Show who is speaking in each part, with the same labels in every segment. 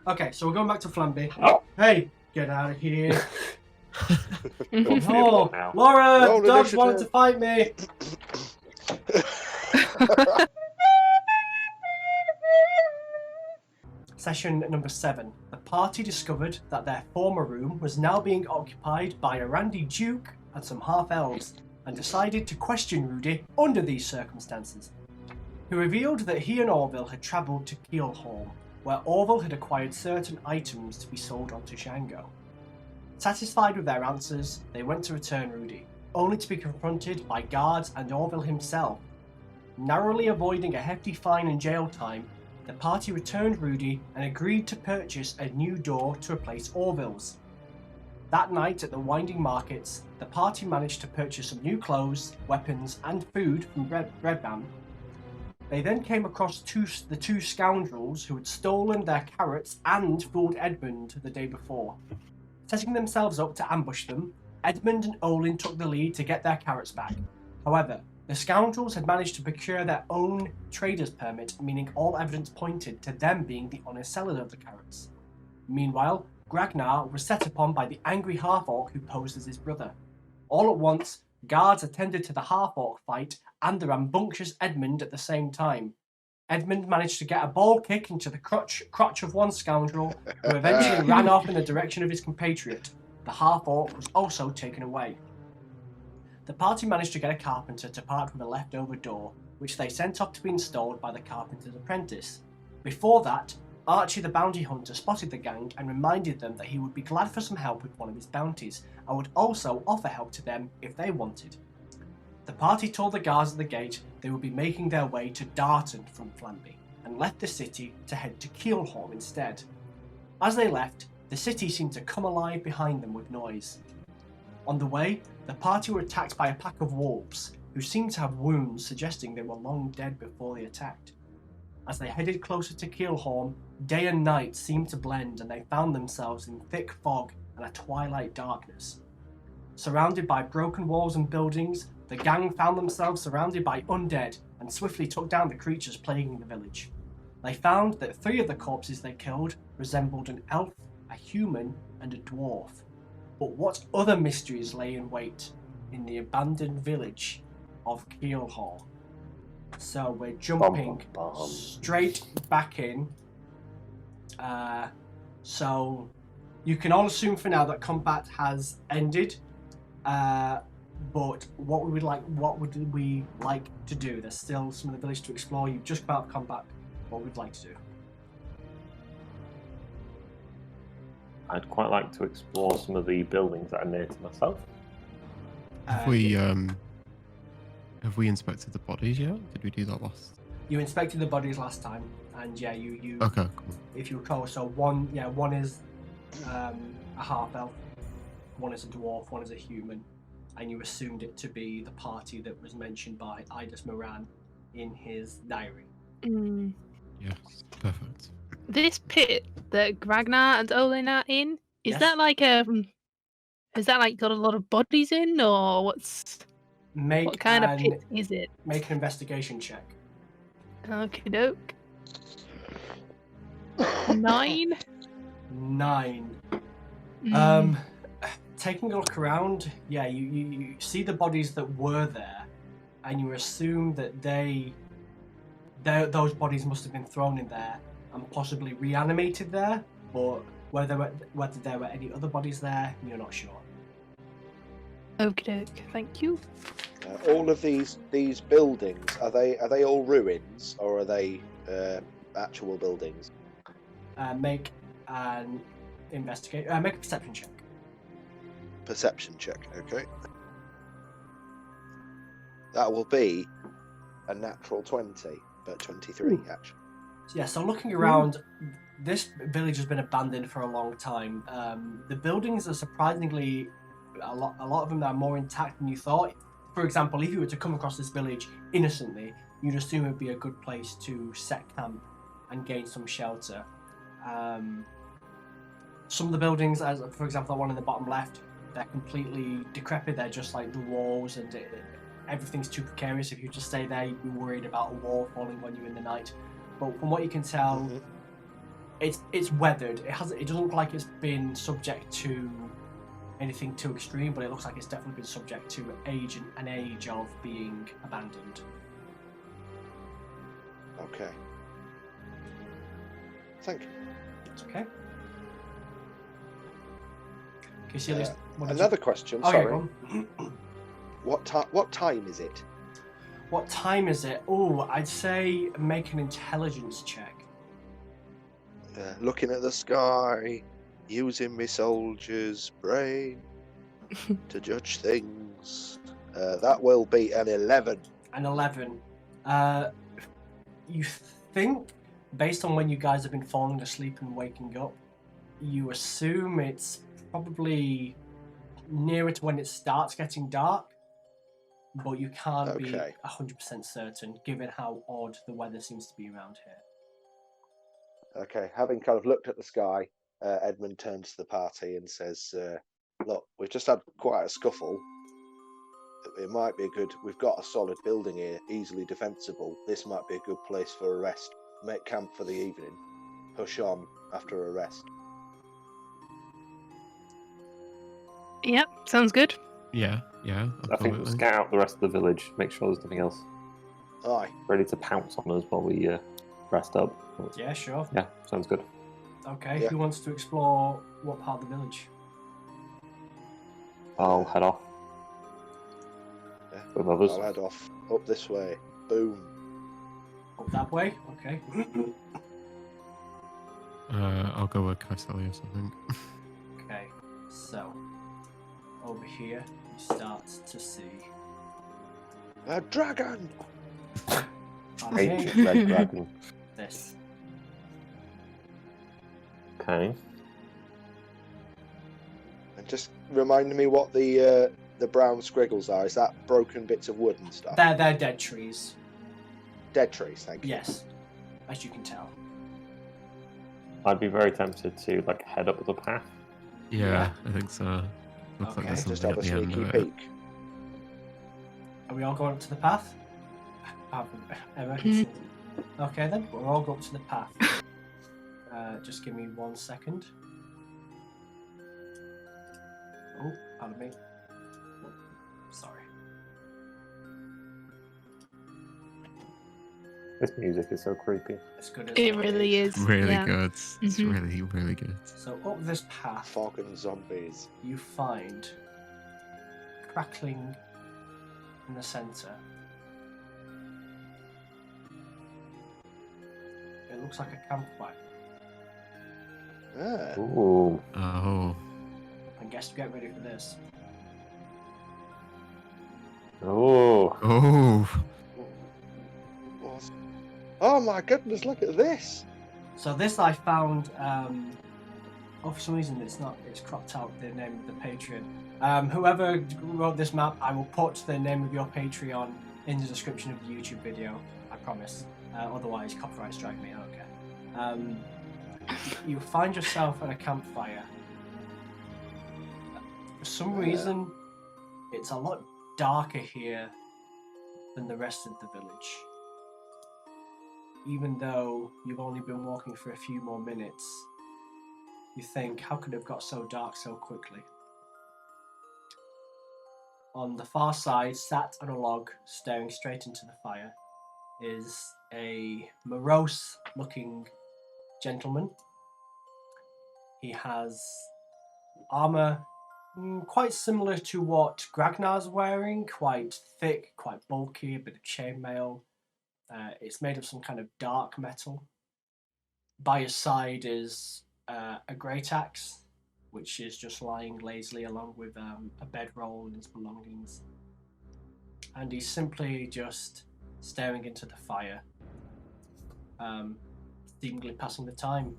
Speaker 1: Okay, so we're going back to Flamby. Hey, get out of here. Oh, Laura,
Speaker 2: Roll
Speaker 1: the dogs
Speaker 2: initiative.
Speaker 1: wanted to fight me. Session number 7. The party discovered that their former room was now being occupied by a Randy Duke and some half-elves, and decided to question Rudy under these circumstances. He revealed that he and Orville had travelled to Keelhaum, where Orville had acquired certain items to be sold onto Shango. Satisfied with their answers, they went to return Rudy, only to be confronted by guards and Orville himself. Narrowly avoiding a hefty fine and jail time, the party returned Rudy and agreed to purchase a new door to replace Orville's. That night at the winding markets, the party managed to purchase some new clothes, weapons, and food from Breadman. They then came across the two scoundrels who had stolen their carrots and fooled Edmund the day before. Setting themselves up to ambush them, Edmund and Olin took the lead to get their carrots back. However, the scoundrels had managed to procure their own trader's permit, meaning all evidence pointed to them being the honest sellers of the carrots. Meanwhile, Gragnar was set upon by the angry half-orc who posed as his brother. All at once, guards attended to the half-orc fight and the rambunctious Edmund at the same time. Edmund managed to get a ball kick into the crotch of one scoundrel, who eventually ran off in the direction of his compatriot. The half-orc was also taken away. The party managed to get a carpenter to part with a leftover door, which they sent off to be installed by the carpenter's apprentice. Before that, Archie the bounty hunter spotted the gang and reminded them that he would be glad for some help with one of his bounties, and would also offer help to them if they wanted. The party told the guards at the gate they would be making their way to Darton from Flamby, and left the city to head to Keelhaum instead. As they left, the city seemed to come alive behind them with noise. On the way, the party were attacked by a pack of wolves, who seemed to have wounds suggesting they were long dead before they attacked. As they headed closer to Keelhaum, day and night seemed to blend, and they found themselves in thick fog and a twilight darkness. Surrounded by broken walls and buildings, the gang found themselves surrounded by undead and swiftly took down the creatures plaguing the village. They found that 3 of the corpses they killed resembled an elf, a human, and a dwarf. But what other mysteries lay in wait in the abandoned village of Keelhaum? So we're jumping straight back in. So you can all assume for now that combat has ended. But what would we like to do? There's still some of the village to explore. You've just come out of combat. What would we like to do?
Speaker 3: I'd quite like to explore some of the buildings that are near to myself.
Speaker 4: Have we inspected the bodies yet? Did we do that last?
Speaker 1: You inspected the bodies last time, and yeah, you.
Speaker 4: Okay, cool.
Speaker 1: If you recall, so one is a half elf, one is a dwarf, one is a human, and you assumed it to be the party that was mentioned by Idus Moran in his diary.
Speaker 5: Mm.
Speaker 4: Yes, perfect.
Speaker 5: This pit that Gragnar and Olin are in, is
Speaker 1: Yes.
Speaker 5: that like has that like got a lot of bodies in, or what kind of pit is it?
Speaker 1: Make an investigation check.
Speaker 5: Okie doke. 9.
Speaker 1: 9. Taking a look around, yeah, you see the bodies that were there, and you assume that those bodies must have been thrown in there and possibly reanimated there, but whether there were any other bodies there, you're not sure.
Speaker 5: Okie doke, thank you.
Speaker 2: All of these buildings, are they all ruins, or are they actual buildings?
Speaker 1: Make an make a perception check.
Speaker 2: Perception check, okay. That will be a natural 20, but 23 actually.
Speaker 1: Yeah, so looking around, this village has been abandoned for a long time. The buildings are surprisingly, a lot of them are more intact than you thought. For example, if you were to come across this village innocently, you'd assume it would be a good place to set camp and gain some shelter. Some of the buildings, as for example, the one in the bottom left, they're completely decrepit. They're just like the walls, and everything's too precarious. If you just stay there, you'd be worried about a wall falling on you in the night. But from what you can tell, It's weathered. It doesn't look like it's been subject to anything too extreme, but it looks like it's definitely been subject to an age of being abandoned.
Speaker 2: Okay. Thank you.
Speaker 1: It's okay. Can you see at least
Speaker 2: Another question.
Speaker 1: Okay,
Speaker 2: Sorry.
Speaker 1: go on.
Speaker 2: What time is it?
Speaker 1: What time is it? Oh, I'd say make an intelligence check.
Speaker 2: Looking at the sky, using my soldier's brain to judge things. That will be an 11.
Speaker 1: An 11. You think, based on when you guys have been falling asleep and waking up, you assume it's probably nearer to when it starts getting dark, but you can't be 100% certain given how odd the weather seems to be around here.
Speaker 2: Okay, having kind of looked at the sky, Edmund turns to the party and says, look, we've just had quite a scuffle. It might be we've got a solid building here, easily defensible. This might be a good place for a rest. Make camp for the evening. Push on after a rest.
Speaker 5: Yep, sounds good.
Speaker 4: Yeah,
Speaker 3: I think we'll scout out the rest of the village, make sure there's nothing else.
Speaker 2: Aye.
Speaker 3: Ready to pounce on us while we rest up.
Speaker 1: Yeah, sure.
Speaker 3: Yeah, sounds good.
Speaker 1: Okay,
Speaker 2: Yeah.
Speaker 1: who wants to explore what part of the village?
Speaker 3: I'll head off.
Speaker 2: Yeah.
Speaker 3: With others.
Speaker 2: I'll head off up this way. Boom.
Speaker 1: Up that way? Okay.
Speaker 4: I'll go with Castelli or something.
Speaker 1: Okay, so over here you start to see
Speaker 2: A dragon!
Speaker 3: Ancient red dragon.
Speaker 1: this.
Speaker 3: Okay.
Speaker 2: And just remind me what the brown squiggles are. Is that broken bits of wood and stuff?
Speaker 1: They're dead trees.
Speaker 2: Dead trees, thank you.
Speaker 1: Yes, as you can tell.
Speaker 3: I'd be very tempted to head up the path.
Speaker 4: Yeah, I think so. Looks
Speaker 1: Okay.
Speaker 4: like there's
Speaker 2: Just
Speaker 4: something
Speaker 2: have a
Speaker 4: at the end
Speaker 2: sneaky
Speaker 4: of it.
Speaker 2: peek.
Speaker 1: Are we all going up to the path? Emma? Okay then, we'll all go up to the path. Just give me 1 second. Oh, pardon me. Sorry.
Speaker 3: This music is so creepy.
Speaker 1: It's good as
Speaker 5: It really is.
Speaker 4: Really
Speaker 5: yeah.
Speaker 4: good. It's
Speaker 5: Mhm.
Speaker 4: really, really good.
Speaker 1: So up this path,
Speaker 2: Fog and zombies.
Speaker 1: you find crackling in the centre. It looks like a campfire.
Speaker 2: Ah.
Speaker 3: Ooh.
Speaker 4: Oh.
Speaker 1: I guess get ready for this.
Speaker 3: Oh.
Speaker 4: Oh.
Speaker 2: Oh my goodness, look at this!
Speaker 1: So this I found. For some reason it's cropped out the name of the Patreon. Whoever wrote this map, I will put the name of your Patreon in the description of the YouTube video. I promise. Otherwise, copyright strike me. Okay. You find yourself at a campfire. For some reason, it's a lot darker here than the rest of the village. Even though you've only been walking for a few more minutes, you think, how could it have got so dark so quickly? On the far side, sat on a log, staring straight into the fire, is a morose-looking gentleman. He has armour quite similar to what Gragnar's wearing, quite thick, quite bulky, a bit of chainmail. It's made of some kind of dark metal. By his side is a great axe, which is just lying lazily along with a bedroll and his belongings. And he's simply just staring into the fire, seemingly passing the time.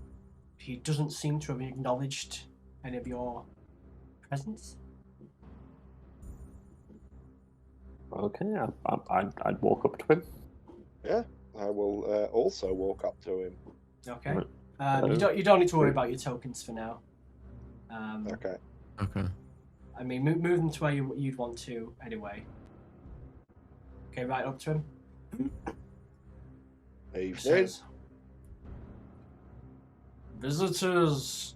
Speaker 1: He doesn't seem to have acknowledged any of your presence.
Speaker 3: Okay, I'd walk up to him.
Speaker 2: Yeah, I will also walk up to him.
Speaker 1: Okay.
Speaker 3: Right.
Speaker 1: You don't need to worry about your tokens for now.
Speaker 2: Okay.
Speaker 4: Okay.
Speaker 1: I mean, move them to where you'd want to anyway. Okay, right up to him.
Speaker 2: Evening.
Speaker 1: Says, Visitors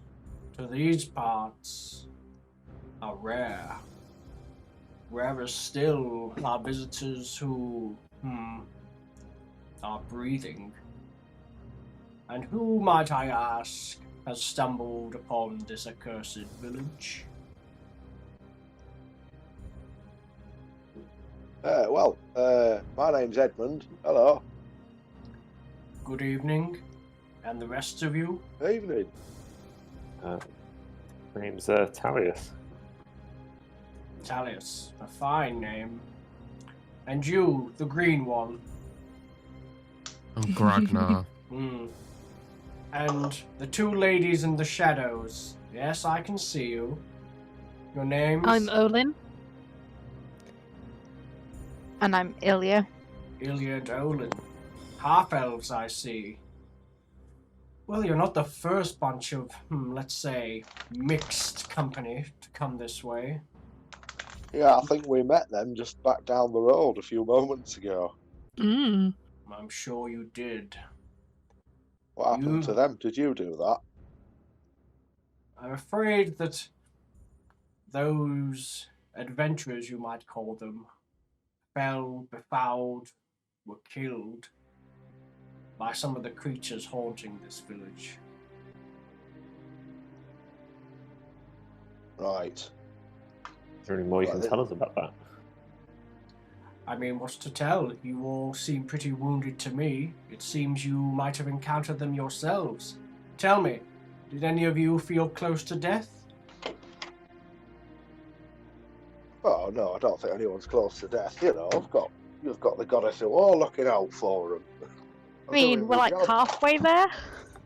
Speaker 1: to these parts are rare. Rarer still are visitors who, are breathing. And who, might I ask, has stumbled upon this accursed village?
Speaker 2: My name's Edmund. Hello.
Speaker 1: Good evening. And the rest of you?
Speaker 2: Evening.
Speaker 3: My name's Talius.
Speaker 1: Talius, a fine name. And you, the green one?
Speaker 4: I'm Gragnar.
Speaker 1: And the two ladies in the shadows. Yes, I can see you. Your names?
Speaker 5: I'm Olin.
Speaker 6: And I'm Ilya.
Speaker 1: Ilya and Olin. Half-elves, I see. Well, you're not the first bunch of, let's say, mixed company to come this way.
Speaker 2: Yeah, I think we met them just back down the road a few moments ago.
Speaker 5: Mm.
Speaker 1: I'm sure you did.
Speaker 2: What happened to them? Did you do that?
Speaker 1: I'm afraid that those adventurers, you might call them, fell, befouled, were killed by some of the creatures haunting this village.
Speaker 2: Right.
Speaker 3: Is there any more you can tell us about that?
Speaker 1: I mean, what's to tell? You all seem pretty wounded to me. It seems you might have encountered them yourselves. Tell me, did any of you feel close to death?
Speaker 2: Oh no, I don't think anyone's close to death. You know, you've got the goddess who are looking out for them.
Speaker 6: I mean, we're like halfway there.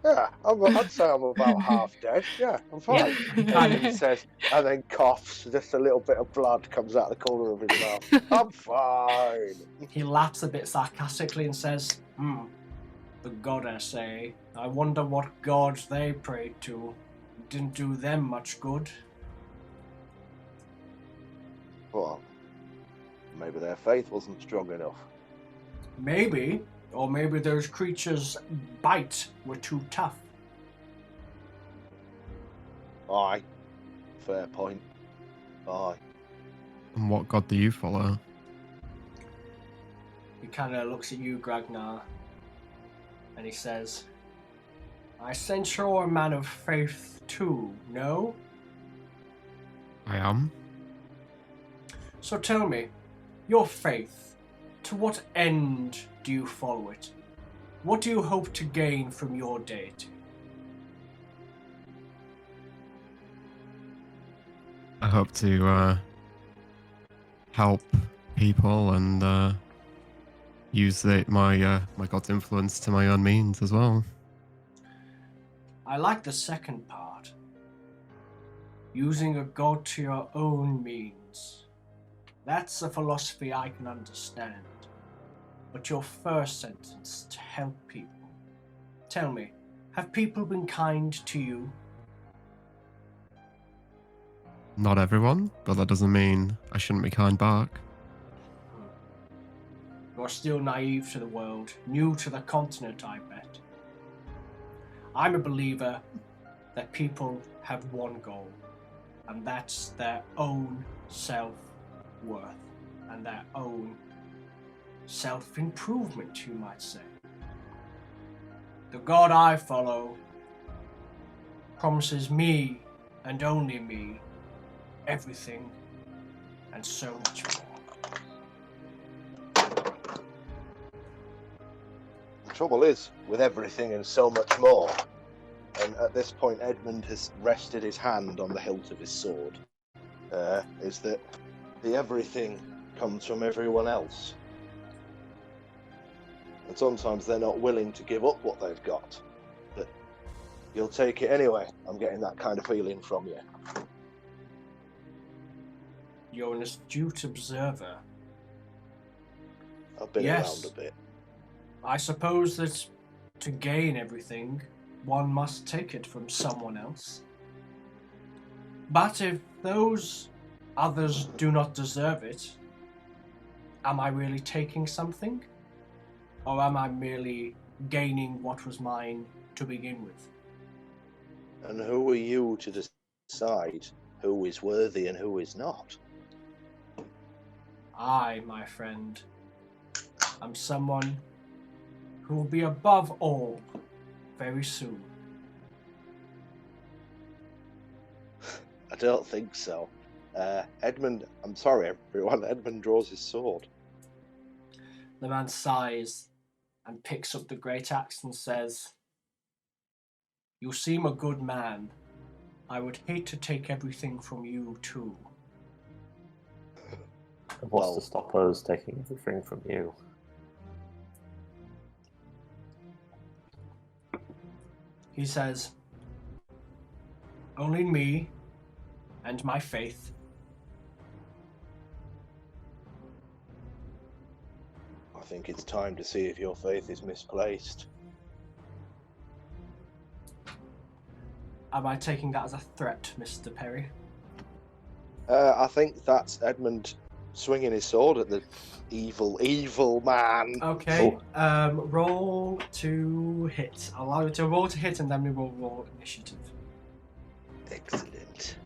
Speaker 2: Yeah, I'd say I'm about half dead. Yeah, I'm fine. And he says, and then coughs. Just a little bit of blood comes out the corner of his mouth. I'm fine.
Speaker 1: He laughs a bit sarcastically and says, the goddess, eh? I wonder what gods they prayed to. Didn't do them much good.
Speaker 2: Well, maybe their faith wasn't strong enough.
Speaker 1: Maybe. Or maybe those creatures' bite were too tough.
Speaker 2: Aye. Fair point. Aye.
Speaker 4: And what god do you follow?
Speaker 1: He kind of looks at you, Gragnar, and he says, I sense you're a man of faith too, no?
Speaker 4: I am.
Speaker 1: So tell me, your faith, to what end do you follow it? What do you hope to gain from your deity?
Speaker 4: I hope to help people and use my god's influence to my own means as well.
Speaker 1: I like the second part. Using a god to your own means. That's a philosophy I can understand. But your first sentence, to help people. Tell me, have people been kind to you?
Speaker 4: Not everyone, but that doesn't mean I shouldn't be kind back.
Speaker 1: You're still naive to the world, new to the continent, I bet. I'm a believer that people have one goal, and that's their own self-worth, and their own self-improvement, you might say. The god I follow promises me, and only me, everything and so much more.
Speaker 2: The trouble is, with everything and so much more, and at this point Edmund has rested his hand on the hilt of his sword, is that the everything comes from everyone else. And sometimes they're not willing to give up what they've got. But you'll take it anyway. I'm getting that kind of feeling from you.
Speaker 1: You're an astute observer.
Speaker 2: I've been
Speaker 1: Yes.
Speaker 2: around a bit.
Speaker 1: I suppose that to gain everything, one must take it from someone else. But if those others do not deserve it, am I really taking something? Or am I merely gaining what was mine to begin with?
Speaker 2: And who are you to decide who is worthy and who is not?
Speaker 1: I, my friend, am someone who will be above all very soon.
Speaker 2: I don't think so. Edmund, I'm sorry everyone, Edmund draws his sword.
Speaker 1: The man sighs and picks up the great axe and says, "You seem a good man. I would hate to take everything from you too."
Speaker 3: And what's to stop us taking everything from you?
Speaker 1: He says, "Only me and my faith."
Speaker 2: I think it's time to see if your faith is misplaced.
Speaker 1: Am I taking that as a threat, Mr. Perry?
Speaker 2: I think that's Edmund swinging his sword at the evil man.
Speaker 1: Okay, roll to hit. I'll allow you to roll to hit and then we will roll initiative.
Speaker 2: Excellent.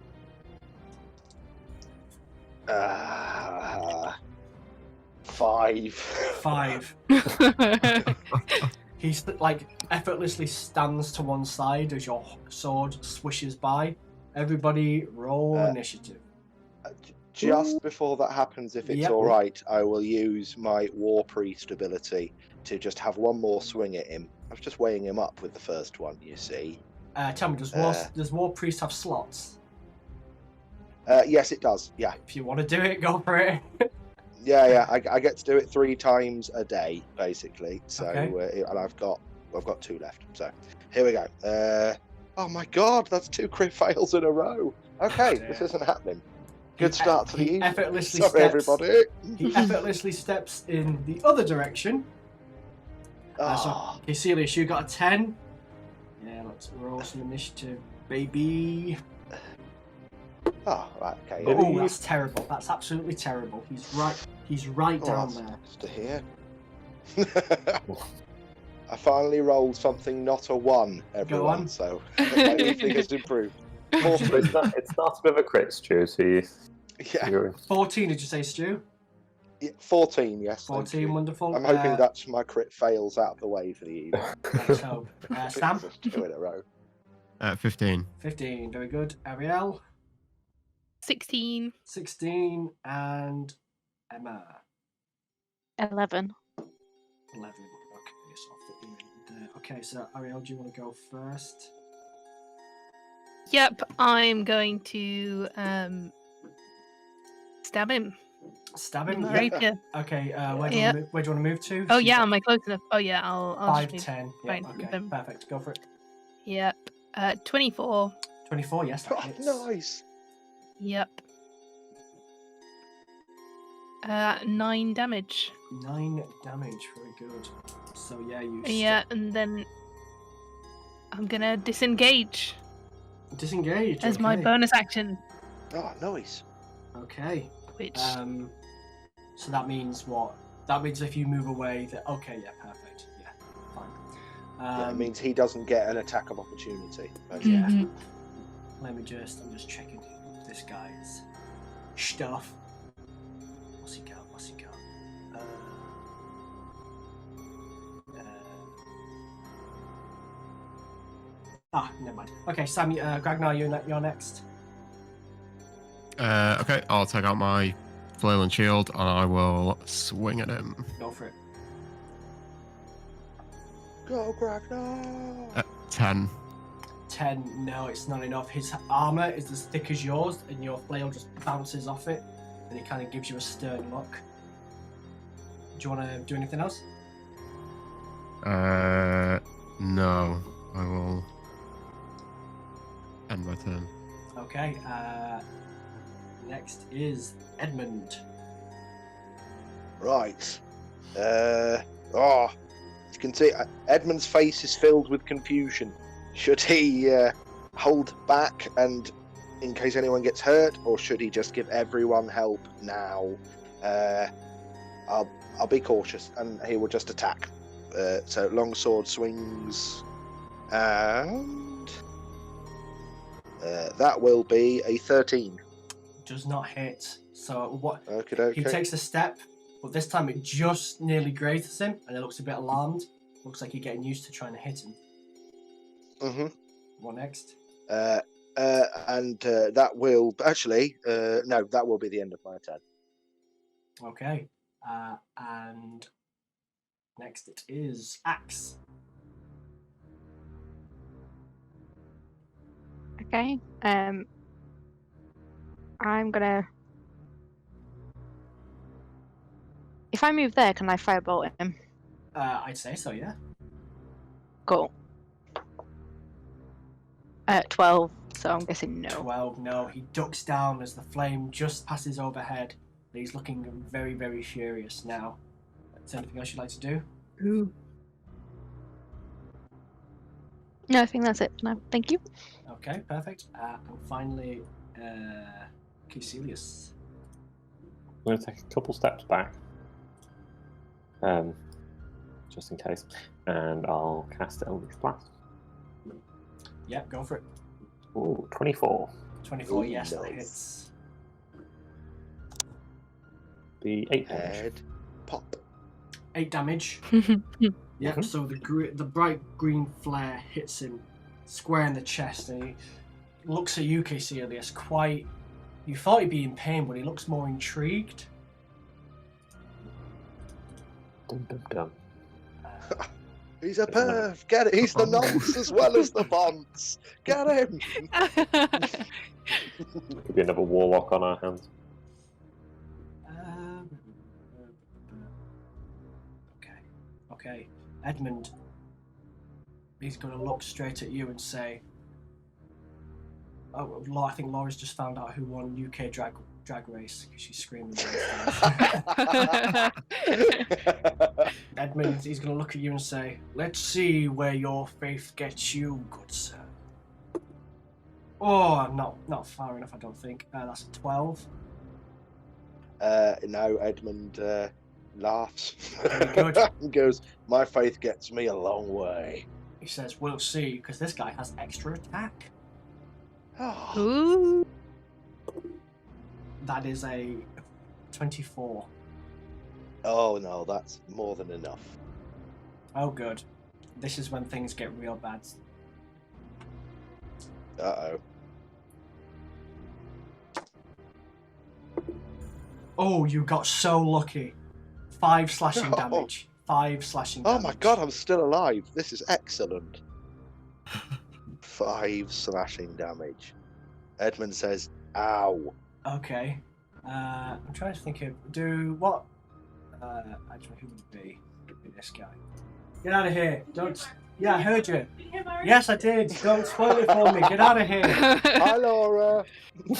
Speaker 2: 5.
Speaker 1: He's like effortlessly stands to one side as your sword swishes by. Everybody roll initiative.
Speaker 2: Just before that happens, if it's all right, I will use my War Priest ability to just have one more swing at him. I was just weighing him up with the first one, you see.
Speaker 1: Tell me, does War Priest have slots?
Speaker 2: Yes, it does. Yeah.
Speaker 1: If you want to do it, go for it.
Speaker 2: Yeah. I get to do it 3 times a day, basically. So,
Speaker 1: Okay.
Speaker 2: And I've got 2 left. So, here we go. Oh my God, that's 2 crit fails in a row. Okay, this isn't happening. Good start to the evening. Sorry, everybody.
Speaker 1: He effortlessly steps in the other direction. So, Keelhaum, you got a 10. Yeah, let's roll some initiative, baby.
Speaker 2: Oh, right, okay.
Speaker 1: Oh, that's terrible. That's absolutely terrible. He's right down there.
Speaker 2: Just to hear. I finally rolled something not a 1, everyone.
Speaker 1: Go on.
Speaker 2: So my thing has improved.
Speaker 3: It's not with a crit, Stu, so
Speaker 2: Yeah.
Speaker 1: 14, did you say, Stu?
Speaker 2: Yeah, 14, yes.
Speaker 1: 14, wonderful.
Speaker 2: I'm hoping that's my crit fails out of the way for the evening.
Speaker 1: Let's hope. Sam?
Speaker 2: 2 in a row.
Speaker 4: 15.
Speaker 1: 15, very good. Ariel?
Speaker 5: 16.
Speaker 1: 16, and Emma?
Speaker 6: 11.
Speaker 1: 11. Okay, so I'll fit you in there. Okay, so Ariel, do you want to go first?
Speaker 5: Yep, I'm going to stab him.
Speaker 1: Stab him?
Speaker 5: With my
Speaker 1: Yeah.
Speaker 5: rapier.
Speaker 1: Okay, where do you want to move to?
Speaker 5: Oh yeah, am I close enough? Oh yeah, I'll
Speaker 1: 5,
Speaker 5: just
Speaker 1: 10. Yeah,
Speaker 5: right with
Speaker 1: okay,
Speaker 5: him.
Speaker 1: perfect. Go for it.
Speaker 5: Yep. 24.
Speaker 1: 24, yes, that
Speaker 2: Oh,
Speaker 1: hits.
Speaker 2: nice.
Speaker 5: Yep. 9 damage.
Speaker 1: 9 damage, very good. So yeah,
Speaker 5: Yeah, and then I'm gonna disengage
Speaker 1: disengage
Speaker 5: as my bonus action.
Speaker 2: Oh, nice.
Speaker 1: Okay.
Speaker 5: Which
Speaker 1: So that means what? That means if you move away, that okay, yeah, perfect, yeah, fine.
Speaker 2: Yeah, it means he doesn't get an attack of opportunity.
Speaker 1: Yeah.
Speaker 5: Mhm.
Speaker 1: I'm just checking this guy's stuff. What's he got? Never mind. Okay, Sam, Gragnar, you're next.
Speaker 4: Okay, I'll take out my flail and shield and I will swing at him.
Speaker 1: Go for it.
Speaker 2: Go, Gragnar!
Speaker 4: 10.
Speaker 1: 10, no, it's not enough. His armour is as thick as yours, and your flail just bounces off it, and it kind of gives you a stern look. Do you want to do anything else?
Speaker 4: No. I will end my turn.
Speaker 1: Okay, next is Edmund.
Speaker 2: Right. You can see Edmund's face is filled with confusion. Should he hold back and in case anyone gets hurt, or should he just give everyone help now? I'll be cautious, and he will just attack. So longsword swings, and That will be a 13.
Speaker 1: Does not hit. So what?
Speaker 2: Okay.
Speaker 1: He takes a step, but this time it just nearly grazes him, and it looks a bit alarmed. Looks like you're getting used to trying to hit him.
Speaker 2: Mm-hmm.
Speaker 1: What next?
Speaker 2: And that will actually no, that will be the end of my turn.
Speaker 1: Okay. And next it is Axe.
Speaker 6: Okay. I'm gonna. If I move there, can I firebolt him?
Speaker 1: I'd say so, yeah.
Speaker 6: Cool. 12. So I'm guessing no.
Speaker 1: 12, no. He ducks down as the flame just passes overhead. But he's looking very, very furious now. Is there anything else you'd like to do?
Speaker 5: Ooh.
Speaker 6: No, I think that's it for now. Thank you.
Speaker 1: Okay, perfect. And finally, Keelhaum.
Speaker 3: I'm going to take a couple steps back, just in case, and I'll cast Eldritch Blast.
Speaker 1: Yep, go for it.
Speaker 3: Ooh, 24.
Speaker 1: 24,
Speaker 2: Ooh,
Speaker 1: yes, that
Speaker 2: nice.
Speaker 1: hits.
Speaker 3: The 8 damage.
Speaker 2: Head pop.
Speaker 1: 8 damage. Yep,
Speaker 3: Mhm.
Speaker 1: so the bright green flare hits him square in the chest, and he looks at you, Keelhaum, quite... You thought he'd be in pain, but he looks more intrigued.
Speaker 3: Dum, dum, dum.
Speaker 2: He's a perv. Get it. He's the nonce as well as the bonce. Get him.
Speaker 3: Could be another warlock on our hands.
Speaker 1: Okay. Edmund, he's going to look straight at you and say, "Oh, I think Laura's just found out who won UK drag race because she's screaming." Edmund, he's going to look at you and say, "Let's see where your faith gets you, good sir." Oh, not far enough, I don't think. That's a 12.
Speaker 2: No, Edmund laughs.
Speaker 1: Very good.
Speaker 2: And goes, "My faith gets me a long way."
Speaker 1: He says, "We'll see," because this guy has extra attack.
Speaker 2: Oh,
Speaker 5: Ooh.
Speaker 1: That is a 24.
Speaker 2: oh no, that's more than enough.
Speaker 1: Oh, good. This is when things get real bad.
Speaker 2: Uh-oh.
Speaker 1: Oh, you got so lucky. 5 slashing damage. 5 slashing
Speaker 2: Oh
Speaker 1: damage.
Speaker 2: my god, I'm still alive. This is excellent. 5 slashing damage. Edmund says, "Ow."
Speaker 1: Okay. I'm trying to think of... What... Actually, who would it be? It would be this guy. Get out of here. Don't... Yeah, I heard you. Yes, I did. Don't spoil it for me. Get out of here.
Speaker 2: Hi, Laura.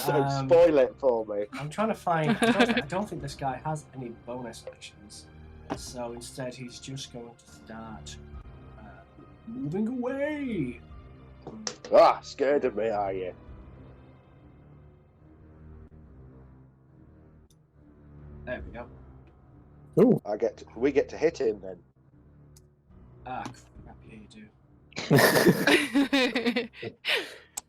Speaker 2: Don't spoil it for me.
Speaker 1: I'm trying to find... I don't think this guy has any bonus actions. So instead, he's just going to start moving away.
Speaker 2: Ah, scared of me, are you?
Speaker 1: There we go.
Speaker 3: Ooh.
Speaker 2: We get to hit him then.
Speaker 1: Ah, crap, yeah, you do.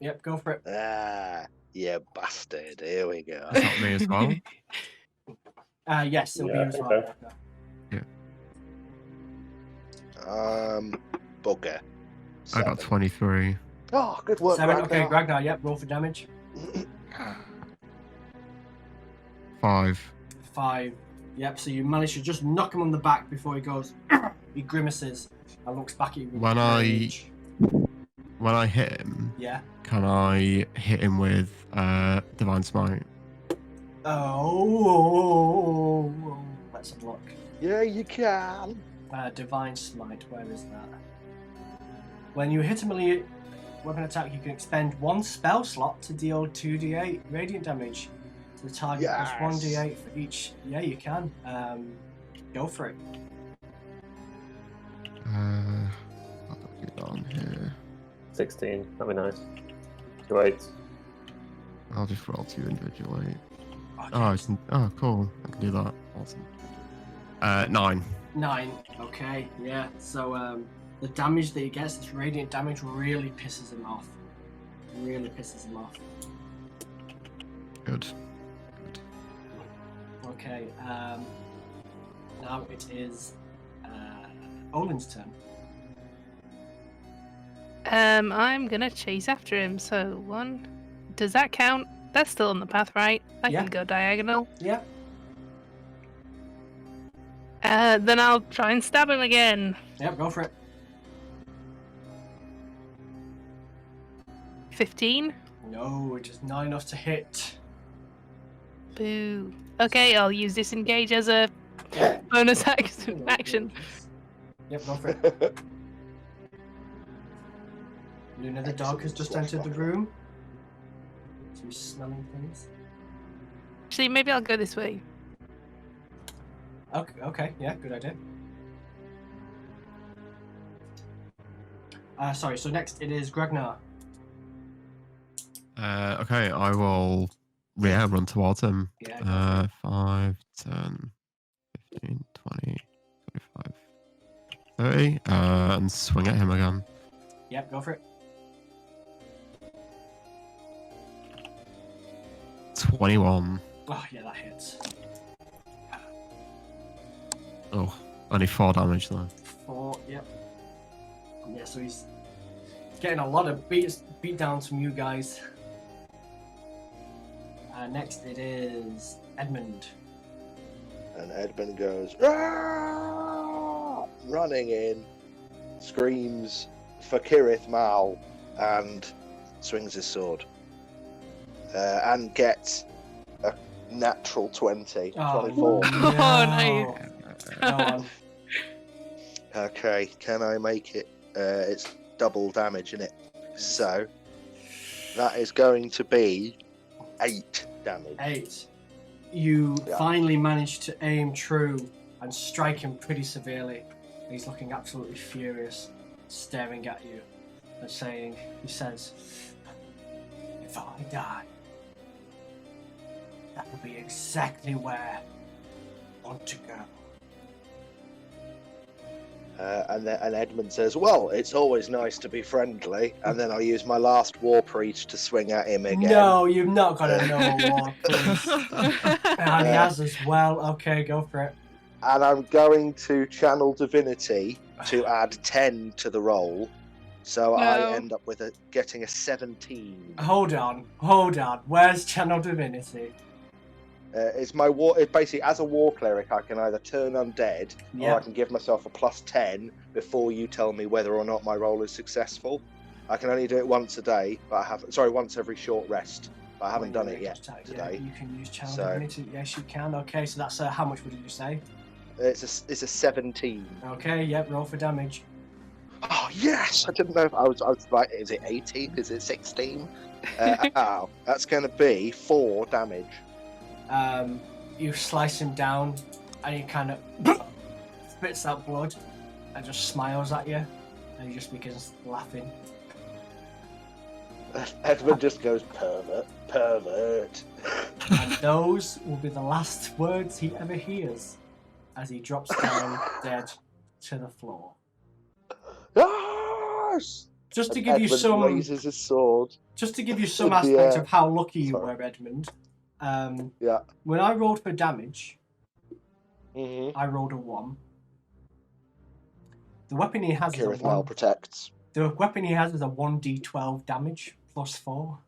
Speaker 1: Yep, go for it.
Speaker 2: Ah, you bastard. Here we go.
Speaker 4: That's not me as well.
Speaker 1: Yes, it'll be
Speaker 3: Yeah,
Speaker 1: you as well.
Speaker 3: okay.
Speaker 2: Bugger.
Speaker 4: I got 23.
Speaker 2: Oh, good work,
Speaker 1: 7, okay,
Speaker 2: Ragnar.
Speaker 1: Ragnar, yep, roll for damage.
Speaker 4: 5.
Speaker 1: 5. Yep, so you manage to just knock him on the back before he goes. He grimaces and looks back at you with
Speaker 4: When
Speaker 1: rage.
Speaker 4: When I hit him,
Speaker 1: Yeah.
Speaker 4: can I hit him with Divine Smite?
Speaker 1: Oh, let's have a look.
Speaker 2: Yeah, you can.
Speaker 1: Divine Smite, where is that? When you hit a melee weapon attack, you can expend 1 spell slot to deal 2d8 radiant damage to the target.
Speaker 2: Yes.
Speaker 1: Plus 1d8 for each. Yeah, you can. Go for it.
Speaker 4: I'll do that on here.
Speaker 3: 16. That'd be nice. 2 8s.
Speaker 4: I'll just roll 2 individually.
Speaker 1: Okay.
Speaker 4: Oh, cool. I can do that. Awesome. 9.
Speaker 1: 9. Okay, yeah. So the damage that he gets, this radiant damage, really pisses him off. really pisses him off.
Speaker 4: Good.
Speaker 1: Okay, now it is Olin's turn.
Speaker 5: I'm gonna chase after him. So 1. Does that count? That's still on the path, right? I
Speaker 1: Yeah.
Speaker 5: can go diagonal.
Speaker 1: Yeah.
Speaker 5: Then I'll try and stab him again.
Speaker 1: Yep, go for it.
Speaker 5: 15.
Speaker 1: No, it is not enough to hit.
Speaker 5: Boo. Okay, I'll use disengage as a bonus action.
Speaker 1: Yep, go for it. Luna the dog has just entered the room. She's smelling things.
Speaker 5: Actually, maybe I'll go this way.
Speaker 1: Okay, yeah, good idea. Sorry, so next it is Gregnar.
Speaker 4: Okay, I will run towards him.
Speaker 1: Yeah,
Speaker 4: 5, 10, 15, 20, 25, 30, and swing at him again.
Speaker 1: Yep, go for it.
Speaker 4: 21.
Speaker 1: Oh, yeah, that hits.
Speaker 4: Oh, only 4 damage though.
Speaker 1: 4, yep. Yeah, so he's getting a lot of beat downs from you guys. Next it is Edmund.
Speaker 2: And Edmund goes, "Rah!" running in, screams for Kirith Mal, and swings his sword. And gets a natural 20. 24.
Speaker 1: No.
Speaker 5: nice.
Speaker 1: Go on.
Speaker 2: Okay, can I make it? It's double damage, isn't it? So, that is going to be 8 damage.
Speaker 1: 8. You
Speaker 2: Yeah.
Speaker 1: finally managed to aim true and strike him pretty severely. He's looking absolutely furious, staring at you and he says, "If I die, that will be exactly where I want to go."
Speaker 2: And Edmund says, "Well, it's always nice to be friendly." And then I use my last war preach to swing at him again.
Speaker 1: No, you've not got a no war, please. And he has as well. Okay, go for it.
Speaker 2: And I'm going to channel divinity to add 10 to the roll, so I end up with getting a 17.
Speaker 1: Hold on. Where's Channel Divinity?
Speaker 2: It's my war. It basically, as a war cleric, I can either turn undead or I can give myself a +10 before you tell me whether or not my roll is successful. I can only do it once a day, but once every short rest. But I haven't done it yet today.
Speaker 1: You can use Channel Divinity. Yes, you can. Okay, so that's how much would you say?
Speaker 2: It's a 17.
Speaker 1: Okay, yep. Roll for damage.
Speaker 2: Oh yes! I didn't know if I was like, is it 18? Is it 16? That's going to be 4 damage.
Speaker 1: You slice him down, and he kind of spits out blood, and just smiles at you, and he just begins laughing.
Speaker 2: Edmund just goes, pervert.
Speaker 1: And those will be the last words he ever hears, as he drops down dead to the floor.
Speaker 2: Yes!
Speaker 1: Just to
Speaker 2: And
Speaker 1: give you
Speaker 2: Edmund
Speaker 1: some,
Speaker 2: raises his sword.
Speaker 1: just to give you some
Speaker 2: in the
Speaker 1: aspect
Speaker 2: air.
Speaker 1: of how lucky you
Speaker 2: Sorry.
Speaker 1: were, Edmund.
Speaker 2: Yeah.
Speaker 1: When I rolled for damage,
Speaker 2: Mm-hmm.
Speaker 1: I rolled a 1. The weapon he has is a
Speaker 2: Kirith Mal
Speaker 1: 1.
Speaker 2: protects.
Speaker 1: The weapon he has is a 1d12 damage plus 4.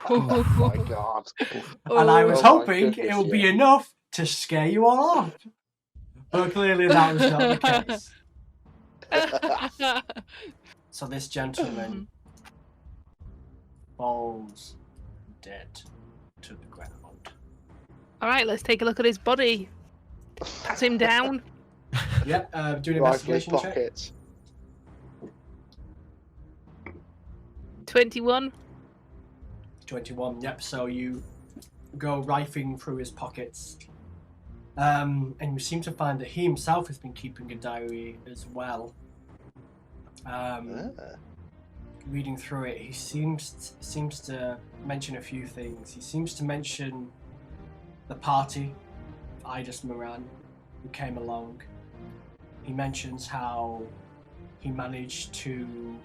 Speaker 2: Oh my god.
Speaker 1: And I was
Speaker 2: Oh my
Speaker 1: hoping
Speaker 2: goodness,
Speaker 1: it would be
Speaker 2: yeah.
Speaker 1: enough to scare you all off. But clearly that was not the case. So this gentleman falls dead to the ground.
Speaker 5: Alright, let's take a look at his body. Pat him down.
Speaker 1: Yep, do an
Speaker 2: Rifle his
Speaker 1: investigation check.
Speaker 2: pockets.
Speaker 5: 21.
Speaker 1: 21, yep, so you go rifling through his pockets. And you seem to find that he himself has been keeping a diary as well. Reading through it, he seems to mention a few things. He seems to mention the party, Idus Moran, who came along. He mentions how he managed to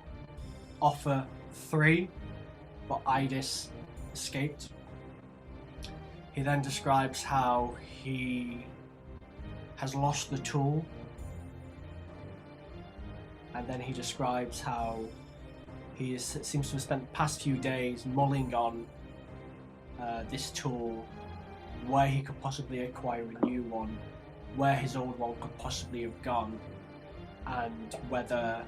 Speaker 1: offer 3 but Idis escaped. He then describes how he has lost the tool, and then he describes how he seems to have spent the past few days mulling on this tool, where he could possibly acquire a new one, where his old one could possibly have gone, and whether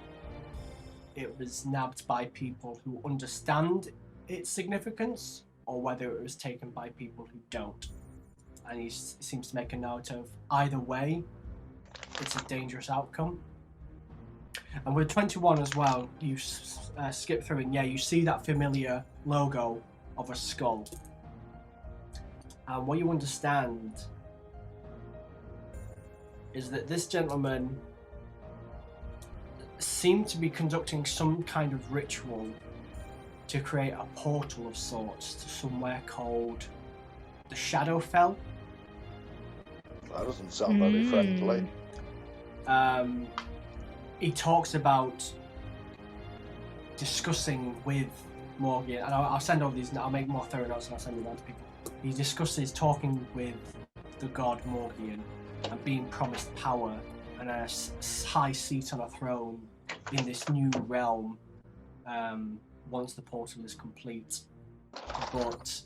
Speaker 1: it was nabbed by people who understand its significance, or whether it was taken by people who don't. And he seems to make a note of either way, it's a dangerous outcome. And with 21 as well, you skip through and you see that familiar logo of a skull. And what you understand is that this gentleman seemed to be conducting some kind of ritual to create a portal of sorts to somewhere called the Shadowfell.
Speaker 2: That doesn't sound very friendly.
Speaker 1: He talks about discussing with Morgan, and I'll send all these. I'll make more thorough notes and I'll send them out to people. He discusses talking with the god Morgan and being promised power and a high seat on a throne in this new realm once the portal is complete. But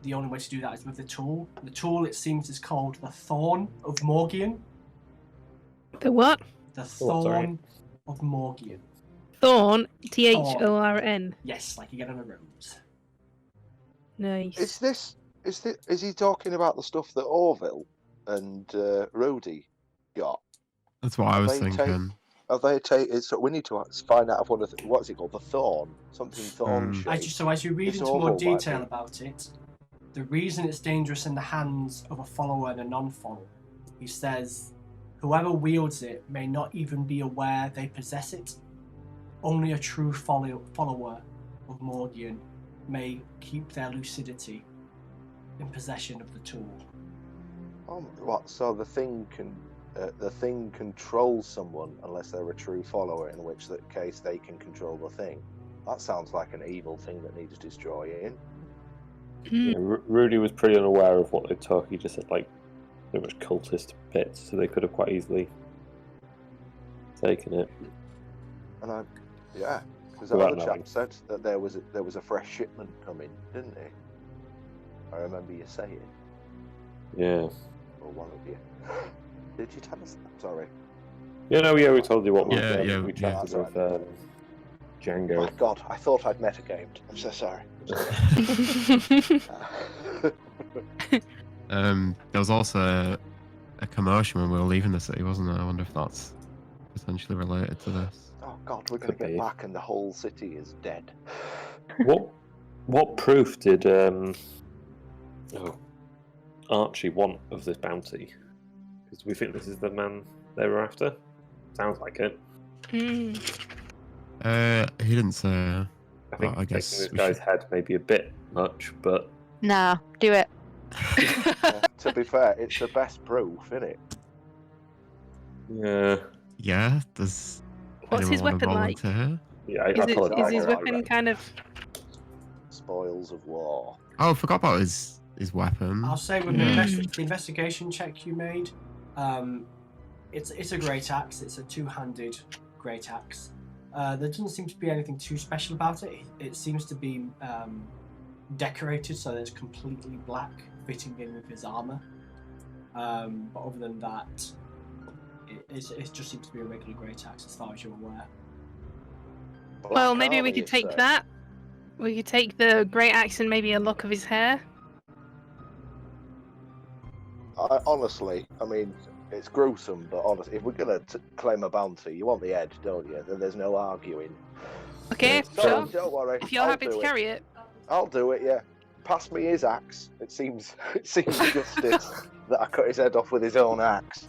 Speaker 1: the only way to do that is with the tool. The tool, it seems, is called the Thorn of Morgan.
Speaker 5: The what?
Speaker 1: The Thorn of Morgan.
Speaker 5: Thorn? Thorn.
Speaker 1: Yes, like you get on a rose.
Speaker 5: Nice.
Speaker 2: Is he talking about the stuff that Orville and Rudy got?
Speaker 4: That's what I was thinking.
Speaker 2: Have they taken? So we need to find out if one of what's it called? The Thorn, something Thorn shaped.
Speaker 1: So as you read into more detail about it, the reason it's dangerous in the hands of a follower and a non-follower, he says, whoever wields it may not even be aware they possess it. Only a true follower of Morgan may keep their lucidity in possession of the tool.
Speaker 2: Oh, what? So the thing controls someone unless they're a true follower, in which case they can control the thing. That sounds like an evil thing that needs destroying.
Speaker 3: Yeah, Rudy was pretty unaware of what they took. He just said, like, pretty much cultist bits, so they could have quite easily taken it.
Speaker 2: And because the other chap said that there was a fresh shipment coming, didn't he? I remember you saying.
Speaker 3: Yeah.
Speaker 2: Or one of you. Did you tell us that? Sorry.
Speaker 3: We told you what we
Speaker 2: chatted
Speaker 3: with Django.
Speaker 2: My God, I thought I'd metagamed. I'm so sorry.
Speaker 4: There was also a commotion when we were leaving the city, wasn't there? I wonder if that's potentially related to this.
Speaker 2: Oh God, we're going to get back and the whole city is dead.
Speaker 3: What proof did Archie want of this bounty? Because we think this is the man they were after. Sounds like it.
Speaker 4: He didn't say.
Speaker 3: I think
Speaker 4: I guess
Speaker 3: this guy's head may be a bit much, but
Speaker 6: Nah, do it.
Speaker 2: To be fair, it's the best proof, isn't it?
Speaker 3: yeah.
Speaker 4: Yeah. Does
Speaker 5: What's his weapon like?
Speaker 3: Yeah,
Speaker 5: Is his weapon kind of
Speaker 2: spoils of war?
Speaker 4: Oh, I forgot about his weapon.
Speaker 1: I'll say with the investigation check you made, it's a great axe. It's a two-handed great axe. There doesn't seem to be anything too special about it. It seems to be decorated so that it's completely black, fitting in with his armor. But other than that, it just seems to be a regular great axe as far as you're aware.
Speaker 5: Well, maybe we could take that. We could take the great axe and maybe a lock of his hair.
Speaker 2: Honestly, I mean, it's gruesome, but honestly, if we're going to claim a bounty, you want the head, don't you? Then there's no arguing.
Speaker 5: Okay,
Speaker 2: So,
Speaker 5: sure.
Speaker 2: don't worry.
Speaker 5: If you're happy to carry it.
Speaker 2: I'll do it, yeah. Pass me his axe. It seems justice that I cut his head off with his own axe.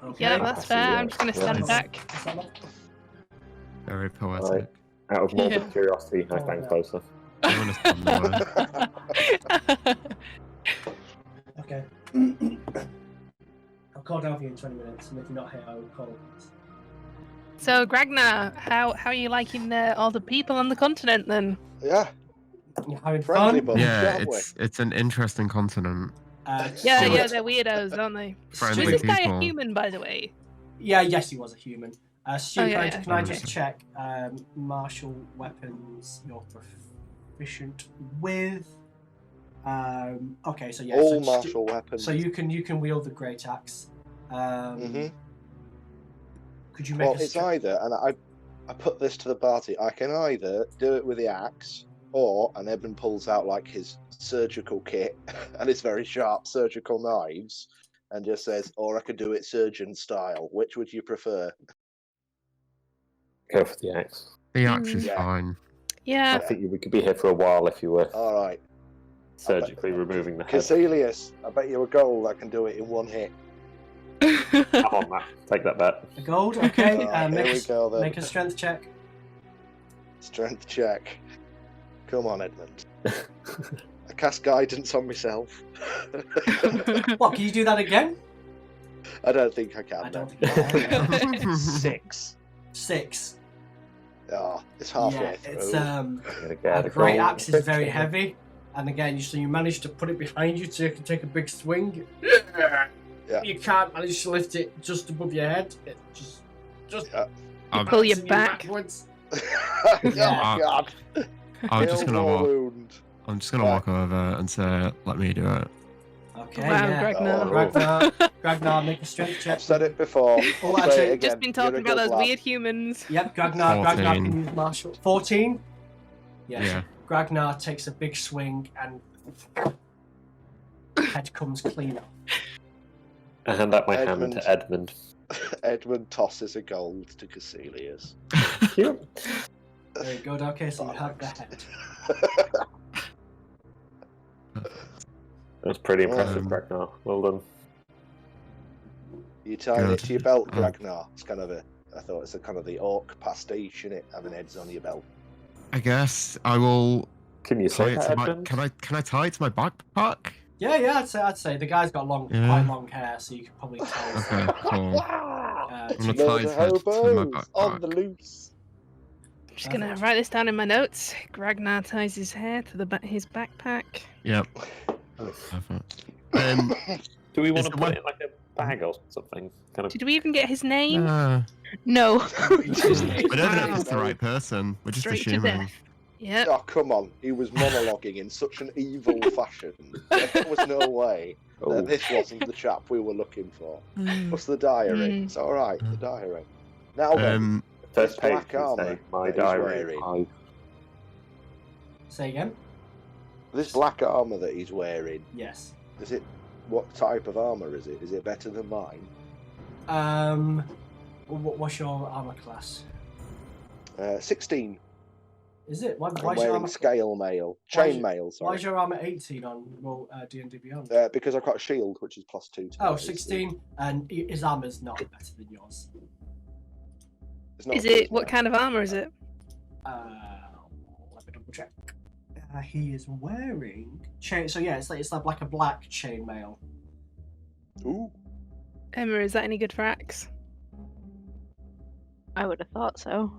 Speaker 1: Okay.
Speaker 5: Yeah, that's fair. I'm just going to stand back.
Speaker 4: Very poetic.
Speaker 3: Out of morbid curiosity, I stand closer.
Speaker 4: I want to stand there.
Speaker 1: Okay. I'll call down for you in 20 minutes, and if you're not here, I will call.
Speaker 5: So, Gragnar, how are you liking all the people on the continent then?
Speaker 2: Yeah,
Speaker 1: You're having
Speaker 2: friendly
Speaker 1: fun?
Speaker 2: bunch,
Speaker 4: Yeah,
Speaker 2: aren't we?
Speaker 4: it's an interesting continent.
Speaker 5: Yeah,
Speaker 1: Stuart.
Speaker 5: they're weirdos, aren't they?
Speaker 4: Friendly
Speaker 5: Was this guy a
Speaker 4: people.
Speaker 5: human, by the way?
Speaker 1: Yeah, yes, he was a human. Stuart,
Speaker 5: Oh, yeah,
Speaker 1: can I
Speaker 5: yeah.
Speaker 1: just check martial weapons you're proficient with? Okay, so yeah.
Speaker 2: All
Speaker 1: so
Speaker 2: martial weapons.
Speaker 1: So you can wield the great axe. Could you make
Speaker 2: Well,
Speaker 1: a
Speaker 2: it's either, and I put this to the party, I can either do it with the axe, and Edmund pulls out like his surgical kit and his very sharp surgical knives, and just says, or I could do it surgeon style. Which would you prefer?
Speaker 3: Go for the axe.
Speaker 4: The axe is
Speaker 2: Yeah.
Speaker 4: fine.
Speaker 5: Yeah.
Speaker 3: I think we could be here for a while if you were
Speaker 2: All right.
Speaker 3: surgically removing the head.
Speaker 2: Casilius, I bet you a gold I can do it in one hit.
Speaker 3: Come on, Matt. Take that bet.
Speaker 1: A gold, okay.
Speaker 2: Alright, here we go then.
Speaker 1: Make a strength check.
Speaker 2: Strength check. Come on, Edmund. I cast guidance on myself.
Speaker 1: What, can you do that again?
Speaker 2: I don't think I can.
Speaker 1: I don't
Speaker 2: no.
Speaker 1: think you can.
Speaker 2: 6.
Speaker 1: 6.
Speaker 2: Oh, it's halfway
Speaker 1: Yeah,
Speaker 2: through.
Speaker 1: it's
Speaker 3: I'm gonna get
Speaker 1: a
Speaker 3: a
Speaker 1: great
Speaker 3: gold
Speaker 1: axe is very
Speaker 3: picture.
Speaker 1: heavy, and again, so you manage to put it behind you so you can take a big swing.
Speaker 2: Yeah.
Speaker 1: You can't manage to lift it just above your head. It just
Speaker 2: Yeah.
Speaker 5: Pull your
Speaker 1: bouncing you
Speaker 5: back.
Speaker 1: backwards.
Speaker 2: Oh, God.
Speaker 4: I'm just gonna
Speaker 2: Elbow
Speaker 4: walk.
Speaker 2: wound.
Speaker 4: I'm just gonna walk over and say, "Let me do it."
Speaker 1: Okay,
Speaker 5: Wow,
Speaker 1: yeah.
Speaker 5: Gragnar.
Speaker 1: Gragnar, make a strength check.
Speaker 2: I've said it before.
Speaker 1: Oh,
Speaker 2: I'll
Speaker 1: actually,
Speaker 2: say it again.
Speaker 5: Just been
Speaker 2: You're
Speaker 5: talking
Speaker 2: a
Speaker 5: about
Speaker 2: good
Speaker 5: those
Speaker 2: lad.
Speaker 5: weird humans.
Speaker 1: Yep, Gragnar
Speaker 4: 14.
Speaker 1: can use martial. 14? Yes.
Speaker 4: Yeah.
Speaker 1: Gragnar takes a big swing and head comes clean off.
Speaker 3: I hand out my hammer
Speaker 2: Edmund.
Speaker 3: to Edmund.
Speaker 2: Edmund tosses a gold to Casilius.
Speaker 3: Cute.
Speaker 1: Very good, okay, so you have the head.
Speaker 3: That was pretty impressive,
Speaker 4: Um,
Speaker 3: Ragnar. Well done.
Speaker 2: You tie it
Speaker 4: Good.
Speaker 2: to your belt,
Speaker 4: Oh.
Speaker 2: Ragnar. It's kind of I thought it's a kind of the orc pastiche, innit? Having heads on your belt.
Speaker 4: I guess I will
Speaker 3: Can you
Speaker 4: tie
Speaker 3: say
Speaker 4: it
Speaker 3: that,
Speaker 4: to my.
Speaker 3: Edmund?
Speaker 4: Can I tie it to my backpack?
Speaker 1: Yeah, I'd say the guy's got
Speaker 4: Yeah.
Speaker 1: quite long hair, so you could probably tell.
Speaker 4: Okay, cool.
Speaker 1: Uh,
Speaker 4: I'm gonna
Speaker 2: Loads
Speaker 4: tie
Speaker 2: of
Speaker 4: his head to my
Speaker 2: hobos on the
Speaker 4: backpack.
Speaker 2: loose.
Speaker 5: I'm just gonna write this down in my notes. Gragnar ties his hair to his backpack.
Speaker 4: Yep. Perfect.
Speaker 3: Do we want
Speaker 4: Is
Speaker 3: to
Speaker 4: the
Speaker 3: put
Speaker 4: one-
Speaker 3: it in like a bag or something? Kind of.
Speaker 5: Did we even get his name?
Speaker 6: No.
Speaker 4: I don't know if it's the
Speaker 2: Wow.
Speaker 4: right person. We're just
Speaker 5: Straight to
Speaker 4: assuming.
Speaker 5: death. Yep.
Speaker 2: Oh, come on. He was monologuing in such an evil fashion. There was no way
Speaker 3: Oh,
Speaker 2: that this wasn't the chap we were looking for.
Speaker 5: Mm.
Speaker 2: Plus the diary.
Speaker 5: Mm.
Speaker 2: It's alright, the diary. Now then,
Speaker 3: first
Speaker 2: this
Speaker 3: page.
Speaker 2: black
Speaker 3: you
Speaker 2: armour
Speaker 3: say, my
Speaker 2: that he's
Speaker 3: diary.
Speaker 2: wearing.
Speaker 1: Say again?
Speaker 2: this black armour that he's wearing,
Speaker 1: Yes.
Speaker 2: is it, what type of armour is it? Is it better than mine?
Speaker 1: What's your armor class?
Speaker 2: 16.
Speaker 1: Is it? Why,
Speaker 2: I'm
Speaker 1: why's your
Speaker 2: wearing
Speaker 1: armor?
Speaker 2: scale mail.
Speaker 1: Why's
Speaker 2: Chain mail,
Speaker 1: Why
Speaker 2: sorry.
Speaker 1: is your armor 18 on D&D Beyond?
Speaker 2: Because I've got a shield, which is +2 to
Speaker 1: Oh,
Speaker 2: my AC.
Speaker 1: 16, and his armor's not better than yours.
Speaker 2: It's not
Speaker 5: Is
Speaker 2: good,
Speaker 5: it? What
Speaker 2: no.
Speaker 5: kind of armor is it?
Speaker 1: Let me double check. He is wearing chain. So yeah, it's like a black chainmail.
Speaker 2: Ooh.
Speaker 5: Emma, is that any good for axe?
Speaker 6: I would have thought so.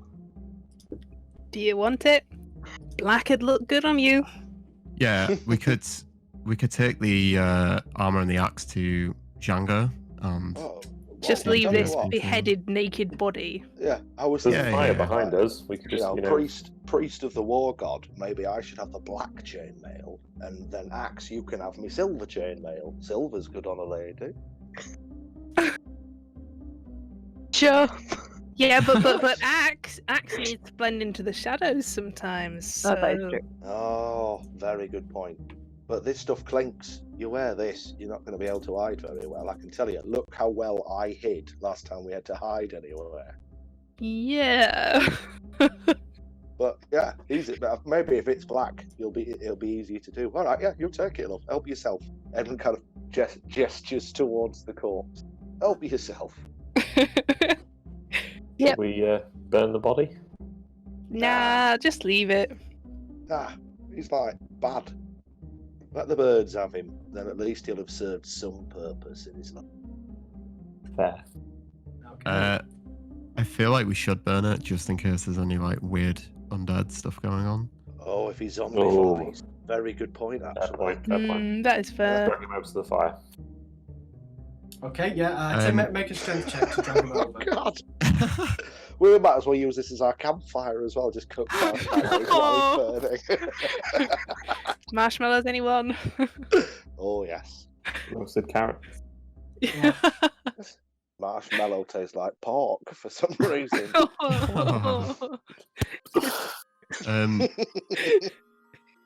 Speaker 5: Do you want it? Black would look good on you.
Speaker 4: Yeah, we could take the armor and the axe to Django.
Speaker 2: Oh,
Speaker 5: Just
Speaker 2: well,
Speaker 5: leave
Speaker 2: tell you
Speaker 5: this
Speaker 2: what,
Speaker 5: beheaded naked body.
Speaker 2: Yeah, I was
Speaker 3: There's
Speaker 2: thinking,
Speaker 3: a fire
Speaker 4: yeah.
Speaker 3: behind us. We could
Speaker 2: you
Speaker 3: just,
Speaker 2: know, priest of the war god. Maybe I should have the black chainmail, and then axe, you can have me silver chainmail. Silver's good on a lady.
Speaker 6: Sure.
Speaker 5: Yeah, but axe needs to blend into the shadows sometimes. So...
Speaker 6: That is true.
Speaker 2: Oh, very good point. But this stuff clinks. You wear this, you're not going to be able to hide very well. I can tell you. Look how well I hid last time we had to hide anywhere.
Speaker 5: Yeah.
Speaker 2: But yeah, easy. But maybe if it's black, it'll be easier to do. All right, yeah, you take it, love. Help yourself. Edmund kind of gestures towards the corpse. Help yourself.
Speaker 5: Yep.
Speaker 3: we burn the body?
Speaker 5: Nah, just leave it.
Speaker 2: Ah, he's like bad. Let the birds have him. Then at least he'll have served some purpose in his life.
Speaker 3: Fair.
Speaker 1: Okay.
Speaker 4: I feel like we should burn it just in case there's any like weird undead stuff going on.
Speaker 2: Oh, if he's zombifies. Very good point,
Speaker 3: Fair
Speaker 2: actually.
Speaker 3: point, fair point.
Speaker 5: That is fair.
Speaker 3: Bring him over to the fire.
Speaker 1: Okay, yeah. Make a strength check to drag him
Speaker 2: Oh,
Speaker 1: over.
Speaker 2: God. We might as well use this as our campfire as well, just cook marshmallows while he's burning.
Speaker 5: Marshmallows, anyone?
Speaker 2: Oh, yes.
Speaker 3: Roasted carrots.
Speaker 1: Yeah.
Speaker 2: Marshmallow tastes like pork for some reason.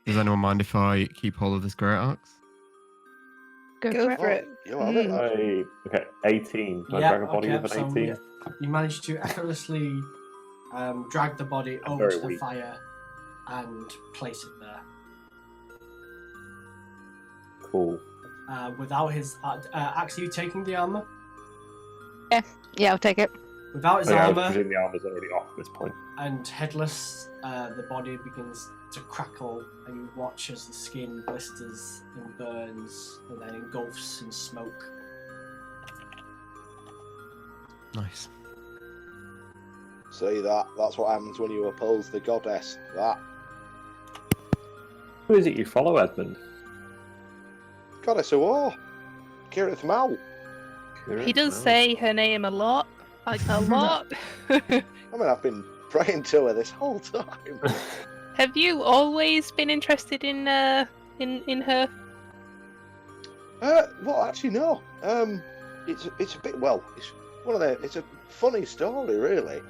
Speaker 4: Does anyone mind if I keep hold of this great axe?
Speaker 5: Go for it.
Speaker 2: You have it.
Speaker 3: Okay, 18. Can I
Speaker 1: Yeah,
Speaker 3: drag a body
Speaker 1: okay,
Speaker 3: with
Speaker 1: so
Speaker 3: an 18?
Speaker 1: yeah. You managed to effortlessly drag the body
Speaker 3: I'm
Speaker 1: over
Speaker 3: very
Speaker 1: to the
Speaker 3: weak.
Speaker 1: fire and place it there.
Speaker 3: Cool.
Speaker 1: Without his axe, are you taking the armor?
Speaker 6: Yeah, I'll take it.
Speaker 1: Without his
Speaker 3: Okay, I
Speaker 1: armor
Speaker 3: presume the armor's already off at this point.
Speaker 1: and headless, the body begins to crackle, and you watch as the skin blisters and burns, and then engulfs in smoke.
Speaker 4: Nice.
Speaker 2: See that? That's what happens when you oppose the goddess. That.
Speaker 3: Who is it you follow, Edmund?
Speaker 2: Goddess of war. Kirith Mal.
Speaker 5: He does say her name a lot. Like, a lot.
Speaker 2: I mean, I've been praying to her this whole time.
Speaker 5: Have you always been interested in her?
Speaker 2: Well, actually, no. It's a bit, well, it's one of the, it's a funny story, really.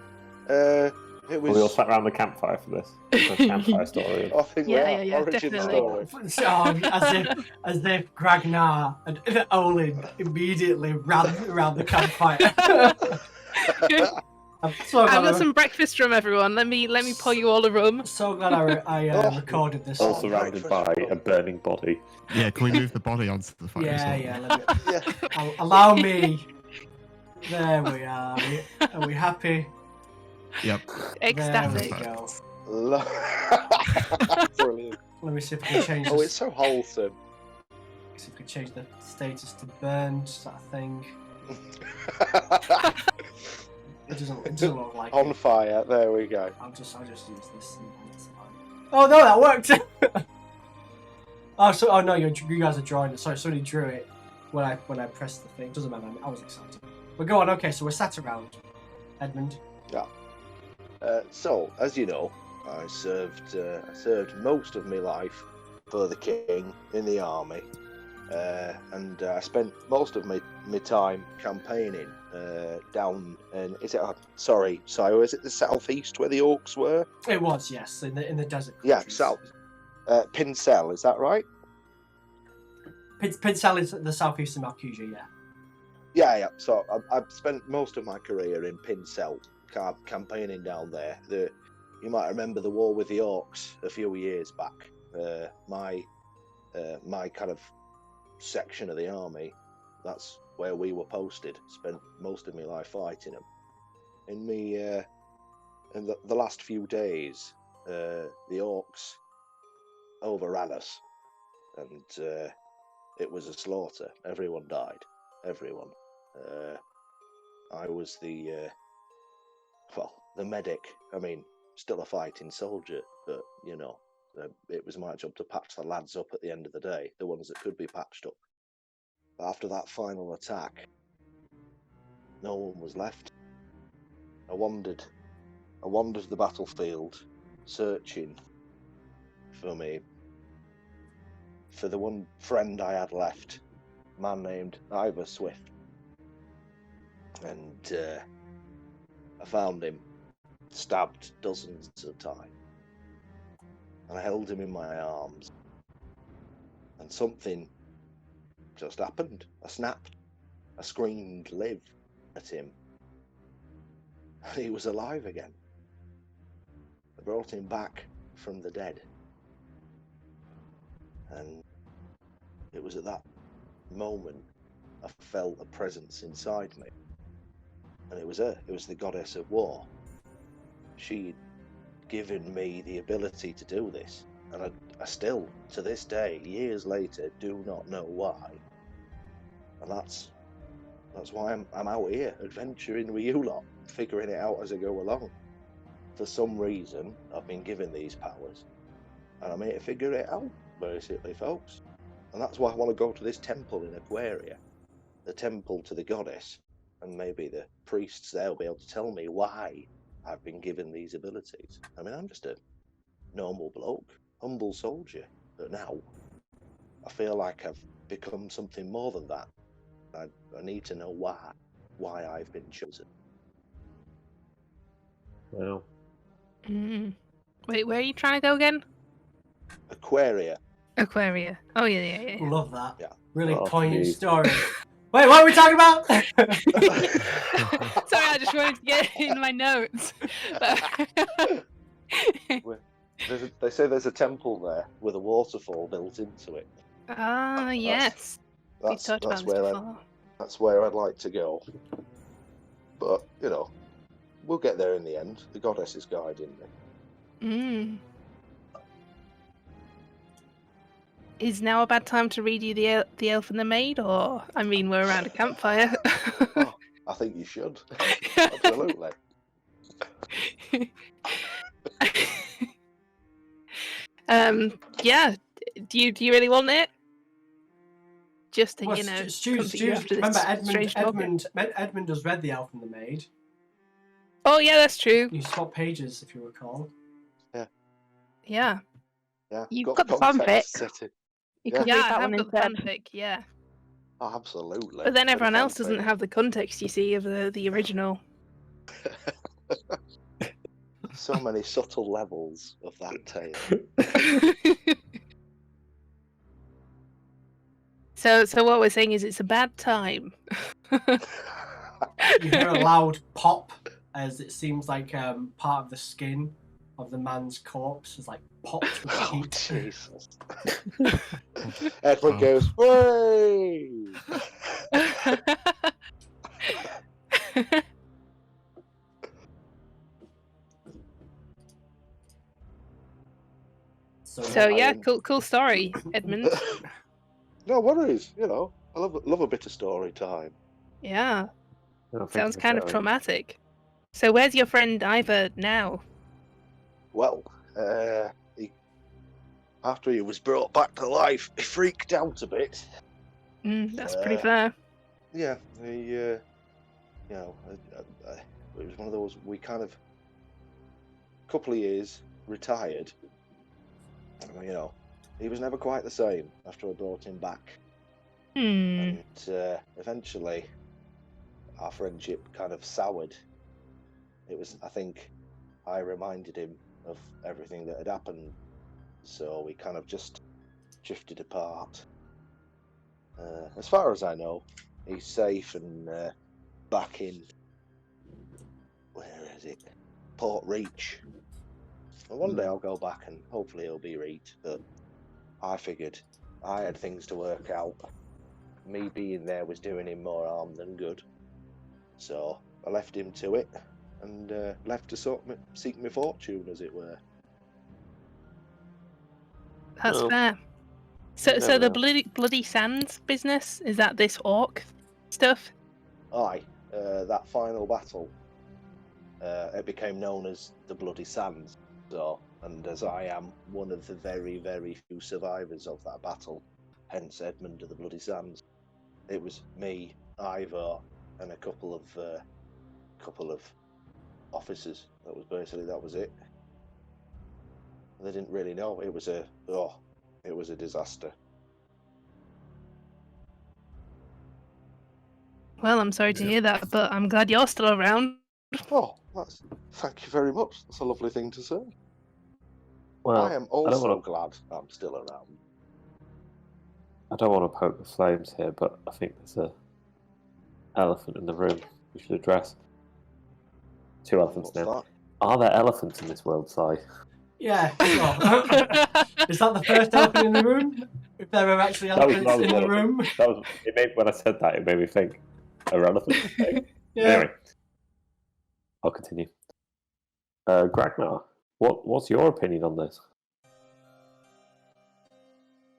Speaker 2: It was.
Speaker 3: We all sat around the campfire for this. It's a campfire story.
Speaker 2: I think
Speaker 5: Yeah,
Speaker 2: we
Speaker 5: yeah,
Speaker 2: are. Origin
Speaker 5: definitely.
Speaker 2: story.
Speaker 1: So, as if Gragnar and Olin immediately ran around the campfire. I'm so glad
Speaker 5: I've got some breakfast from everyone. Let me pour you all a rum.
Speaker 1: So glad I
Speaker 2: Oh.
Speaker 1: recorded this.
Speaker 3: All surrounded by a burning body.
Speaker 4: Yeah, can we move the body onto the fire?
Speaker 1: Yeah,
Speaker 4: as well?
Speaker 1: yeah. Let me,
Speaker 2: Yeah.
Speaker 1: allow me. There we are. Are we happy?
Speaker 4: Yep.
Speaker 5: Ecstatic.
Speaker 1: There we go.
Speaker 2: Brilliant.
Speaker 1: Let me see if I can change
Speaker 2: Oh,
Speaker 1: this.
Speaker 2: it's so wholesome.
Speaker 1: See if I can change the status to burned. Is that a thing? It doesn't look like
Speaker 2: On
Speaker 1: it.
Speaker 2: fire. There we go.
Speaker 1: I'll just use this. And that's fine. Oh no, that worked. Oh no, you guys are drawing it. Sorry, somebody drew it when I pressed the thing. Doesn't matter. I was excited. But go on. Okay, so we're sat around. Edmund.
Speaker 2: Yeah. So, as you know, I served most of my life for the king in the army, and I spent most of my time campaigning down in. Is it? Sorry, is it the southeast where the orcs were?
Speaker 1: It was, yes, in the desert.
Speaker 2: Yeah,
Speaker 1: countries.
Speaker 2: south. Pincel, is that right?
Speaker 1: Pincel is the southeast of Malcusia, yeah.
Speaker 2: Yeah. So I've spent most of my career in Pincel, campaigning down there. You might remember the war with the orcs a few years back. My kind of section of the army, that's where we were posted. Spent most of my life fighting them. In the last few days, the orcs overran us, and it was a slaughter. Everyone died. Everyone. I was the medic. I mean, still a fighting soldier, but you know, it was my job to patch the lads up at the end of the day, the ones that could be patched up. But after that final attack, no one was left. I wandered the battlefield, searching for the one friend I had left, a man named Ivor Swift, and I found him, stabbed dozens of times, and I held him in my arms, and something just happened. I snapped. I screamed "live" at him, and he was alive again. I brought him back from the dead, and it was at that moment I felt a presence inside me, and it was her. It was the goddess of war. She'd given me the ability to do this, and I still, to this day, years later, do not know why. And That's why I'm out here, adventuring with you lot, figuring it out as I go along. For some reason, I've been given these powers, and I'm here to figure it out, basically, folks. And that's why I want to go to this temple in Aquaria, the temple to the goddess, and maybe the priests there will be able to tell me why I've been given these abilities. I mean, I'm just a normal bloke, humble soldier, but now I feel like I've become something more than that. I need to know why I've been chosen.
Speaker 3: Well,
Speaker 5: Wait, where are you trying to go again?
Speaker 2: Aquaria.
Speaker 5: Aquaria. Oh yeah.
Speaker 1: Love that.
Speaker 2: Yeah.
Speaker 1: Really
Speaker 3: Oh,
Speaker 1: poignant
Speaker 3: geez.
Speaker 1: story. Wait, what are we talking about?
Speaker 5: Sorry, I just wanted to get it in my notes.
Speaker 2: They say there's a temple there with a waterfall built into it.
Speaker 5: Ah, yes. We've talked about this before.
Speaker 2: That's where I'd like to go. But, you know, we'll get there in the end. The goddess is guiding me.
Speaker 5: Is now a bad time to read you the Elf and the Maid, or I mean, we're around a campfire.
Speaker 2: Oh, I think you should. Absolutely.
Speaker 5: Yeah. Do you really want it? Just to,
Speaker 1: Well,
Speaker 5: you know,
Speaker 1: Stu,
Speaker 5: comfort you after
Speaker 1: remember
Speaker 5: this strange talking.
Speaker 1: Edmund has read The Elf and the Maid.
Speaker 5: Oh yeah, that's true.
Speaker 1: You swap pages, if you recall.
Speaker 5: Yeah.
Speaker 2: Yeah,
Speaker 6: You've got the fanfic.
Speaker 2: context set it.
Speaker 6: You
Speaker 2: Yeah.
Speaker 6: could
Speaker 5: Yeah,
Speaker 6: read
Speaker 5: I
Speaker 6: that
Speaker 5: have
Speaker 6: one
Speaker 5: got the
Speaker 6: instead.
Speaker 5: fanfic, yeah.
Speaker 2: Oh, absolutely.
Speaker 5: But then
Speaker 2: Bit of
Speaker 5: everyone else
Speaker 2: fanfic.
Speaker 5: doesn't have the context, you see, of the original.
Speaker 2: So many subtle levels of that tale.
Speaker 5: So what we're saying is it's a bad time.
Speaker 1: You hear a loud pop as it seems like part of the skin of the man's corpse is like popped with
Speaker 2: Oh,
Speaker 1: heat.
Speaker 2: Jesus. Edward goes, "Way!"
Speaker 5: So yeah, cool story, Edmund.
Speaker 2: No worries, you know. I love a bit of story time.
Speaker 5: Yeah,
Speaker 3: no, thank
Speaker 5: sounds
Speaker 3: you for
Speaker 5: kind of
Speaker 3: sharing.
Speaker 5: traumatic. So where's your friend Ivor now?
Speaker 2: Well, after he was brought back to life, he freaked out a bit.
Speaker 5: That's pretty fair.
Speaker 2: Yeah, it was one of those, we kind of, couple of years, retired. You know, he was never quite the same after I brought him back. And eventually, our friendship kind of soured. I think I reminded him of everything that had happened, so we kind of just drifted apart. As far as I know, he's safe and back in, where is it? Port Reach. And one day I'll go back and hopefully he'll be Reach, but I figured I had things to work out. Me being there was doing him more harm than good. So I left him to it and left to seek my fortune, as it were.
Speaker 5: That's
Speaker 3: Well,
Speaker 5: fair. So
Speaker 3: never
Speaker 5: the
Speaker 3: know.
Speaker 5: bloody sands business, is that this orc stuff?
Speaker 2: Aye, that final battle, it became known as the Bloody Sands. So, and as I am one of the very, very few survivors of that battle, hence Edmund of the Bloody Sands, it was me, Ivor, and a couple of officers. That was it. They didn't really know. It was a disaster.
Speaker 5: Well, I'm sorry to hear that, but I'm glad you're still around.
Speaker 2: Oh, thank you very much. That's a lovely thing to say.
Speaker 3: Well,
Speaker 2: I am also glad I'm still around.
Speaker 3: I don't want to poke the flames here, but I think there's a elephant in the room we should address. 2 elephants
Speaker 2: What's
Speaker 3: now.
Speaker 2: that?
Speaker 3: Are there elephants in this world, Si?
Speaker 1: Yeah, sure. Is that the first elephant in the room? If there are actually elephants in the room?
Speaker 3: When I said that, it made me think. Are elephants?
Speaker 1: Yeah.
Speaker 3: Anyway, I'll continue. Gragnar, what's your opinion on this?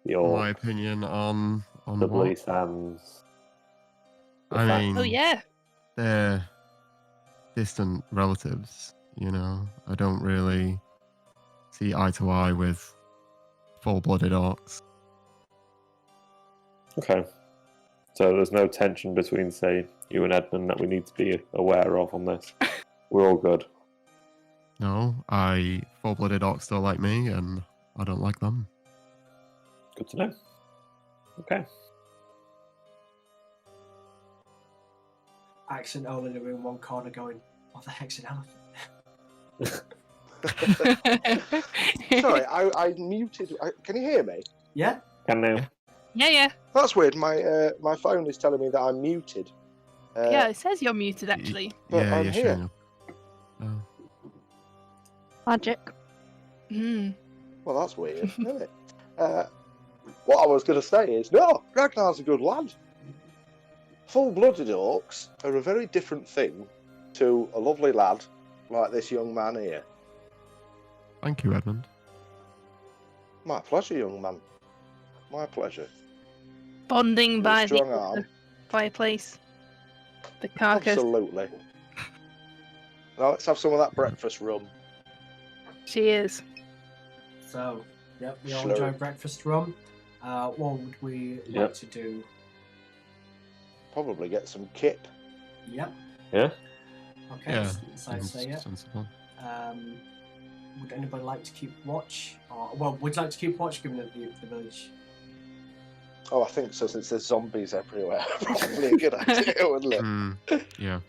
Speaker 4: My opinion on
Speaker 3: the
Speaker 4: what?
Speaker 3: Bloody Sands.
Speaker 4: I mean,
Speaker 5: Oh yeah.
Speaker 4: they're distant relatives, you know. I don't really see eye to eye with full-blooded orcs.
Speaker 3: Okay. So there's no tension between, say, you and Edmund that we need to be aware of on this. We're all good.
Speaker 4: No, full-blooded orcs don't like me, and I don't like them.
Speaker 3: Good to know. Okay.
Speaker 1: Accent only in the room, one corner going, what the heck's an elephant?
Speaker 2: Sorry, I muted. Can you hear me?
Speaker 1: Yeah?
Speaker 3: Can now.
Speaker 5: Yeah.
Speaker 2: That's weird. My phone is telling me that I'm muted.
Speaker 5: Yeah, it says you're muted actually.
Speaker 2: But
Speaker 4: Yeah,
Speaker 2: I'm
Speaker 4: you're
Speaker 2: here.
Speaker 4: showing up. Oh.
Speaker 6: Magic.
Speaker 2: Well, that's weird, isn't it? What I was going to say is, no, Ragnar's a good lad. Full-blooded orcs are a very different thing to a lovely lad like this young man here.
Speaker 4: Thank you, Edmund.
Speaker 2: My pleasure, young man. My pleasure.
Speaker 5: Bonding
Speaker 2: You're a
Speaker 5: by
Speaker 2: strong
Speaker 5: the
Speaker 2: arm.
Speaker 5: fireplace. The carcass.
Speaker 2: Absolutely. Now let's have some of that breakfast rum.
Speaker 5: She is.
Speaker 1: So, yep, we all
Speaker 2: Slurp.
Speaker 1: enjoy breakfast rum. What would we like to do?
Speaker 2: Probably get some kip.
Speaker 1: Yep.
Speaker 3: Yeah?
Speaker 1: Okay,
Speaker 4: Yeah,
Speaker 1: so I'd say yeah.
Speaker 4: sensible.
Speaker 1: Would anybody like to keep watch? Or, well, would you like to keep watch given the village?
Speaker 2: Oh, I think so, since there's zombies everywhere. Probably a good idea, wouldn't it?
Speaker 4: Yeah.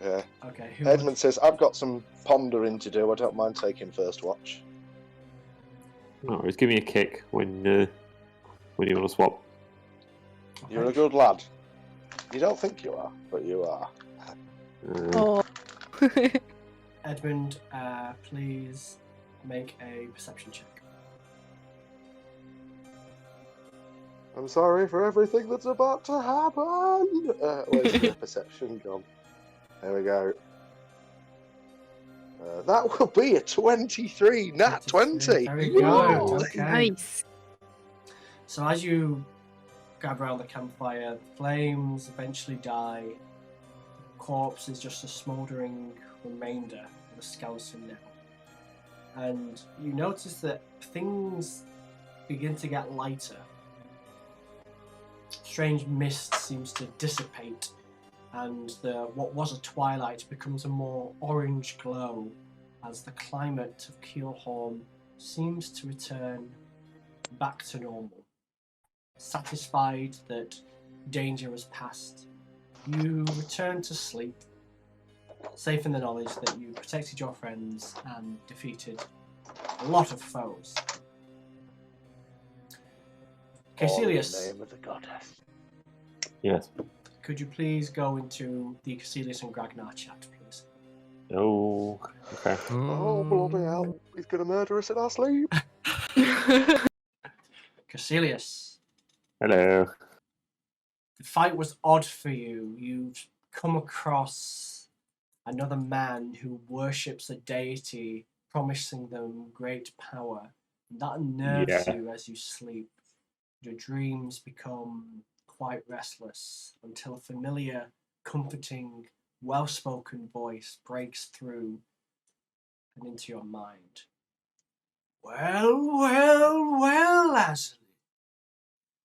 Speaker 2: Yeah.
Speaker 1: Okay, who
Speaker 2: Edmund says, I've got some pondering to do. I don't mind taking first watch.
Speaker 3: No worries. Give me a kick when you want to swap.
Speaker 1: Okay.
Speaker 2: You're a good lad. You don't think you are, but you are.
Speaker 5: Oh.
Speaker 1: Edmund, please make a perception check.
Speaker 2: I'm sorry for everything that's about to happen. Where's the perception gone? There we go. That will be a 23, nat 20.
Speaker 1: Very good. Okay.
Speaker 5: Nice.
Speaker 1: So as you gather around the campfire, the flames eventually die. The corpse is just a smouldering remainder of a skeleton now. And you notice that things begin to get lighter. Strange mist seems to dissipate, and what was a twilight becomes a more orange glow as the climate of Keelhaum seems to return back to normal. Satisfied that danger has passed, you return to sleep, safe in the knowledge that you protected your friends and defeated a lot of foes. Caecilius,
Speaker 2: All in the name of the goddess.
Speaker 3: Yes.
Speaker 1: could you please go into the Caecilius and Ragnar chapter, please?
Speaker 3: Oh, okay.
Speaker 2: Oh, bloody hell. He's going to murder us in our sleep.
Speaker 1: Caecilius,
Speaker 3: Hello.
Speaker 1: the fight was odd for you. You've come across another man who worships a deity, promising them great power. That unnerves you as you sleep. Your dreams become quite restless until a familiar, comforting, well-spoken voice breaks through and into your mind. Well, Aslan.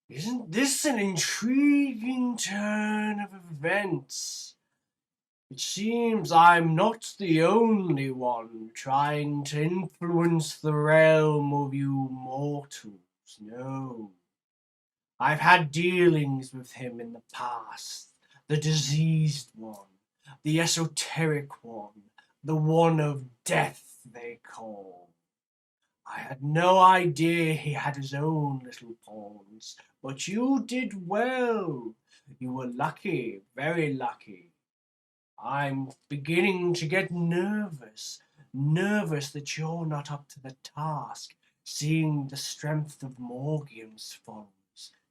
Speaker 1: Isn't this an intriguing turn of events? It seems I'm not the only one trying to influence the realm of you mortals. No. I've had dealings with him in the past. The diseased one, the esoteric one, the one of death they call. I had no idea he had his own little pawns, but you did well. You were lucky, very lucky. I'm beginning to get nervous that you're not up to the task, seeing the strength of Morgan's foes.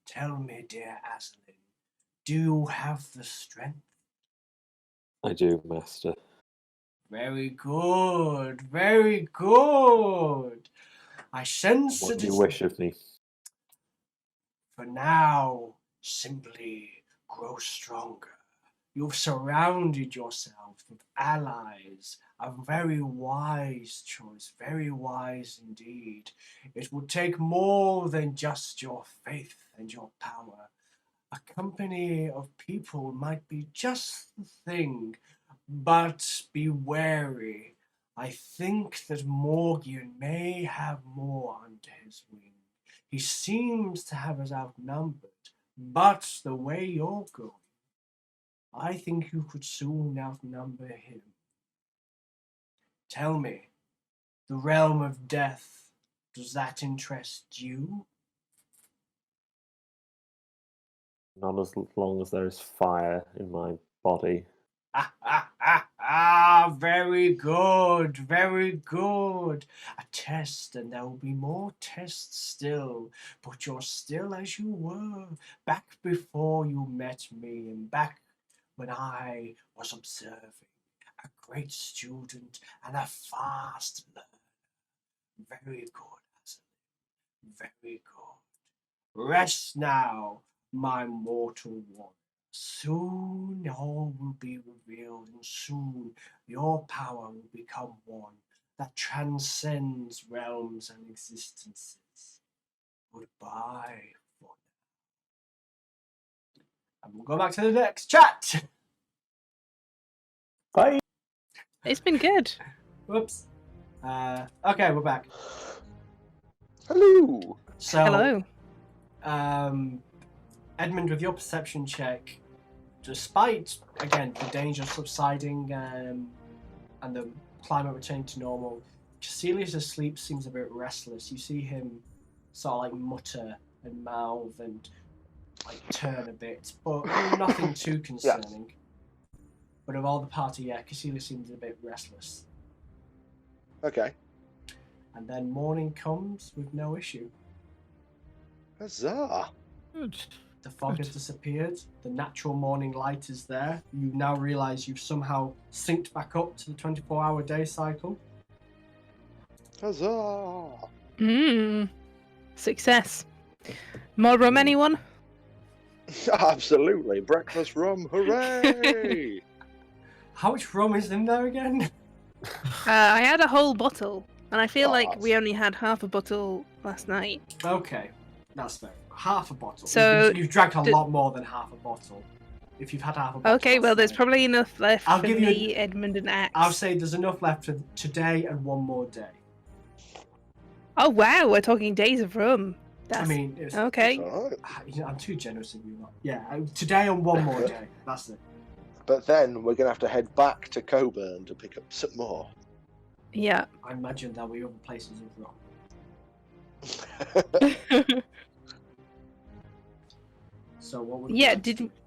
Speaker 1: Tell me, dear Aslan, do you have the strength?
Speaker 3: I do, Master.
Speaker 1: Very good, very good. I sense
Speaker 3: What
Speaker 1: it
Speaker 3: do you
Speaker 1: is...
Speaker 3: wish of me?
Speaker 1: For now, simply grow stronger. You've surrounded yourself with allies. A very wise choice, very wise indeed. It would take more than just your faith and your power. A company of people might be just the thing, but be wary. I think that Morgan may have more under his wing. He seems to have us outnumbered, but the way you're going, I think you could soon outnumber him. Tell me, the realm of death, does that interest you?
Speaker 3: Not as long as there is fire in my body.
Speaker 1: Very good, very good. A test, and there will be more tests still, but you're still as you were back before you met me and back when I was observing. A great student and a fast learner. Very good, Hazel. Very good. Rest now, my mortal one. Soon all will be revealed, and soon your power will become one that transcends realms and existences. Goodbye for now. And we'll go back to the next chat.
Speaker 3: Bye.
Speaker 5: It's been good.
Speaker 1: Whoops. Okay, we're back.
Speaker 2: Hello.
Speaker 1: So,
Speaker 5: Hello.
Speaker 1: Edmund, with your perception check, despite, again, the danger subsiding and the climate returning to normal, Caecilius' sleep seems a bit restless. You see him sort of like mutter and mouth and like turn a bit, but nothing too concerning. Yeah. But of all the party, yeah, Caecilius seems a bit restless.
Speaker 2: Okay.
Speaker 1: And then morning comes with no issue.
Speaker 2: Huzzah!
Speaker 4: Good.
Speaker 1: The fog has disappeared. The natural morning light is there. You now realise you've somehow synced back up to the 24-hour day cycle.
Speaker 2: Huzzah!
Speaker 5: Success. More rum, anyone?
Speaker 2: Absolutely. Breakfast rum, hooray!
Speaker 1: How much rum is in there again?
Speaker 5: I had a whole bottle, and I feel like we only had half a bottle last night.
Speaker 1: Okay, that's fair. Half a bottle.
Speaker 5: So
Speaker 1: you've drank a lot more than half a bottle. If you've had half a bottle.
Speaker 5: Okay, well, there's probably enough left for me, Edmund, and Axe.
Speaker 1: I'll say there's enough left for today and one more day.
Speaker 5: Oh wow, we're talking days of rum.
Speaker 1: I mean, it's
Speaker 5: okay.
Speaker 1: Right. I'm too generous of you. Yeah, today and one more day. That's it.
Speaker 2: But then we're gonna have to head back to Coburn to pick up some more.
Speaker 5: Yeah.
Speaker 1: I imagine there'll be other places of rum. So what would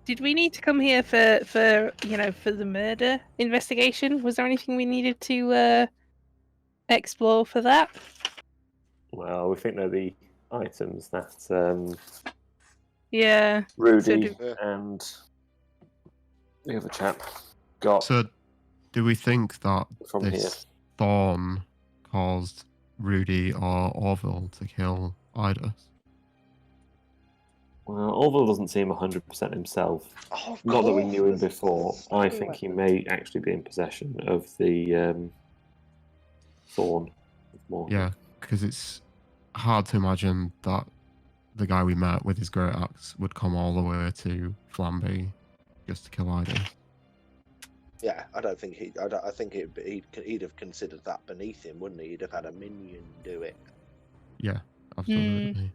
Speaker 5: did we need to come here for the murder investigation? Was there anything we needed to explore for that?
Speaker 3: Well, we think they're the items that Rudy and the other chap got.
Speaker 4: So, do we think that
Speaker 3: from
Speaker 4: this Thorn caused Rudy or Orville to kill Ida?
Speaker 3: Well, Orville doesn't seem 100% himself. Not that we knew him before. I think he may actually be in possession of the Thorn of Morgan.
Speaker 4: Yeah, because it's hard to imagine that the guy we met with his great axe would come all the way to Flamby just to kill Ida.
Speaker 2: Yeah, I don't think he. I think he'd have considered that beneath him, wouldn't he? He'd have had a minion do it.
Speaker 4: Yeah, absolutely.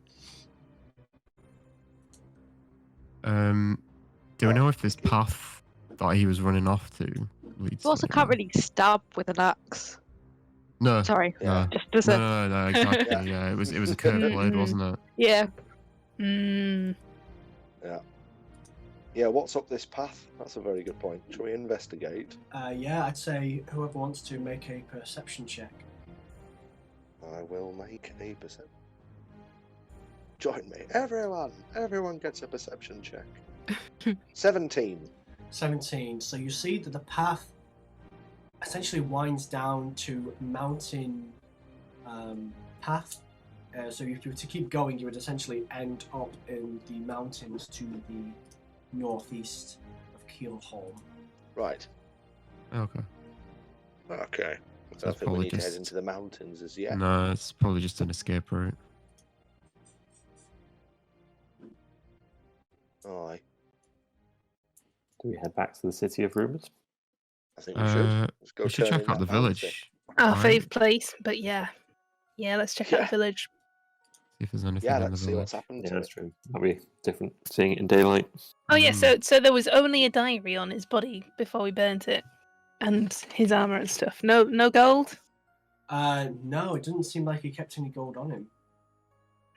Speaker 4: Do we know if this path that he was running off to leads?
Speaker 6: You also can't really stab with an axe.
Speaker 4: No.
Speaker 6: Sorry.
Speaker 4: Yeah.
Speaker 6: Just as a...
Speaker 4: No, exactly. Yeah, it was a curved blade, wasn't it?
Speaker 6: Yeah.
Speaker 2: Yeah. Yeah, what's up this path? That's a very good point. Shall we investigate?
Speaker 1: Yeah, I'd say whoever wants to make a perception check.
Speaker 2: I will make a perception. Join me. Everyone gets a perception check. 17.
Speaker 1: 17. So you see that the path essentially winds down to mountain path. So if you were to keep going, you would essentially end up in the mountains to the northeast of Keelhaum.
Speaker 2: Right.
Speaker 4: Okay.
Speaker 2: Okay. I
Speaker 4: So
Speaker 2: don't
Speaker 4: it's
Speaker 2: think we
Speaker 4: probably
Speaker 2: need to head
Speaker 4: just-
Speaker 2: into the mountains as yet.
Speaker 4: No, it's probably just an escape route.
Speaker 2: Aye.
Speaker 3: Do we head back to the City of Rumours?
Speaker 2: I think we should. Let's go
Speaker 4: We should
Speaker 2: turn
Speaker 4: check
Speaker 2: in
Speaker 4: out the
Speaker 2: that bounty.
Speaker 4: village.
Speaker 5: Our
Speaker 4: Right.
Speaker 5: fave place, but yeah. Yeah, let's check out
Speaker 2: Yeah.
Speaker 5: the village.
Speaker 4: See if there's anything
Speaker 2: Yeah,
Speaker 4: in the
Speaker 2: let's see
Speaker 4: village.
Speaker 2: what's happened
Speaker 3: Yeah,
Speaker 2: to
Speaker 3: that's
Speaker 2: it.
Speaker 3: true. Might be different seeing it in daylight.
Speaker 5: Oh yeah,
Speaker 4: Mm.
Speaker 5: so there was only a diary on his body before we burnt it, and his armor and stuff. No gold,
Speaker 1: No, it doesn't seem like he kept any gold on him.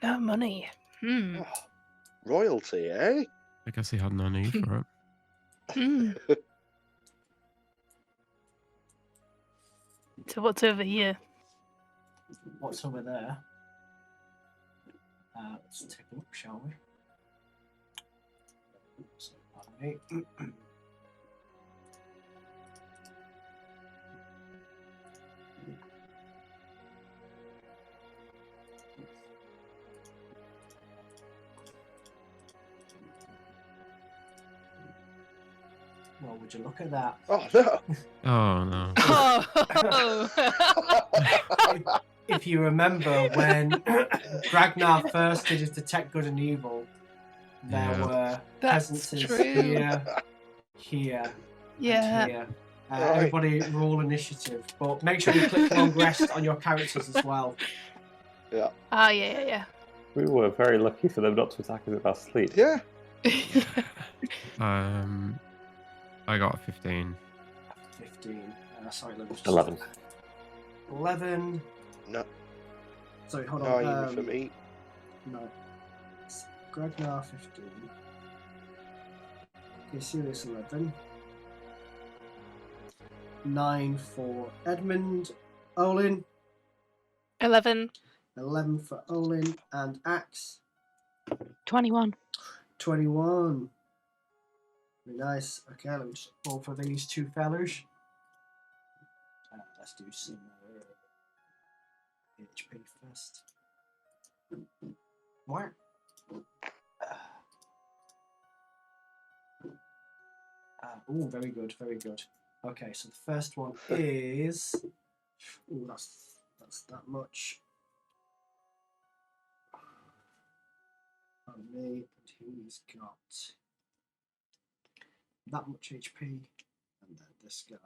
Speaker 5: no money.
Speaker 2: Oh, royalty, eh?
Speaker 4: I guess he had no need for it.
Speaker 5: Hmm. So what's over here?
Speaker 1: What's over there? Let's take a look, shall we? So, alright. Well, would you look at that?
Speaker 2: Oh, no.
Speaker 4: Oh no.
Speaker 5: Oh,
Speaker 1: If you remember when Ragnar first did his Detect Good and Evil, there
Speaker 4: Yeah.
Speaker 1: were
Speaker 5: That's
Speaker 1: presences
Speaker 5: true.
Speaker 1: here,
Speaker 5: yeah.
Speaker 1: and here.
Speaker 2: Right.
Speaker 1: Everybody roll initiative, but make sure you click long rest on your characters as well.
Speaker 5: Ah, yeah.
Speaker 3: We were very lucky for them not to attack us in our sleep.
Speaker 2: Yeah.
Speaker 4: I got a 15.
Speaker 1: 15. Sorry, let me just...
Speaker 3: 11.
Speaker 1: 11.
Speaker 2: No.
Speaker 1: Sorry, hold on.
Speaker 2: 9 for me.
Speaker 1: No. It's Ragnar 15. Okay, Sirius 11. 9 for Edmund. Olin.
Speaker 5: 11.
Speaker 1: 11 for Olin. And Axe.
Speaker 6: 21.
Speaker 1: 21. Very nice. Okay, let me just roll for these two fellas. Let's do some HP first. What? Oh, very good, very good. Okay, so the first one is. Oh, that's that much. On me, and he's got that much HP, and then this guy,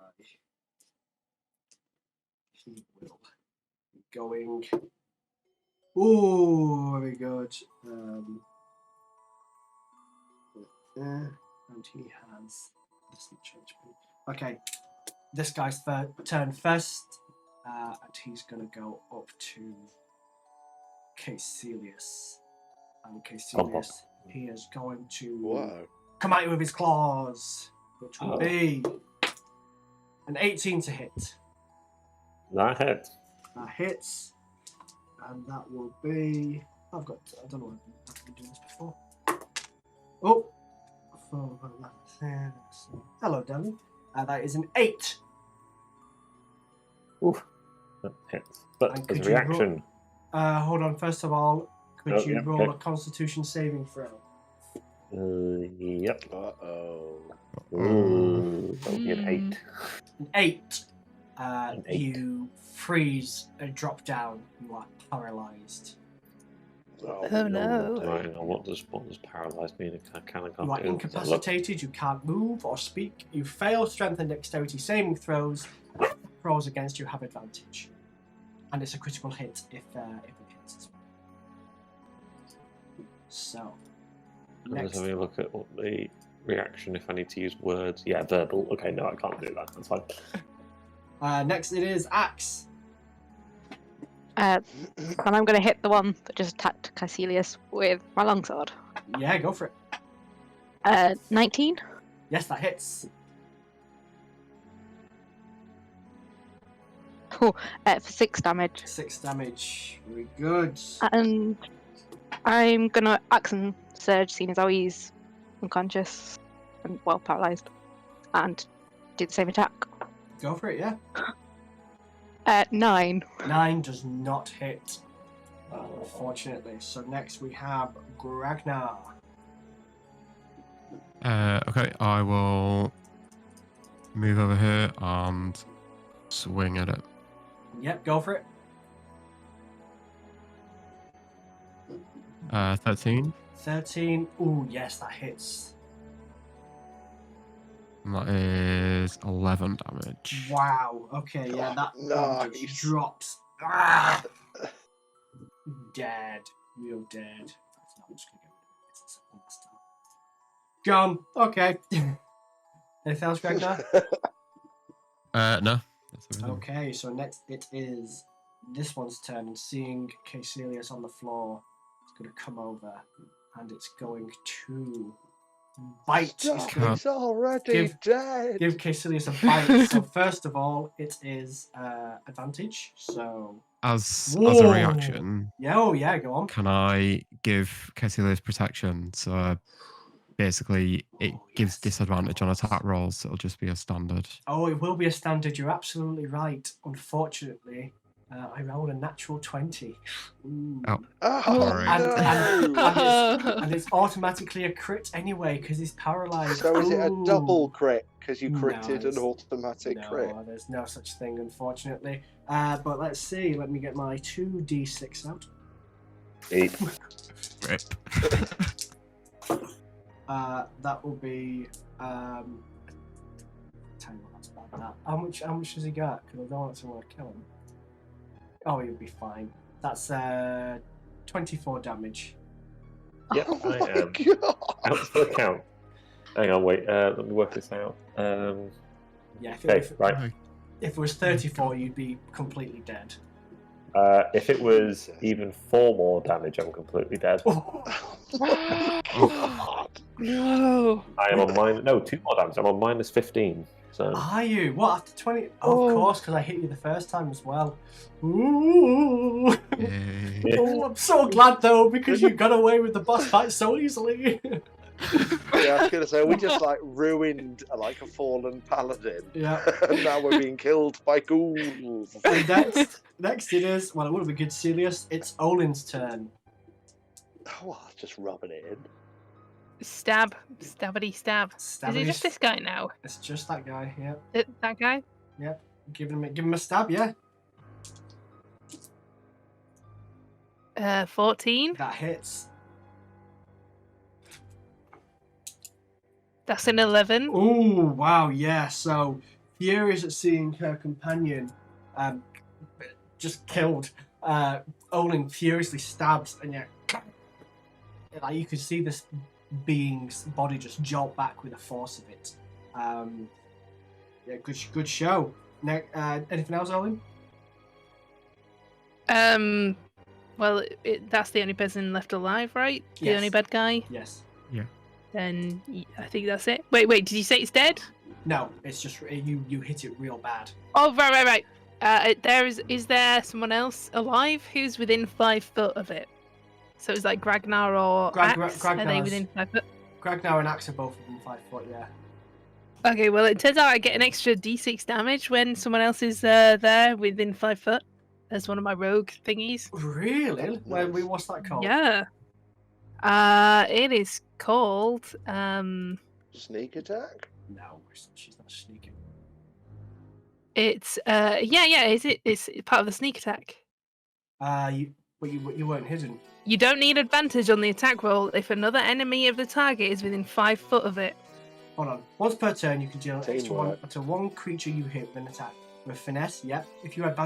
Speaker 1: he will be going. Oh, very good. And he has this much HP. Okay, this guy's turn first, and he's gonna go up to Caecilius. And Caecilius, he is going to
Speaker 2: Whoa.
Speaker 1: come at you with his claws, which will
Speaker 3: Oh.
Speaker 1: be an 18 to hit.
Speaker 3: That hit.
Speaker 1: That hits, and that will be. I don't know. I've been doing this before. Oh, hello, Danny. That is an 8.
Speaker 3: Oof. That hits. But
Speaker 1: And
Speaker 3: as
Speaker 1: could
Speaker 3: a
Speaker 1: you
Speaker 3: reaction,
Speaker 1: Hold on. First of all, could
Speaker 3: Oh,
Speaker 1: you
Speaker 3: yeah,
Speaker 1: roll
Speaker 3: okay.
Speaker 1: a Constitution saving throw?
Speaker 3: yep.
Speaker 2: Uh-oh.
Speaker 3: Ooh, that would be an 8.
Speaker 1: An 8.
Speaker 3: An 8.
Speaker 1: You freeze and drop down. You are paralyzed.
Speaker 5: Oh no.
Speaker 3: Right, now what does paralysed mean? I can't
Speaker 1: You are
Speaker 3: do?
Speaker 1: incapacitated. You can't move or speak. You fail strength and dexterity saving throws. Throws against you have advantage, and it's a critical hit if it hits. So,
Speaker 3: I'm
Speaker 1: next,
Speaker 3: just having a look at what the reaction if I need to use words. Yeah, verbal. Okay, no, I can't do that. That's fine.
Speaker 1: next it is Axe.
Speaker 6: And I'm going to hit the one that just attacked Caecilius with my longsword.
Speaker 1: Yeah, go for it.
Speaker 6: 19.
Speaker 1: Yes, that hits.
Speaker 6: For 6 damage.
Speaker 1: 6 damage. Very good.
Speaker 6: And I'm going to action surge, seeing as how he's unconscious and, well, paralysed. And do the same attack.
Speaker 1: Go for it. Yeah.
Speaker 6: 9.
Speaker 1: 9 does not hit, unfortunately. So next we have Ragnar.
Speaker 4: Okay, I will move over here and swing at it.
Speaker 1: Yep, go for it.
Speaker 4: 13.
Speaker 1: 13. Ooh, yes, that hits.
Speaker 4: And that is 11 damage.
Speaker 1: Wow. Okay, yeah, that
Speaker 2: Nice.
Speaker 1: just drops. Ah! Dead. Real dead. I'm just gonna get rid of it. Gone. Okay. Anything else, Ragnar?
Speaker 4: No. That's everything.
Speaker 1: Okay, so next it is this one's turn, and seeing Caecilius on the floor, it's going to come over, and it's going to bite.
Speaker 2: Stop,
Speaker 4: gonna
Speaker 2: he's already dead.
Speaker 1: Give Caecilius a bite. So first of all, it is advantage. So
Speaker 4: As a
Speaker 1: Whoa.
Speaker 4: reaction,
Speaker 1: yeah, oh yeah, go on.
Speaker 4: can I give Caecilius protection? So basically, it gives
Speaker 1: yes.
Speaker 4: disadvantage on attack rolls. So it'll just be a standard.
Speaker 1: Oh, it will be a standard. You're absolutely right. Unfortunately, I rolled a natural 20. Ooh.
Speaker 4: Oh.
Speaker 2: Oh,
Speaker 4: Sorry.
Speaker 2: no.
Speaker 1: And it's automatically a crit anyway because he's paralyzed.
Speaker 2: So is it a
Speaker 1: Ooh.
Speaker 2: double crit because you
Speaker 1: No,
Speaker 2: critted
Speaker 1: it's-
Speaker 2: an automatic crit?
Speaker 1: No, there's no such thing, unfortunately. But let's see. Let me get my 2d6 out.
Speaker 3: 8.
Speaker 4: Rip.
Speaker 1: That will be. Tell you what, that's bad. That. How much has he got? Because I don't want to kill him. Oh, he'll be fine. That's 24 damage.
Speaker 3: Yep,
Speaker 2: Oh
Speaker 3: I
Speaker 2: my
Speaker 3: am.
Speaker 2: god!
Speaker 3: How does that count? Hang on, wait. Let me work this out.
Speaker 1: Yeah.
Speaker 3: Okay, right.
Speaker 1: If it was 34, you'd be completely dead.
Speaker 3: If it was even 4 more damage, I'm completely dead.
Speaker 1: Oh,
Speaker 2: Oh my god!
Speaker 5: No.
Speaker 3: I am on 2 more damage. I'm on minus 15. So
Speaker 1: are you? What, after 20?
Speaker 5: Oh.
Speaker 1: Of course, because I hit you the first time as well. Ooh.
Speaker 4: Yay.
Speaker 1: Oh, I'm so glad though, because you got away with the boss fight so easily.
Speaker 2: Yeah, I was gonna say we just like ruined like a fallen paladin,
Speaker 1: Yeah.
Speaker 2: and now we're being killed by ghouls.
Speaker 1: And next it is, well, it would have been good, Celius. It's Olin's turn.
Speaker 2: Oh, I was just rubbing it in.
Speaker 5: Stab. Stabbity stab. Is it just this guy now?
Speaker 1: It's just that guy, yeah.
Speaker 5: That guy?
Speaker 1: Give him a stab, yeah.
Speaker 5: 14.
Speaker 1: That hits.
Speaker 5: That's an 11.
Speaker 1: Oh, wow, yeah. So, furious at seeing her companion just killed, Olin furiously stabs, and yeah, like you can see this being's body just jolt back with the force of it. Yeah, good show. Anything else, Olin?
Speaker 5: Well, that's the only person left alive, right? The
Speaker 1: Yes.
Speaker 5: only bad guy?
Speaker 1: Yes.
Speaker 5: Then I think that's it. Wait, did you say it's dead?
Speaker 1: No, it's just you hit it real bad.
Speaker 5: Oh, right. Is there someone else alive who's within 5 foot of it? So it's like Gragnar or Axe? Are they
Speaker 1: Gragnar's-
Speaker 5: within 5 foot?
Speaker 1: Gragnar and Axe are both within 5 foot, yeah.
Speaker 5: Okay, well, it turns out I get an extra d6 damage when someone else is there within 5 foot. As one of my rogue thingies.
Speaker 1: Really? What's that called?
Speaker 5: Yeah. It is called
Speaker 2: Sneak attack?
Speaker 1: No, she's not sneaking.
Speaker 5: it's it's part of the sneak attack.
Speaker 1: You weren't hidden.
Speaker 5: You don't need advantage on the attack roll if another enemy of the target is within 5 foot of it.
Speaker 1: Hold on. Once per turn, you can deal an extra one
Speaker 2: Teamwork.
Speaker 1: to one creature you hit with an attack. With finesse, yep. If you have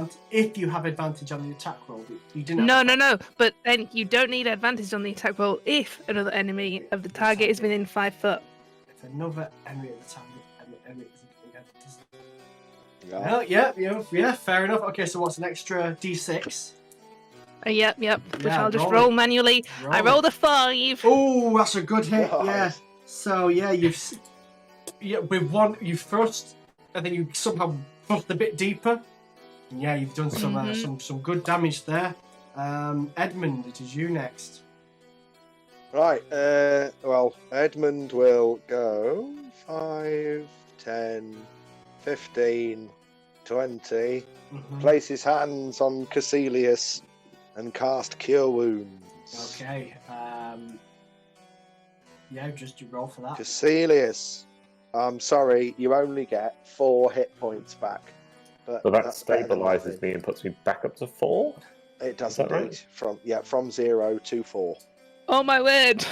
Speaker 1: advantage on the attack roll, you didn't.
Speaker 5: No. But then you don't need advantage on the attack roll if another enemy of the target is within 5 foot.
Speaker 1: If another enemy at the target, enemy isn't getting advantage.
Speaker 2: Yeah.
Speaker 1: Yeah. Fair enough. Okay, so what's an extra d6?
Speaker 5: Yep. Which
Speaker 1: Yeah,
Speaker 5: I'll just
Speaker 1: roll
Speaker 5: roll
Speaker 1: it.
Speaker 5: manually. I rolled a 5.
Speaker 1: Oh, that's a good hit.
Speaker 2: Nice.
Speaker 1: Yeah. So yeah, with one you thrust, and then you somehow thrust a bit deeper. And yeah, you've done some good damage there. Edmund, it is you next.
Speaker 2: Right, well, Edmund will go 5, 10, 15, 20,
Speaker 1: Mhm.
Speaker 2: place his hands on Caecilius and cast Cure Wounds.
Speaker 1: Okay. Yeah, just you roll for that.
Speaker 2: Caecilius, I'm sorry, you only get 4 hit points back. But
Speaker 3: So that
Speaker 2: that's better than
Speaker 3: stabilizes
Speaker 2: nothing.
Speaker 3: me and puts me back up to 4?
Speaker 2: It does
Speaker 3: Is that
Speaker 2: indeed.
Speaker 3: right?
Speaker 2: From 0 to 4.
Speaker 5: Oh my word!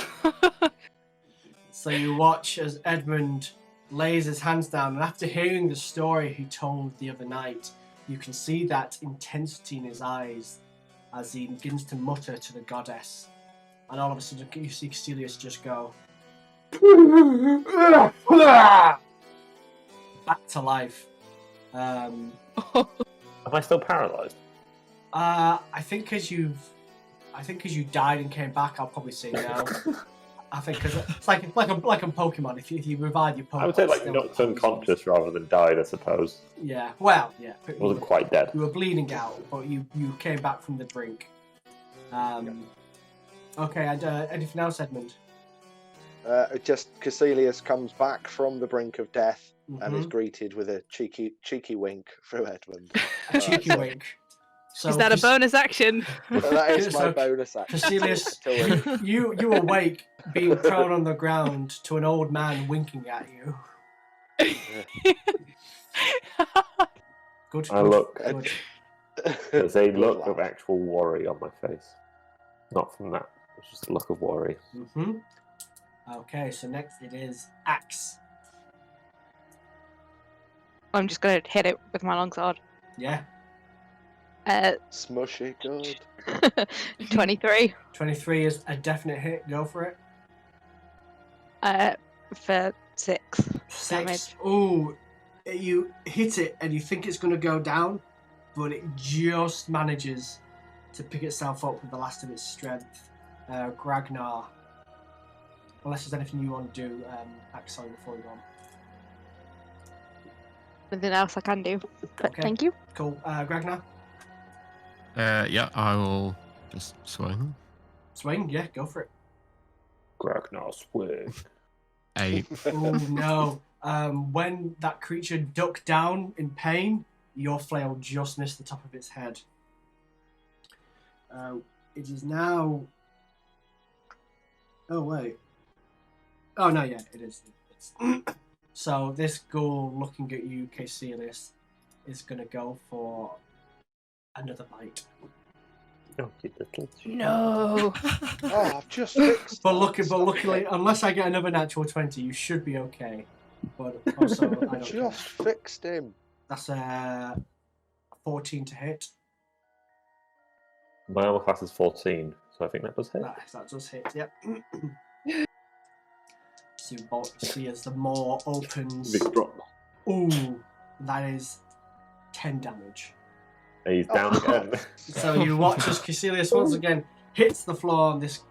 Speaker 1: So you watch as Edmund lays his hands down, and after hearing the story he told the other night, you can see that intensity in his eyes as he begins to mutter to the goddess. And all of a sudden you see Caecilius just go back to life.
Speaker 3: Am I still paralyzed?
Speaker 1: I think as you died and came back, I'll probably say no. I think because it's like a Pokemon. If you revive your Pokemon,
Speaker 3: I would say
Speaker 1: it's
Speaker 3: like
Speaker 1: still
Speaker 3: knocked
Speaker 1: poisoned.
Speaker 3: unconscious rather than died, I suppose.
Speaker 1: Yeah. Well, yeah.
Speaker 3: I wasn't quite dead.
Speaker 1: You were bleeding out, but you came back from the brink. Okay. And anything else, Edmund?
Speaker 2: Just Caecilius comes back from the brink of death and is
Speaker 1: Mhm.
Speaker 2: greeted with a cheeky wink through Edmund.
Speaker 1: A cheeky wink. So
Speaker 5: Is that a bonus action?
Speaker 2: That is my
Speaker 1: So,
Speaker 2: bonus action.
Speaker 1: Caecilius,
Speaker 2: It's a wink.
Speaker 1: you awake, being prone on the ground to an old man winking at you. Good.
Speaker 3: I
Speaker 1: good,
Speaker 3: look.
Speaker 1: Good.
Speaker 3: There's a
Speaker 2: Good
Speaker 3: look of
Speaker 2: laugh.
Speaker 3: actual worry on my face. Not from that. It's just a look of worry.
Speaker 1: Mm-hmm. Okay, so next it is Axe.
Speaker 6: I'm just gonna hit it with my longsword.
Speaker 1: Yeah.
Speaker 2: Smush it good.
Speaker 6: 23
Speaker 1: 23 is a definite hit. Go for it.
Speaker 6: for 6
Speaker 1: 6.
Speaker 6: damage.
Speaker 1: Ooh, you hit it and you think it's going to go down, but it just manages to pick itself up with the last of its strength. Gragnar. Unless there's anything you want to do, Axel, before we go on.
Speaker 6: Nothing else I can do. But
Speaker 1: Okay.
Speaker 6: thank you.
Speaker 1: Cool. Gragnar?
Speaker 4: Yeah, I will just swing.
Speaker 1: Swing? Yeah, go for it.
Speaker 3: Gragnar swing.
Speaker 4: 8.
Speaker 1: Oh no. When that creature ducked down in pain, your flail just missed the top of its head. It is now... Oh, wait. Oh, no, yeah, it is. So this ghoul looking at you, Caecilius, is going to go for another bite.
Speaker 3: Oh, you little
Speaker 5: No.
Speaker 2: Oh, I've just fixed
Speaker 1: But
Speaker 2: that.
Speaker 1: luckily, unless I get another natural 20, you should be okay. But also, I don't care.
Speaker 2: Just fixed him.
Speaker 1: That's 14 to hit.
Speaker 3: My armor class is 14, so I think that does hit.
Speaker 1: That does hit, yep. So you see as the maw opens.
Speaker 3: Big drop.
Speaker 1: Ooh, that is 10 damage.
Speaker 3: He's down again.
Speaker 1: So you watch as Caecilius once again hits the floor and this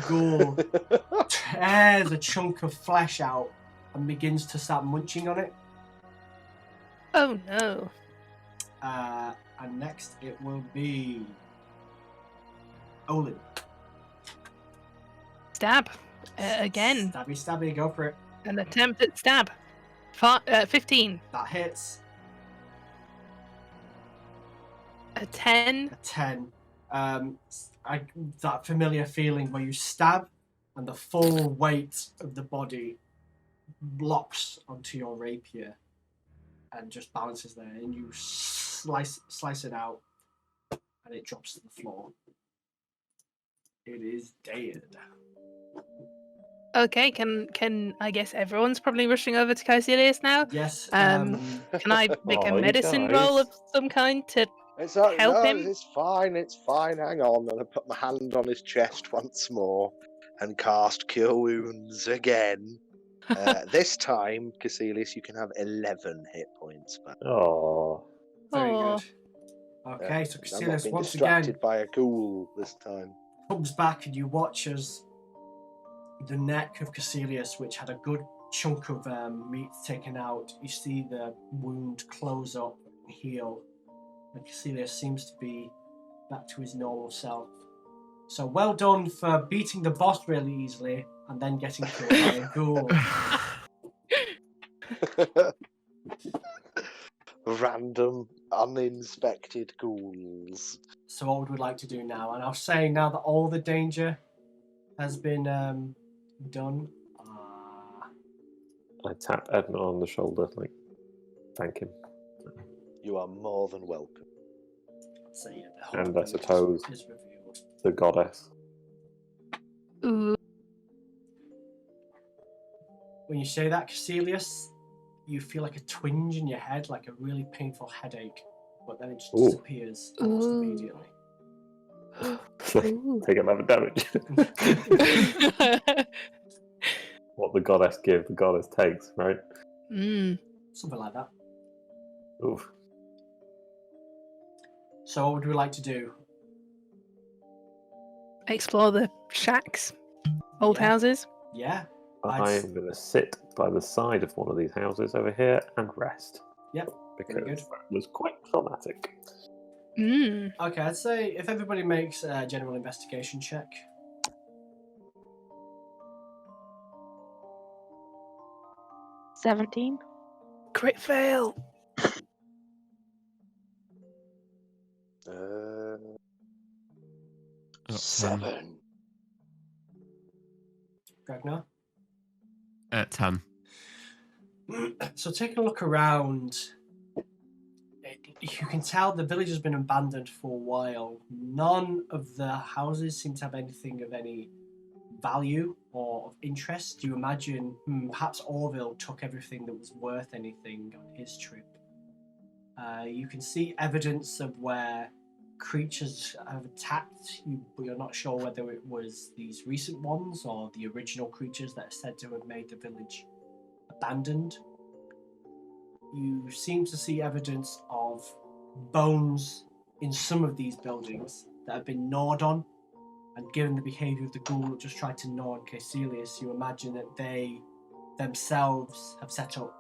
Speaker 1: ghoul tears a chunk of flesh out and begins to start munching on it.
Speaker 5: Oh no.
Speaker 1: And next it will be Olin.
Speaker 5: Stab. Again.
Speaker 1: Stabby, go for it.
Speaker 5: An attempt at stab. 15.
Speaker 1: That hits.
Speaker 5: A 10.
Speaker 1: A 10. That familiar feeling where you stab and the full weight of the body locks onto your rapier and just balances there, and you slice it out and it drops to the floor. It is dead.
Speaker 5: Okay, can I guess everyone's probably rushing over to Caecilius now?
Speaker 1: Yes.
Speaker 5: Can I make
Speaker 3: Oh,
Speaker 5: a
Speaker 3: you
Speaker 5: medicine
Speaker 3: guys.
Speaker 5: roll of some kind to help
Speaker 2: no,
Speaker 5: him?
Speaker 2: It's fine. Hang on. And I put my hand on his chest once more and cast Cure Wounds again. This time, Caecilius, you can have 11 hit points back.
Speaker 3: Oh.
Speaker 1: Very
Speaker 5: Aw.
Speaker 1: good. Okay, so
Speaker 2: I'm not
Speaker 1: Caecilius
Speaker 2: being
Speaker 1: once
Speaker 2: distracted
Speaker 1: again
Speaker 2: by a ghoul this time.
Speaker 1: comes back and you watch as the neck of Caecilius, which had a good chunk of meat taken out, you see the wound close up and heal. And Caecilius seems to be back to his normal self. So well done for beating the boss really easily and then getting killed by a ghoul.
Speaker 2: Random, uninspected ghouls.
Speaker 1: So what would we like to do now? And I'll say now that all the danger has been done,
Speaker 3: I tap Edmund on the shoulder, like, thank him.
Speaker 2: You are more than welcome.
Speaker 1: So yeah, the whole
Speaker 3: And I
Speaker 1: thing
Speaker 3: suppose
Speaker 1: is revealed.
Speaker 3: the goddess.
Speaker 5: Ooh.
Speaker 1: When you say that, Caecilius, you feel like a twinge in your head, like a really painful headache, but then it just
Speaker 3: Ooh.
Speaker 1: disappears almost
Speaker 5: Ooh.
Speaker 1: immediately.
Speaker 5: Ooh.
Speaker 3: Take 11 damage. What the goddess gives, the goddess takes, right?
Speaker 1: Something like that.
Speaker 3: Oof.
Speaker 1: So what would we like to do?
Speaker 5: Explore the shacks, old
Speaker 1: Yeah.
Speaker 5: houses.
Speaker 1: Yeah.
Speaker 3: I am going to sit by the side of one of these houses over here and rest.
Speaker 1: Yep.
Speaker 3: Because
Speaker 1: Very good.
Speaker 3: that was quite traumatic.
Speaker 5: Mm.
Speaker 1: Okay, I'd say if everybody makes a general investigation check.
Speaker 6: 17.
Speaker 5: Crit fail.
Speaker 4: Got 10.
Speaker 2: 7.
Speaker 1: Ragnar?
Speaker 4: 10.
Speaker 1: So taking a look around, you can tell the village has been abandoned for a while. None of the houses seem to have anything of any value or of interest. Do you imagine perhaps Orville took everything that was worth anything on his trip? You can see evidence of where creatures have attacked you, but you're not sure whether it was these recent ones or the original creatures that are said to have made the village abandoned. You seem to see evidence of bones in some of these buildings that have been gnawed on, and given the behaviour of the ghoul that just tried to gnaw on Caecilius, you imagine that they themselves have set up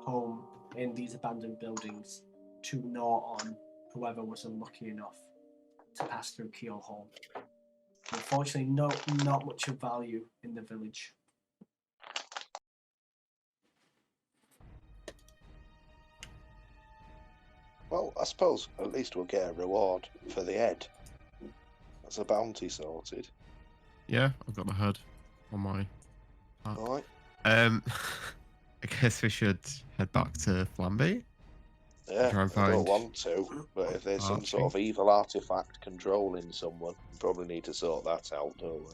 Speaker 1: home in these abandoned buildings to gnaw on whoever was unlucky enough to pass through Keelhaum. Unfortunately, not much of value in the village.
Speaker 2: Well, I suppose at least we'll get a reward for the head. That's a bounty sorted.
Speaker 4: Yeah, I've got the head on my map.
Speaker 2: Alright.
Speaker 4: I guess we should head back to Flamby.
Speaker 2: Yeah,
Speaker 4: Try and
Speaker 2: I don't
Speaker 4: find
Speaker 2: want to, but if there's some
Speaker 4: Archie.
Speaker 2: sort of evil artifact controlling someone, we probably need to sort that out, don't we?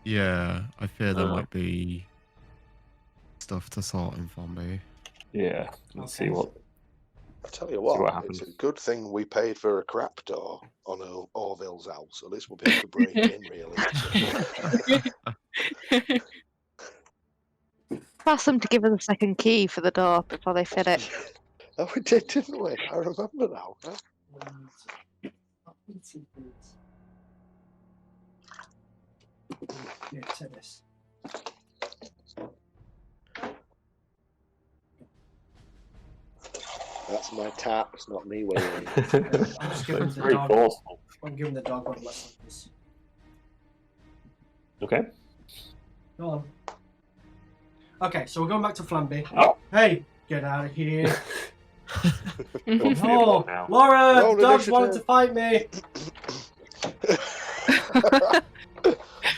Speaker 4: Yeah, I fear there might be stuff to sort in Flamby.
Speaker 3: Yeah, let's see
Speaker 1: Okay.
Speaker 3: what.
Speaker 2: I tell you
Speaker 3: See
Speaker 2: what,
Speaker 3: what
Speaker 2: it's
Speaker 3: happens.
Speaker 2: a good thing we paid for a crap door on Orville's house. At least we'll be able to break in, really.
Speaker 6: Ask them to give us a second key for the door before they fit it.
Speaker 2: Oh, we did, didn't we? I remember now.
Speaker 1: Yeah, say this.
Speaker 2: That's my tap, it's not me wailing.
Speaker 1: I'm just giving
Speaker 3: It's
Speaker 1: the
Speaker 3: very
Speaker 1: dog.
Speaker 3: forceful.
Speaker 1: I'm giving the dog one lessons.
Speaker 3: Okay.
Speaker 1: Go on. Okay, so we're going back to Flamby.
Speaker 3: Oh.
Speaker 1: Hey, get out of here.
Speaker 3: What's the
Speaker 1: Oh,
Speaker 3: other one now?
Speaker 1: Laura,
Speaker 2: Roll
Speaker 1: the dog's
Speaker 2: initiative.
Speaker 1: wanted to fight me.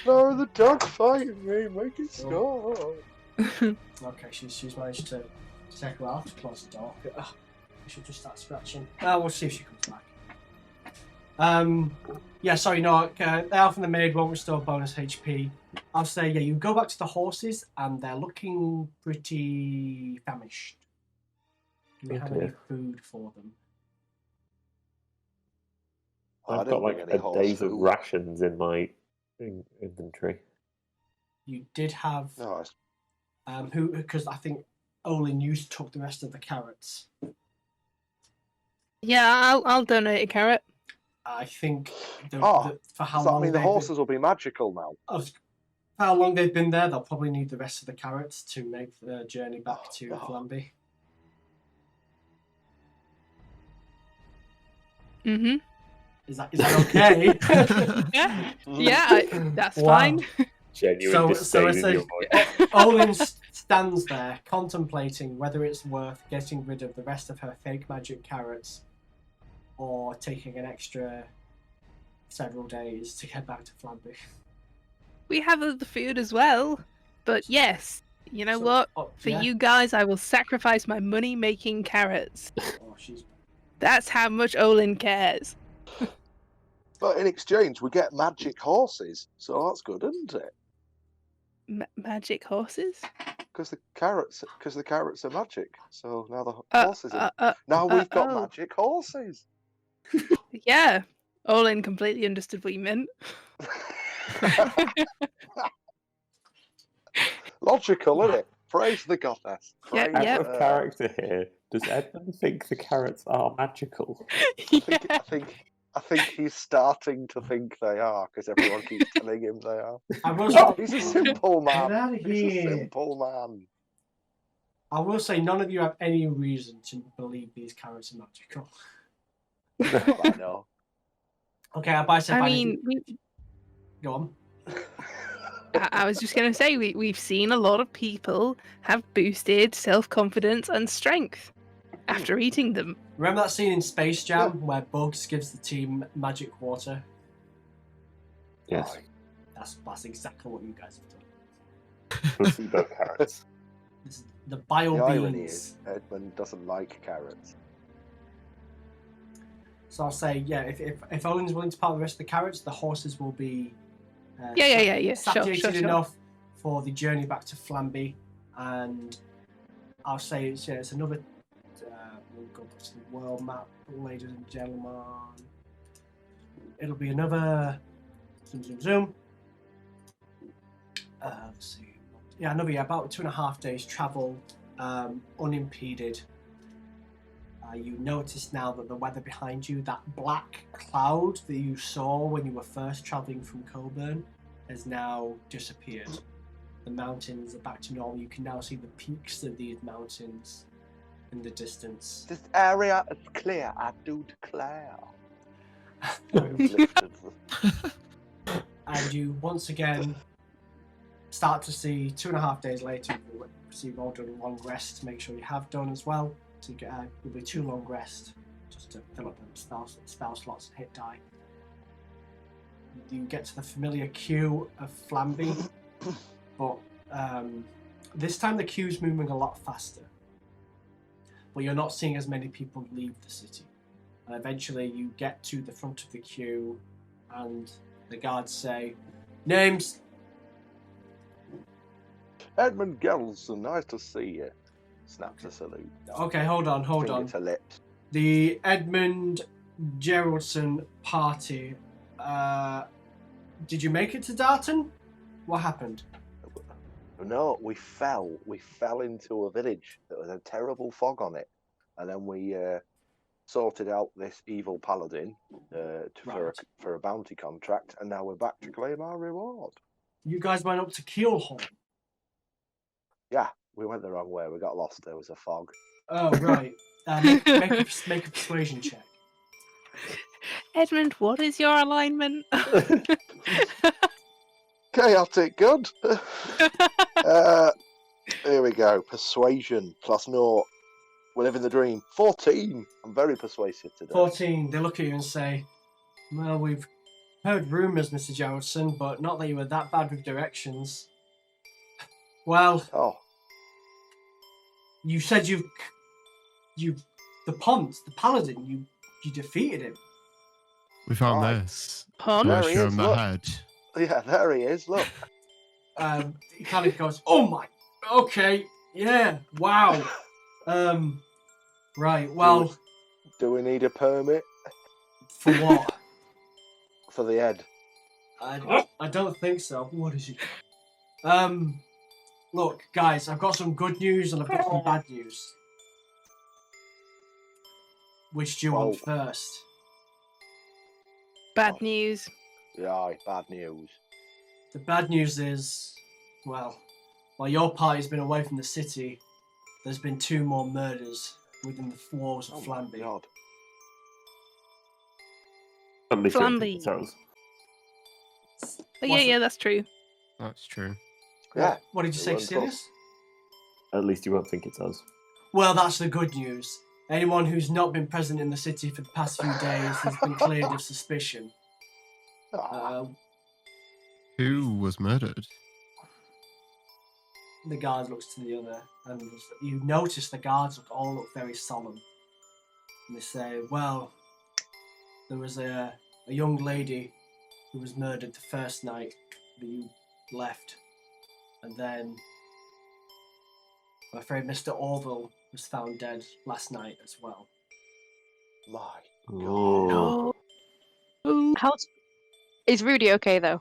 Speaker 2: No, the dog fighting me, make it stop.
Speaker 1: Okay, she's managed to take her out to close the door. Ugh, I should just start scratching. We'll see if she comes back. Yeah, sorry, no, the elf and the maid won't restore bonus HP. I'll say, yeah, you go back to the horses and they're looking pretty famished. Do we have any
Speaker 3: Okay.
Speaker 1: food for them?
Speaker 2: I
Speaker 3: I've
Speaker 2: didn't
Speaker 3: got like
Speaker 2: bring any
Speaker 3: a
Speaker 2: horse
Speaker 3: days of
Speaker 2: food.
Speaker 3: rations in my inventory.
Speaker 1: You did have
Speaker 2: No,
Speaker 1: because I think Olin, you took the rest of the carrots.
Speaker 5: Yeah, I'll donate a carrot.
Speaker 1: I think for
Speaker 2: does
Speaker 1: how
Speaker 2: that
Speaker 1: long
Speaker 2: mean the
Speaker 1: they've been-
Speaker 2: horses will be magical now?
Speaker 1: for how long they've been there, they'll probably need the rest of the carrots to make the journey back to
Speaker 2: no.
Speaker 1: Flamby.
Speaker 5: Mm-hmm.
Speaker 1: Is that okay?
Speaker 5: Yeah, yeah, that's
Speaker 1: Wow.
Speaker 5: fine.
Speaker 3: Genuine
Speaker 1: So
Speaker 3: disdain in your voice.
Speaker 1: Olin stands there contemplating whether it's worth getting rid of the rest of her fake magic carrots or taking an extra several days to get back to Flamby.
Speaker 5: We have other food as well, but yes, You know
Speaker 1: So-
Speaker 5: what?
Speaker 1: oh,
Speaker 5: For
Speaker 1: yeah?
Speaker 5: you guys, I will sacrifice my money-making carrots.
Speaker 1: Oh, she's...
Speaker 5: That's how much Olin cares.
Speaker 2: But in exchange, we get magic horses, so that's good, isn't it?
Speaker 5: Magic horses?
Speaker 2: Because the carrots are magic. So now the
Speaker 5: Uh,
Speaker 2: horses are. Now we've got magic horses.
Speaker 5: Yeah. Olin completely understood what you meant.
Speaker 2: Logical, isn't it? Praise the goddess.
Speaker 5: Yep,
Speaker 2: Praise
Speaker 5: yep.
Speaker 3: Out of character here, does Edmund think the carrots are magical?
Speaker 2: I think he's starting to think they are because everyone keeps telling him they are.
Speaker 1: I will say,
Speaker 2: He's a simple man.
Speaker 1: Get out of
Speaker 2: He's a
Speaker 1: here.
Speaker 2: simple man.
Speaker 1: I will say none of you have any reason to believe these carrots are magical.
Speaker 2: I know.
Speaker 1: Okay, I said.
Speaker 5: I mean,
Speaker 1: Go on.
Speaker 5: I was just going to say, we've seen a lot of people have boosted self-confidence and strength after eating them.
Speaker 1: Remember that scene in Space Jam where Bugs gives the team magic water?
Speaker 3: Yes.
Speaker 1: That's exactly what you guys have done.
Speaker 3: Placebo carrots.
Speaker 1: This is the bio
Speaker 2: The irony
Speaker 1: beans.
Speaker 2: is Edmund doesn't like carrots.
Speaker 1: So I'll say, yeah, if Olin's willing to part the rest of the carrots, the horses will be
Speaker 5: Yeah.
Speaker 1: satiated
Speaker 5: Sure.
Speaker 1: enough for the journey back to Flamby, and I'll say it's another. We'll go back to the world map, ladies and gentlemen. It'll be another zoom. Let's see. Yeah, about 2.5 days travel, unimpeded. You notice now that the weather behind you, that black cloud that you saw when you were first travelling from Coburn, has now disappeared. The mountains are back to normal. You can now see the peaks of these mountains in the distance.
Speaker 2: This area is clear, I do declare.
Speaker 1: And you once again start to see 2.5 days later, you've all done long rest to make sure you have done as well. So you get will be 2 long rest just to fill up the spell slots and hit die. You get to the familiar queue of Flamby, but this time the queue's moving a lot faster. But you're not seeing as many people leave the city. And eventually you get to the front of the queue and the guards say, "Names!"
Speaker 2: Edmund Gelson, nice to see you. Snaps a salute.
Speaker 1: Okay, hold on.
Speaker 2: Finger to lips.
Speaker 1: The Edmund Geraldson party. Did you make it to Darton? What happened?
Speaker 2: No, we fell. We fell into a village that was a terrible fog on it, and then we sorted out this evil paladin for a bounty contract, and now we're back to claim our reward.
Speaker 1: You guys went up to Keelhaum.
Speaker 2: Yeah, we went the wrong way. We got lost. There was a fog.
Speaker 1: Oh right. Make a persuasion check.
Speaker 5: Edmund, what is your alignment?
Speaker 2: Chaotic good. Here we go. Persuasion +0. We're living the dream. 14. I'm very persuasive today.
Speaker 1: 14. They look at you and say, "Well, we've heard rumours, Mr. Geraldson, but not that you were that bad with directions." Well,
Speaker 2: Oh,
Speaker 1: you said the paladin, you defeated him.
Speaker 4: We found
Speaker 2: Right.
Speaker 4: this.
Speaker 5: Pun?
Speaker 2: There
Speaker 4: We'll
Speaker 2: he
Speaker 4: show
Speaker 2: is,
Speaker 4: him the
Speaker 2: look.
Speaker 4: head.
Speaker 2: yeah, there he is. Look.
Speaker 1: He kind of goes, "Oh my, okay, yeah, wow." Right, well,
Speaker 2: Do we need a permit
Speaker 1: for what?
Speaker 2: for the head?
Speaker 1: I don't think so. What is it? Look, guys, I've got some good news and I've got some bad news. Which do you want first?
Speaker 5: Bad news.
Speaker 2: Yeah, bad news.
Speaker 1: The bad news is, well, while your party's been away from the city, there's been 2 more murders within the walls of
Speaker 2: my
Speaker 1: Flamby.
Speaker 2: God.
Speaker 3: At least you don't
Speaker 5: Flamby.
Speaker 3: think it sounds.
Speaker 5: But
Speaker 1: What's
Speaker 5: yeah, that's true.
Speaker 4: That's true.
Speaker 2: Yeah.
Speaker 1: What did you say,
Speaker 2: Everyone
Speaker 1: Sirius?
Speaker 3: At least you won't think it does.
Speaker 1: Well, that's the good news. Anyone who's not been present in the city for the past few days has been cleared of suspicion.
Speaker 2: Ah,
Speaker 1: Uh,
Speaker 4: Who was murdered?
Speaker 1: the guard looks to the other, and you notice the guards all look very solemn. And they say, well, there was a young lady who was murdered the first night that you left. And then I'm afraid Mr. Orville was found dead last night as well.
Speaker 2: My
Speaker 3: Oh.
Speaker 6: How's is Rudy okay though?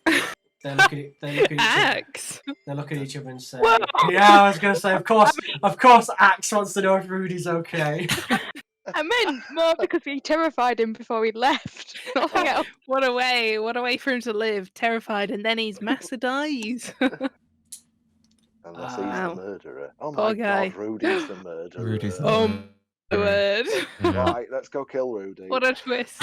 Speaker 1: They look at each other.
Speaker 5: Axe.
Speaker 1: They look at each other and say,
Speaker 5: Whoa.
Speaker 1: "Yeah, I was going to say, of course, Axe wants to know if Rudy's okay."
Speaker 6: I meant more because we terrified him before we left. Nothing else.
Speaker 5: What a way for him to live, terrified, and then his master dies.
Speaker 2: Unless he's
Speaker 5: Wow.
Speaker 2: the murderer. Oh
Speaker 5: Poor
Speaker 2: my
Speaker 5: guy.
Speaker 2: God, Rudy's the murderer.
Speaker 4: Rudy's
Speaker 5: Oh my word.
Speaker 4: Yeah.
Speaker 2: Right, let's go kill Rudy.
Speaker 5: What a twist.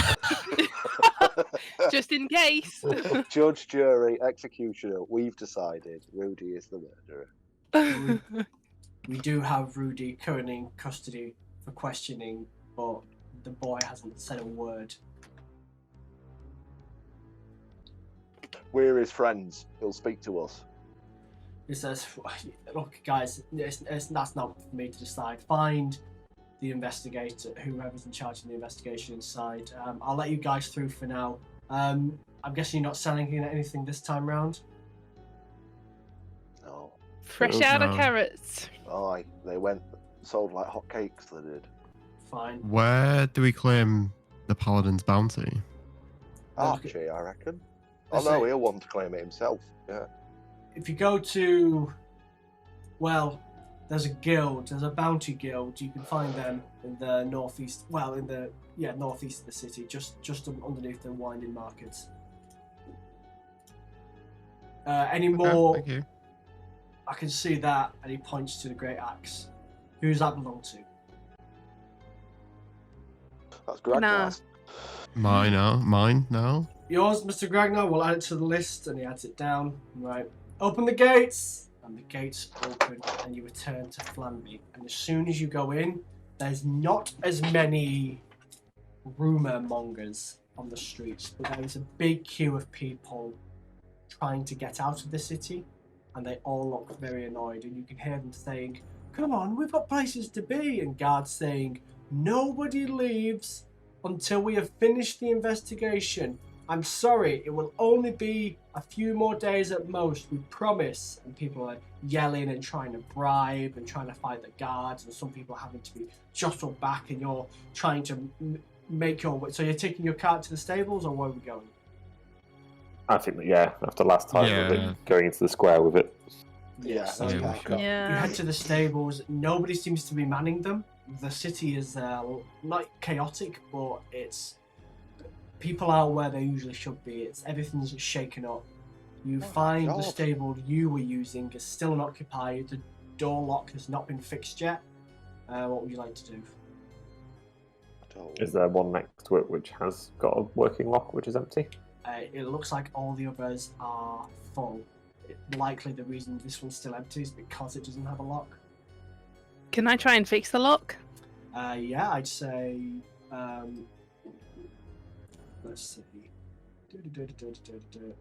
Speaker 5: Just in case.
Speaker 2: Judge, jury, executioner, we've decided Rudy is the murderer.
Speaker 1: We do have Rudy currently in custody for questioning, but the boy hasn't said a word.
Speaker 2: We're his friends. He'll speak to us.
Speaker 1: He says, "Look, guys, that's not for me to decide. Find the investigator, whoever's in charge of the investigation inside. I'll let you guys through for now. I'm guessing you're not selling anything this time round?"
Speaker 2: No.
Speaker 5: Fresh out of
Speaker 4: No.
Speaker 5: carrots.
Speaker 2: Aye, they sold like hotcakes, they did.
Speaker 1: Fine.
Speaker 4: Where do we claim the paladin's bounty?
Speaker 2: Archie, I reckon. Oh
Speaker 1: Let's
Speaker 2: no,
Speaker 1: say-
Speaker 2: he'll want to claim it himself. Yeah.
Speaker 1: If you go to, well, there's a bounty guild. You can find them in the northeast. Well, in the northeast of the city, just underneath the winding markets. Any more?
Speaker 4: Thank you.
Speaker 1: I can see that, and he points to the great axe. Who's that belong to?
Speaker 2: That's Gragnar's.
Speaker 4: Mine now.
Speaker 1: Yours, Mr. Gragnar. We'll add it to the list, and he adds it down. Right. Open the gates, and the gates open, and you return to Flamby. And as soon as you go in, there's not as many rumour mongers on the streets, but there is a big queue of people trying to get out of the city, and they all look very annoyed. And you can hear them saying, "Come on, we've got places to be," and guards saying, "Nobody leaves until we have finished the investigation. I'm sorry, it will only be a few more days at most, we promise." And people are yelling and trying to bribe and trying to fight the guards, and some people are having to be jostled back, and you're trying to make your way. So you're taking your cart to the stables, or where are we going?
Speaker 3: I think that, yeah, after last time,
Speaker 4: Yeah.
Speaker 3: we've been going into the square with it.
Speaker 2: Yeah,
Speaker 1: so
Speaker 2: that's
Speaker 1: you,
Speaker 4: Yeah,
Speaker 2: park up.
Speaker 1: you head to the stables. Nobody seems to be manning them. The city is not chaotic, but it's people are where they usually should be. Everything's shaken up. You find the
Speaker 2: God.
Speaker 1: stable you were using is still unoccupied. The door lock has not been fixed yet. What would you like to do?
Speaker 3: Is there one next to it which has got a working lock which is empty?
Speaker 1: It looks like all the others are full. Likely the reason this one's still empty is because it doesn't have a lock.
Speaker 5: Can I try and fix the lock?
Speaker 1: Yeah, I'd say. Let's see. I'd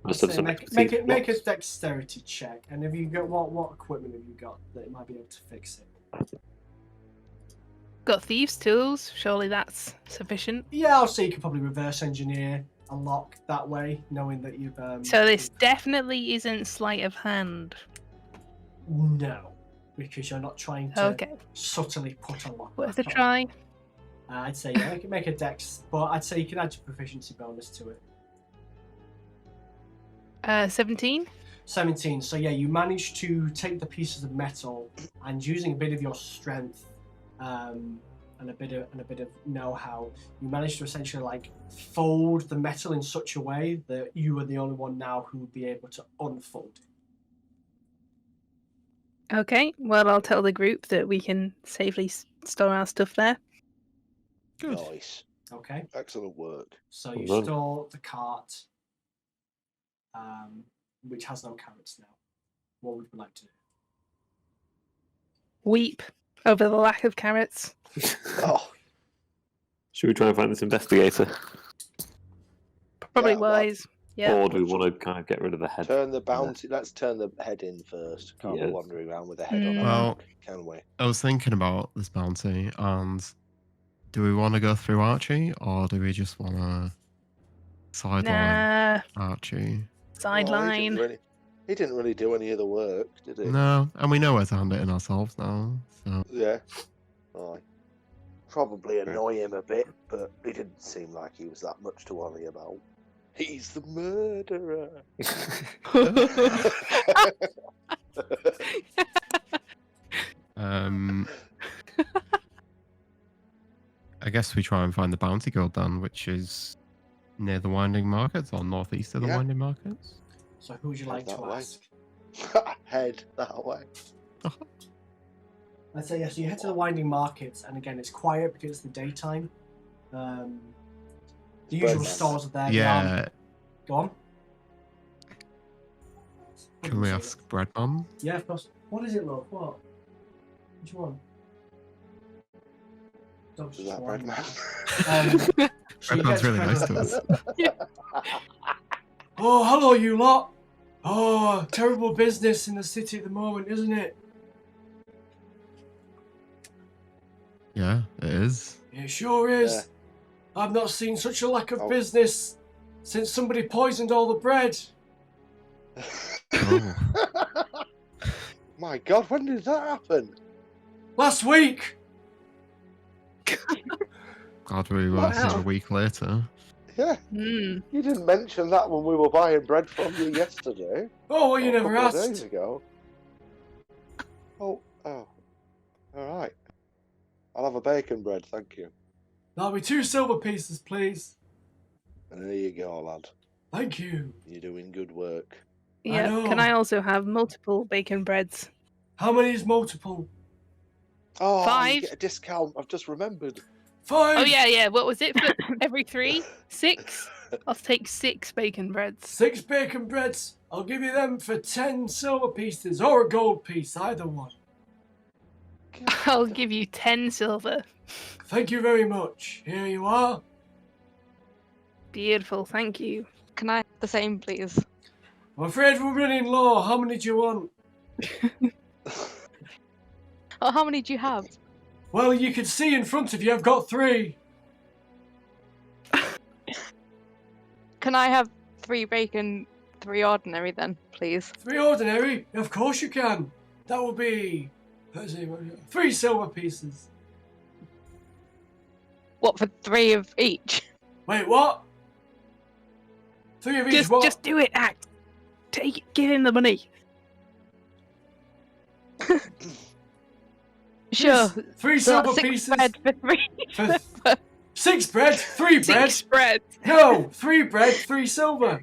Speaker 3: Just have
Speaker 1: say
Speaker 3: some
Speaker 1: make
Speaker 3: expertise
Speaker 1: a
Speaker 3: blocks.
Speaker 1: dexterity check, and have you got what equipment have you got that might be able to fix it?
Speaker 5: Got thieves' tools. Surely that's sufficient.
Speaker 1: Yeah, I'll say you can probably reverse engineer a lock that way, knowing that you've.
Speaker 5: So this definitely isn't sleight of hand.
Speaker 1: No, because you're not trying to
Speaker 5: Okay,
Speaker 1: subtly put a lock.
Speaker 5: worth a
Speaker 1: back on.
Speaker 5: try.
Speaker 1: I'd say yeah, make a dex, but I'd say you can add your proficiency bonus to it.
Speaker 5: 17.
Speaker 1: 17. So yeah, you manage to take the pieces of metal and using a bit of your strength and a bit of know-how, you manage to essentially like fold the metal in such a way that you are the only one now who would be able to unfold it.
Speaker 5: Okay, well I'll tell the group that we can safely store our stuff there.
Speaker 4: Good.
Speaker 2: Nice.
Speaker 1: Okay,
Speaker 2: Excellent work.
Speaker 1: so you
Speaker 3: Well done.
Speaker 1: store the cart, which has no carrots now. What would you like to do?
Speaker 5: Weep over the lack of carrots.
Speaker 2: Oh,
Speaker 3: Should we try and find this investigator?
Speaker 5: Probably
Speaker 2: Yeah, well,
Speaker 5: wise. Yeah.
Speaker 3: Or do we want to kind of get rid of the head?
Speaker 2: Turn the bounty. Let's turn the head in first. Can't be
Speaker 3: Yeah.
Speaker 2: wandering around with the head on our
Speaker 4: Well-
Speaker 2: back, can we?
Speaker 4: I was thinking about this bounty, and do we want to go through Archie, or do we just want to sideline Archie?
Speaker 5: Sideline.
Speaker 2: Well, he didn't really do any of the work, did he?
Speaker 4: No, and we know where to hand it in ourselves now. So
Speaker 2: Yeah. Aye. Probably annoy him a bit, but he didn't seem like he was that much to worry about. He's the murderer.
Speaker 4: I guess we try and find the bounty girl then, which is near the Winding Markets or northeast of the
Speaker 2: Yeah.
Speaker 4: Winding Markets.
Speaker 1: So who would you like
Speaker 2: That
Speaker 1: to
Speaker 2: way.
Speaker 1: ask?
Speaker 2: Head that way.
Speaker 1: I'd say yes. You head to the Winding Markets, and again, it's quiet because it's the daytime. The usual
Speaker 2: Birdman.
Speaker 1: stores are there.
Speaker 4: Yeah,
Speaker 1: Go on.
Speaker 4: can we ask Breadman?
Speaker 1: Yeah, of course. What is it, love? What? Which one? Dog's
Speaker 2: Is
Speaker 1: just
Speaker 2: that
Speaker 1: one.
Speaker 2: Breadman?
Speaker 1: So you
Speaker 4: Breadman's
Speaker 1: get
Speaker 4: really nice to us.
Speaker 1: Oh, hello, you lot. Oh, terrible business in the city at the moment, isn't it?
Speaker 4: Yeah, it is.
Speaker 1: It sure is.
Speaker 2: Yeah.
Speaker 1: I've not seen such a lack of
Speaker 2: Oh.
Speaker 1: business since somebody poisoned all the bread.
Speaker 4: Oh.
Speaker 2: My God, when did that happen?
Speaker 1: Last week.
Speaker 4: God, we were
Speaker 2: Wow.
Speaker 4: a week later.
Speaker 2: Yeah,
Speaker 5: Mm.
Speaker 2: you didn't mention that when we were buying bread from you yesterday.
Speaker 1: Oh, well, you
Speaker 2: Or a
Speaker 1: never
Speaker 2: couple of days
Speaker 1: asked.
Speaker 2: ago. Oh. All right. I'll have a bacon bread, thank you.
Speaker 1: That'll be 2 silver pieces, please.
Speaker 2: And there you go, lad.
Speaker 1: Thank you.
Speaker 2: You're doing good work.
Speaker 5: Yeah.
Speaker 1: know.
Speaker 5: Can I also have multiple bacon breads?
Speaker 1: How many is multiple?
Speaker 2: Oh, you
Speaker 5: 5?
Speaker 2: get a discount. I've just remembered.
Speaker 1: 5.
Speaker 5: Oh yeah. What was it for every 3? 6? I'll take 6 bacon breads.
Speaker 1: 6 bacon breads. I'll give you them for 10 silver pieces or a gold piece, either one.
Speaker 5: I'll give you 10 silver.
Speaker 1: Thank you very much. Here you are.
Speaker 5: Beautiful, thank you.
Speaker 6: Can I have the same, please?
Speaker 1: I'm afraid we're running low. How many do you want?
Speaker 6: Oh, how many do you have?
Speaker 1: Well, you can see in front of you, I've got 3.
Speaker 6: Can I have 3 bacon, 3 ordinary then, please?
Speaker 1: 3 ordinary? Of course you can. That will be 3 silver pieces.
Speaker 6: What, for 3 of each?
Speaker 1: Wait, what? 3 of each what?
Speaker 5: Just do it, Act. Take it, give him the money.
Speaker 6: Sure.
Speaker 1: 3
Speaker 6: So
Speaker 1: silver
Speaker 6: 6
Speaker 1: pieces.
Speaker 6: bread for 3.
Speaker 1: For 6 bread, 3 bread.
Speaker 5: 6 bread.
Speaker 1: No, 3 bread, 3 silver.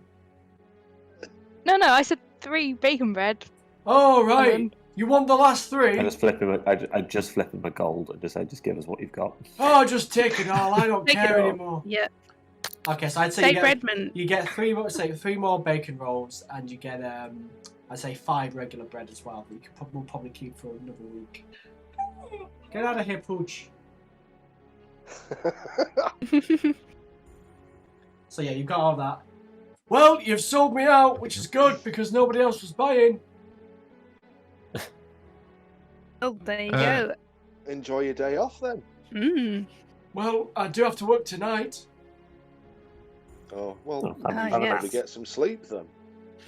Speaker 6: No, I said 3 bacon bread.
Speaker 1: Oh, right.
Speaker 6: And
Speaker 1: You want the last 3?
Speaker 3: I just flip him. I just flip him a gold and just say, just give us what you've got.
Speaker 1: Oh, just take it all. I don't
Speaker 5: Take it
Speaker 1: care
Speaker 5: all.
Speaker 1: anymore.
Speaker 5: Yeah.
Speaker 1: Okay, so I'd say
Speaker 5: Take
Speaker 1: you get,
Speaker 5: Redmond.
Speaker 1: you get 3 more, say 3 more bacon rolls, and you get I'd say 5 regular bread as well. But you can we'll probably keep for another week. Get out of here, Pooch. So yeah, you got all that. Well, you've sold me out, which is good because nobody else was buying.
Speaker 5: Oh, there you
Speaker 4: Uh,
Speaker 5: go.
Speaker 2: Enjoy your day off then.
Speaker 5: Mm.
Speaker 1: Well, I do have to work tonight.
Speaker 2: Oh, well,
Speaker 3: Oh,
Speaker 5: Ah,
Speaker 2: you should
Speaker 5: yes.
Speaker 2: probably get some sleep then.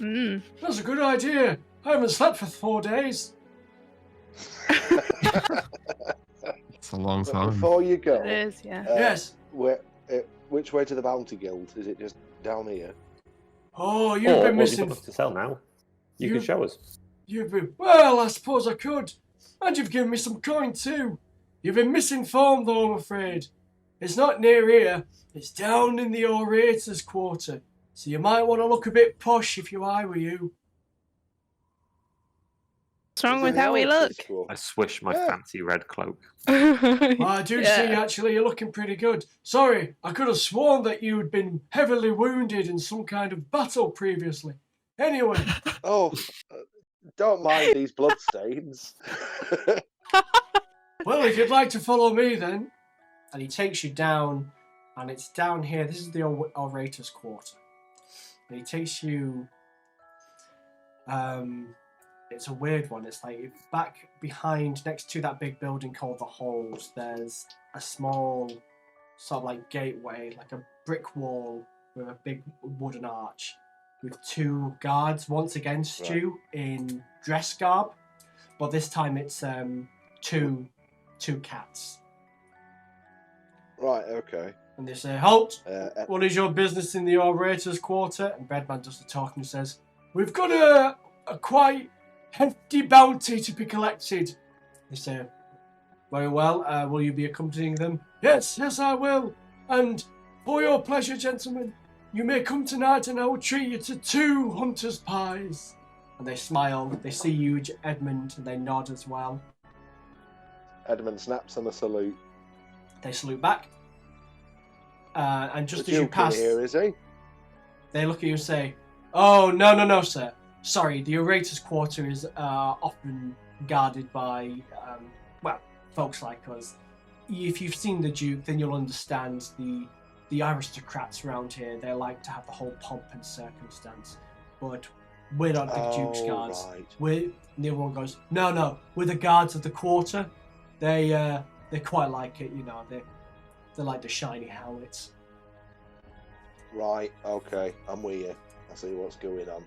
Speaker 5: Mm.
Speaker 1: That's a good idea. I haven't slept for 4 days.
Speaker 4: It's a long
Speaker 2: But
Speaker 4: time.
Speaker 2: before you go,
Speaker 5: It is, yeah.
Speaker 1: Yes.
Speaker 2: which way to the Bounty Guild? Is it just down here?
Speaker 1: Oh, you've
Speaker 3: Or
Speaker 1: been
Speaker 3: what have you
Speaker 1: missing.
Speaker 3: got to sell now? You
Speaker 1: You-
Speaker 3: can show us.
Speaker 1: You've been. Well, I suppose I could. And you've given me some coin too. You've been misinformed though, I'm afraid. It's not near here. It's down in the Orators Quarter. So you might want to look a bit posh if I were you.
Speaker 5: What's wrong
Speaker 2: Is it
Speaker 5: with
Speaker 2: the
Speaker 5: how we
Speaker 2: Orchards
Speaker 5: look?
Speaker 2: School?
Speaker 3: I swish my
Speaker 2: Yeah.
Speaker 3: fancy red cloak.
Speaker 1: Well, I do
Speaker 5: Yeah.
Speaker 1: see actually you're looking pretty good. Sorry, I could have sworn that you'd been heavily wounded in some kind of battle previously. Anyway,
Speaker 2: Oh, don't mind these bloodstains.
Speaker 1: well, if you'd like to follow me then. And he takes you down, and it's down here. This is the Orators Quarter. He takes you. It's a weird one. It's like back behind, next to that big building called the Halls. There's a small, sort of like gateway, like a brick wall with a big wooden arch, with two guards once against you in dress garb, but this time it's two cats.
Speaker 2: Right, okay.
Speaker 1: And they say, "Halt! What is your business in the Orator's Quarter?" And Breadman does the talking and says, "We've got a quite hefty bounty to be collected." They say, "Very well, will you be accompanying them?" Yes, I will. And for your pleasure, gentlemen, you may come tonight and I will treat you to 2 hunter's pies. And they smile, they see you, Edmund, and they nod as well.
Speaker 2: Edmund snaps them a salute.
Speaker 1: They salute back. And just
Speaker 2: The
Speaker 1: as you
Speaker 2: Duke
Speaker 1: pass,
Speaker 2: in here, is he?
Speaker 1: they look at you and say, "Oh, no, sir. Sorry, the Orator's Quarter is often guarded by, folks like us. If you've seen the Duke, then you'll understand the aristocrats around here. They like to have the whole pomp and circumstance. But we're not the Duke's guards.
Speaker 2: Right.
Speaker 1: And everyone goes, no, we're the guards of the Quarter. They quite like it, you know. They like the shiny helmets."
Speaker 2: Right, okay, I'm with you. I see what's going on.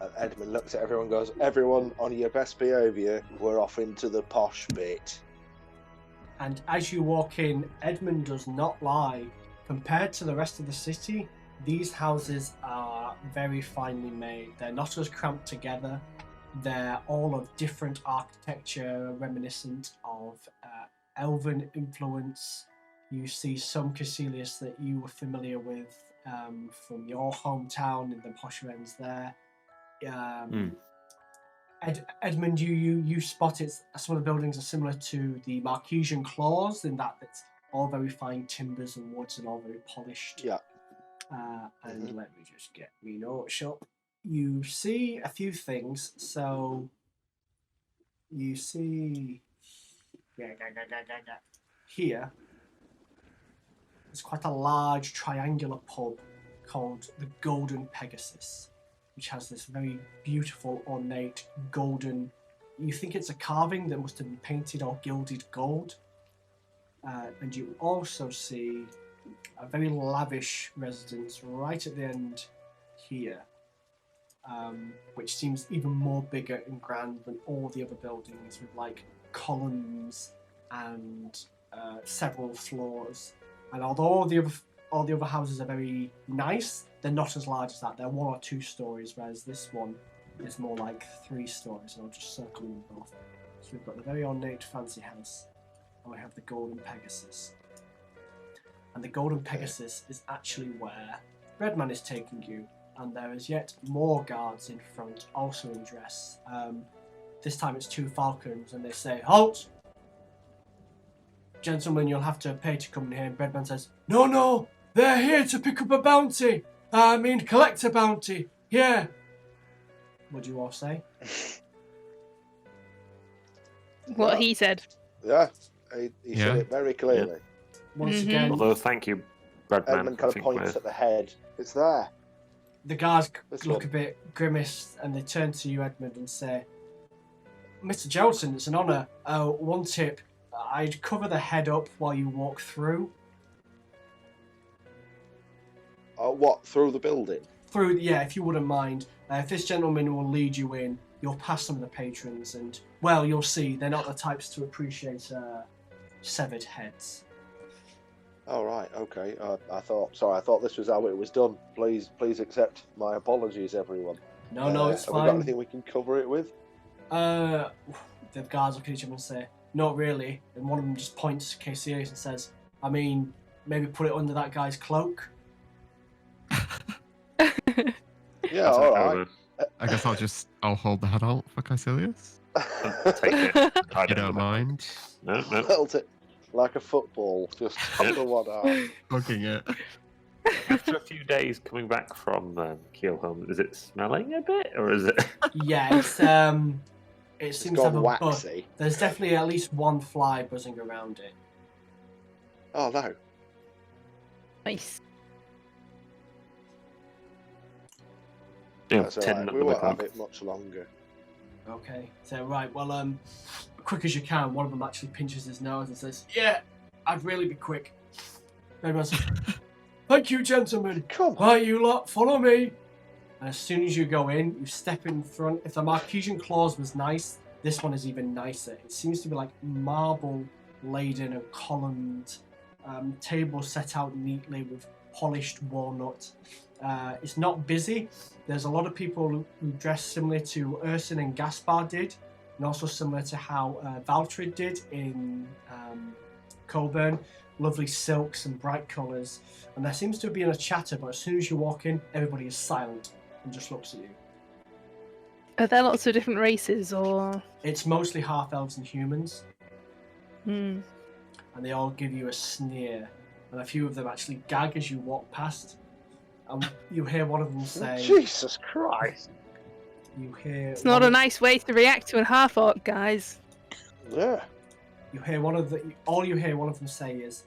Speaker 2: And Edmund looks at everyone and goes, "Everyone on your best behaviour, we're off into the posh bit."
Speaker 1: And as you walk in, Edmund does not lie. Compared to the rest of the city, these houses are very finely made. They're not as cramped together. They're all of different architecture, reminiscent of elven influence. You see some Caecilius that you were familiar with from your hometown in the posher ends there. Edmund, you spotted some of the buildings are similar to the Marquesian claws in that it's all very fine timbers and woods and all very polished.
Speaker 2: Yeah.
Speaker 1: And let me just get me notes up. You see a few things. So you see here. There's quite a large triangular pub called the Golden Pegasus, which has this very beautiful, ornate golden. You think it's a carving that must have been painted or gilded gold. And you also see a very lavish residence right at the end here, which seems even more bigger and grand than all the other buildings, with like columns and several floors. And although all the other houses are very nice, they're not as large as that. They're 1 or 2 stories, whereas this one is more like 3 stories. And I'll just circle them both. So we've got the very ornate fancy house, and we have the Golden Pegasus. And the Golden Pegasus is actually where Redman is taking you, and there is yet more guards in front, also in dress. This time it's 2 falcons, and they say, "Halt! Gentlemen, you'll have to pay to come in here." And Breadman says, No, they're here to pick up a bounty. Collect a bounty. Yeah. What do you all say?
Speaker 5: What he said.
Speaker 2: Yeah, he said it very clearly.
Speaker 3: Yeah.
Speaker 1: Once again,
Speaker 3: Although, thank you, Breadman.
Speaker 2: Edmund kind of points at the head. It's there.
Speaker 1: the guards
Speaker 2: This
Speaker 1: look
Speaker 2: one.
Speaker 1: a bit grimaced, and they turn to you, Edmund, and say, "Mr. Jolson, it's an honour. One tip. I'd cover the head up while you walk through."
Speaker 2: What, through the building?
Speaker 1: Yeah, if you wouldn't mind. If this gentleman will lead you in, you'll pass some of the patrons, and, well, you'll see, they're not the types to appreciate severed heads.
Speaker 2: Oh, right, okay. I thought this was how it was done. Please accept my apologies, everyone.
Speaker 1: No, it's
Speaker 2: have we got
Speaker 1: fine.
Speaker 2: anything we can cover it with?
Speaker 1: The guards look at each other and say, "Not really." And one of them just points to Caecilius and says, maybe put it under that guy's cloak.
Speaker 2: Yeah, all right.
Speaker 4: I guess I'll hold the head out for Caecilius.
Speaker 3: Take it.
Speaker 4: You don't mind?
Speaker 3: No.
Speaker 2: Felt it like a football, just under one arm.
Speaker 4: Hugging it.
Speaker 3: After a few days coming back from Keelhaum, is it smelling a bit, or is it?
Speaker 1: Yeah, it seems
Speaker 2: It's
Speaker 1: to have
Speaker 2: gone
Speaker 1: a buzz.
Speaker 2: waxy.
Speaker 1: There's definitely at least one fly buzzing around it.
Speaker 2: Oh, no.
Speaker 5: Nice.
Speaker 2: That's all
Speaker 3: 10
Speaker 2: right.
Speaker 3: at
Speaker 2: We
Speaker 3: the
Speaker 2: won't have
Speaker 3: back.
Speaker 2: it much longer.
Speaker 1: Okay. So right. Well, quick as you can. One of them actually pinches his nose and says, "Yeah, I'd really be quick." Everyone says, "Thank you, gentlemen.
Speaker 2: Come on.
Speaker 1: Right, you lot, follow me." And as soon as you go in, you step in front. If the Marquesian clause was nice, this one is even nicer. It seems to be like marble laden and columned, tables set out neatly with polished walnut. It's not busy. There's a lot of people who dress similar to Urson and Gaspar did, and also similar to how Valtrid did in Coburn. Lovely silks and bright colours. And there seems to have been a chatter, but as soon as you walk in, everybody is silent and just looks at you.
Speaker 5: Are there lots of different races, or?
Speaker 1: It's mostly half-elves and humans,
Speaker 5: Hmm.
Speaker 1: and they all give you a sneer. And a few of them actually gag as you walk past. And you hear one of them say...
Speaker 2: Jesus Christ.
Speaker 1: You hear...
Speaker 5: It's not a nice way to react to a half-orc, guys.
Speaker 2: Yeah.
Speaker 1: You hear one of the... All you hear one of them say is,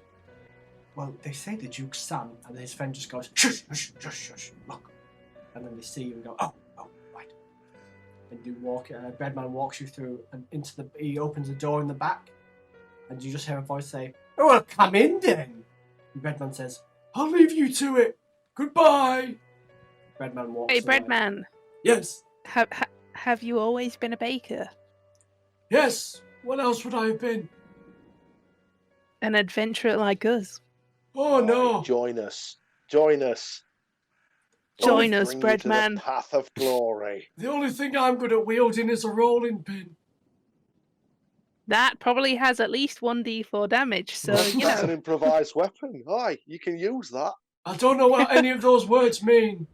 Speaker 1: "Well, they say the Duke's son," and his friend just goes, "Shush, shush, shush, shush, look." And then they see you and go, oh, right. And you walk, Breadman walks you through and into the... He opens a door in the back, and you just hear a voice say, "Oh, well, come in then." And Breadman says, "I'll leave you to it. Goodbye." Breadman walks
Speaker 5: Hey,
Speaker 1: away.
Speaker 5: Breadman,
Speaker 1: Yes,
Speaker 5: have you always been a baker?
Speaker 1: yes. What else would I have been?
Speaker 5: An adventurer like us?
Speaker 1: Oh, no.
Speaker 2: Join us. Join us.
Speaker 5: Join us,
Speaker 2: Bring you to the
Speaker 5: Breadman.
Speaker 2: path of glory.
Speaker 1: The only thing I'm good at wielding is a rolling pin.
Speaker 5: That probably has at least 1d4 damage, so, you
Speaker 2: That's an
Speaker 5: know.
Speaker 2: improvised weapon. Aye, you can use that.
Speaker 1: I don't know what any of those words mean.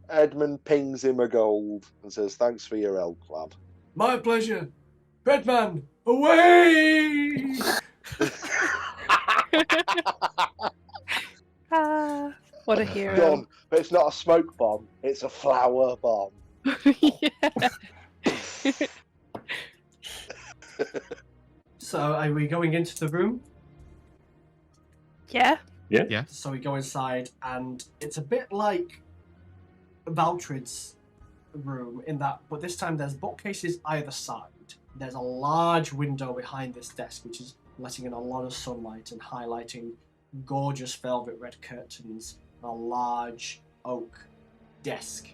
Speaker 2: Edmund pings him a gold and says, "Thanks for your help, lad."
Speaker 1: My pleasure. Breadman, away!
Speaker 5: Ah, what a hero.
Speaker 2: Done. But it's not a smoke bomb, it's a flower bomb.
Speaker 5: Yeah.
Speaker 1: So, are we going into the room?
Speaker 5: Yeah?
Speaker 1: So we go inside, and it's a bit like Valtrid's room in that, but this time there's bookcases either side. There's a large window behind this desk, which is letting in a lot of sunlight and highlighting gorgeous velvet red curtains, a large oak desk,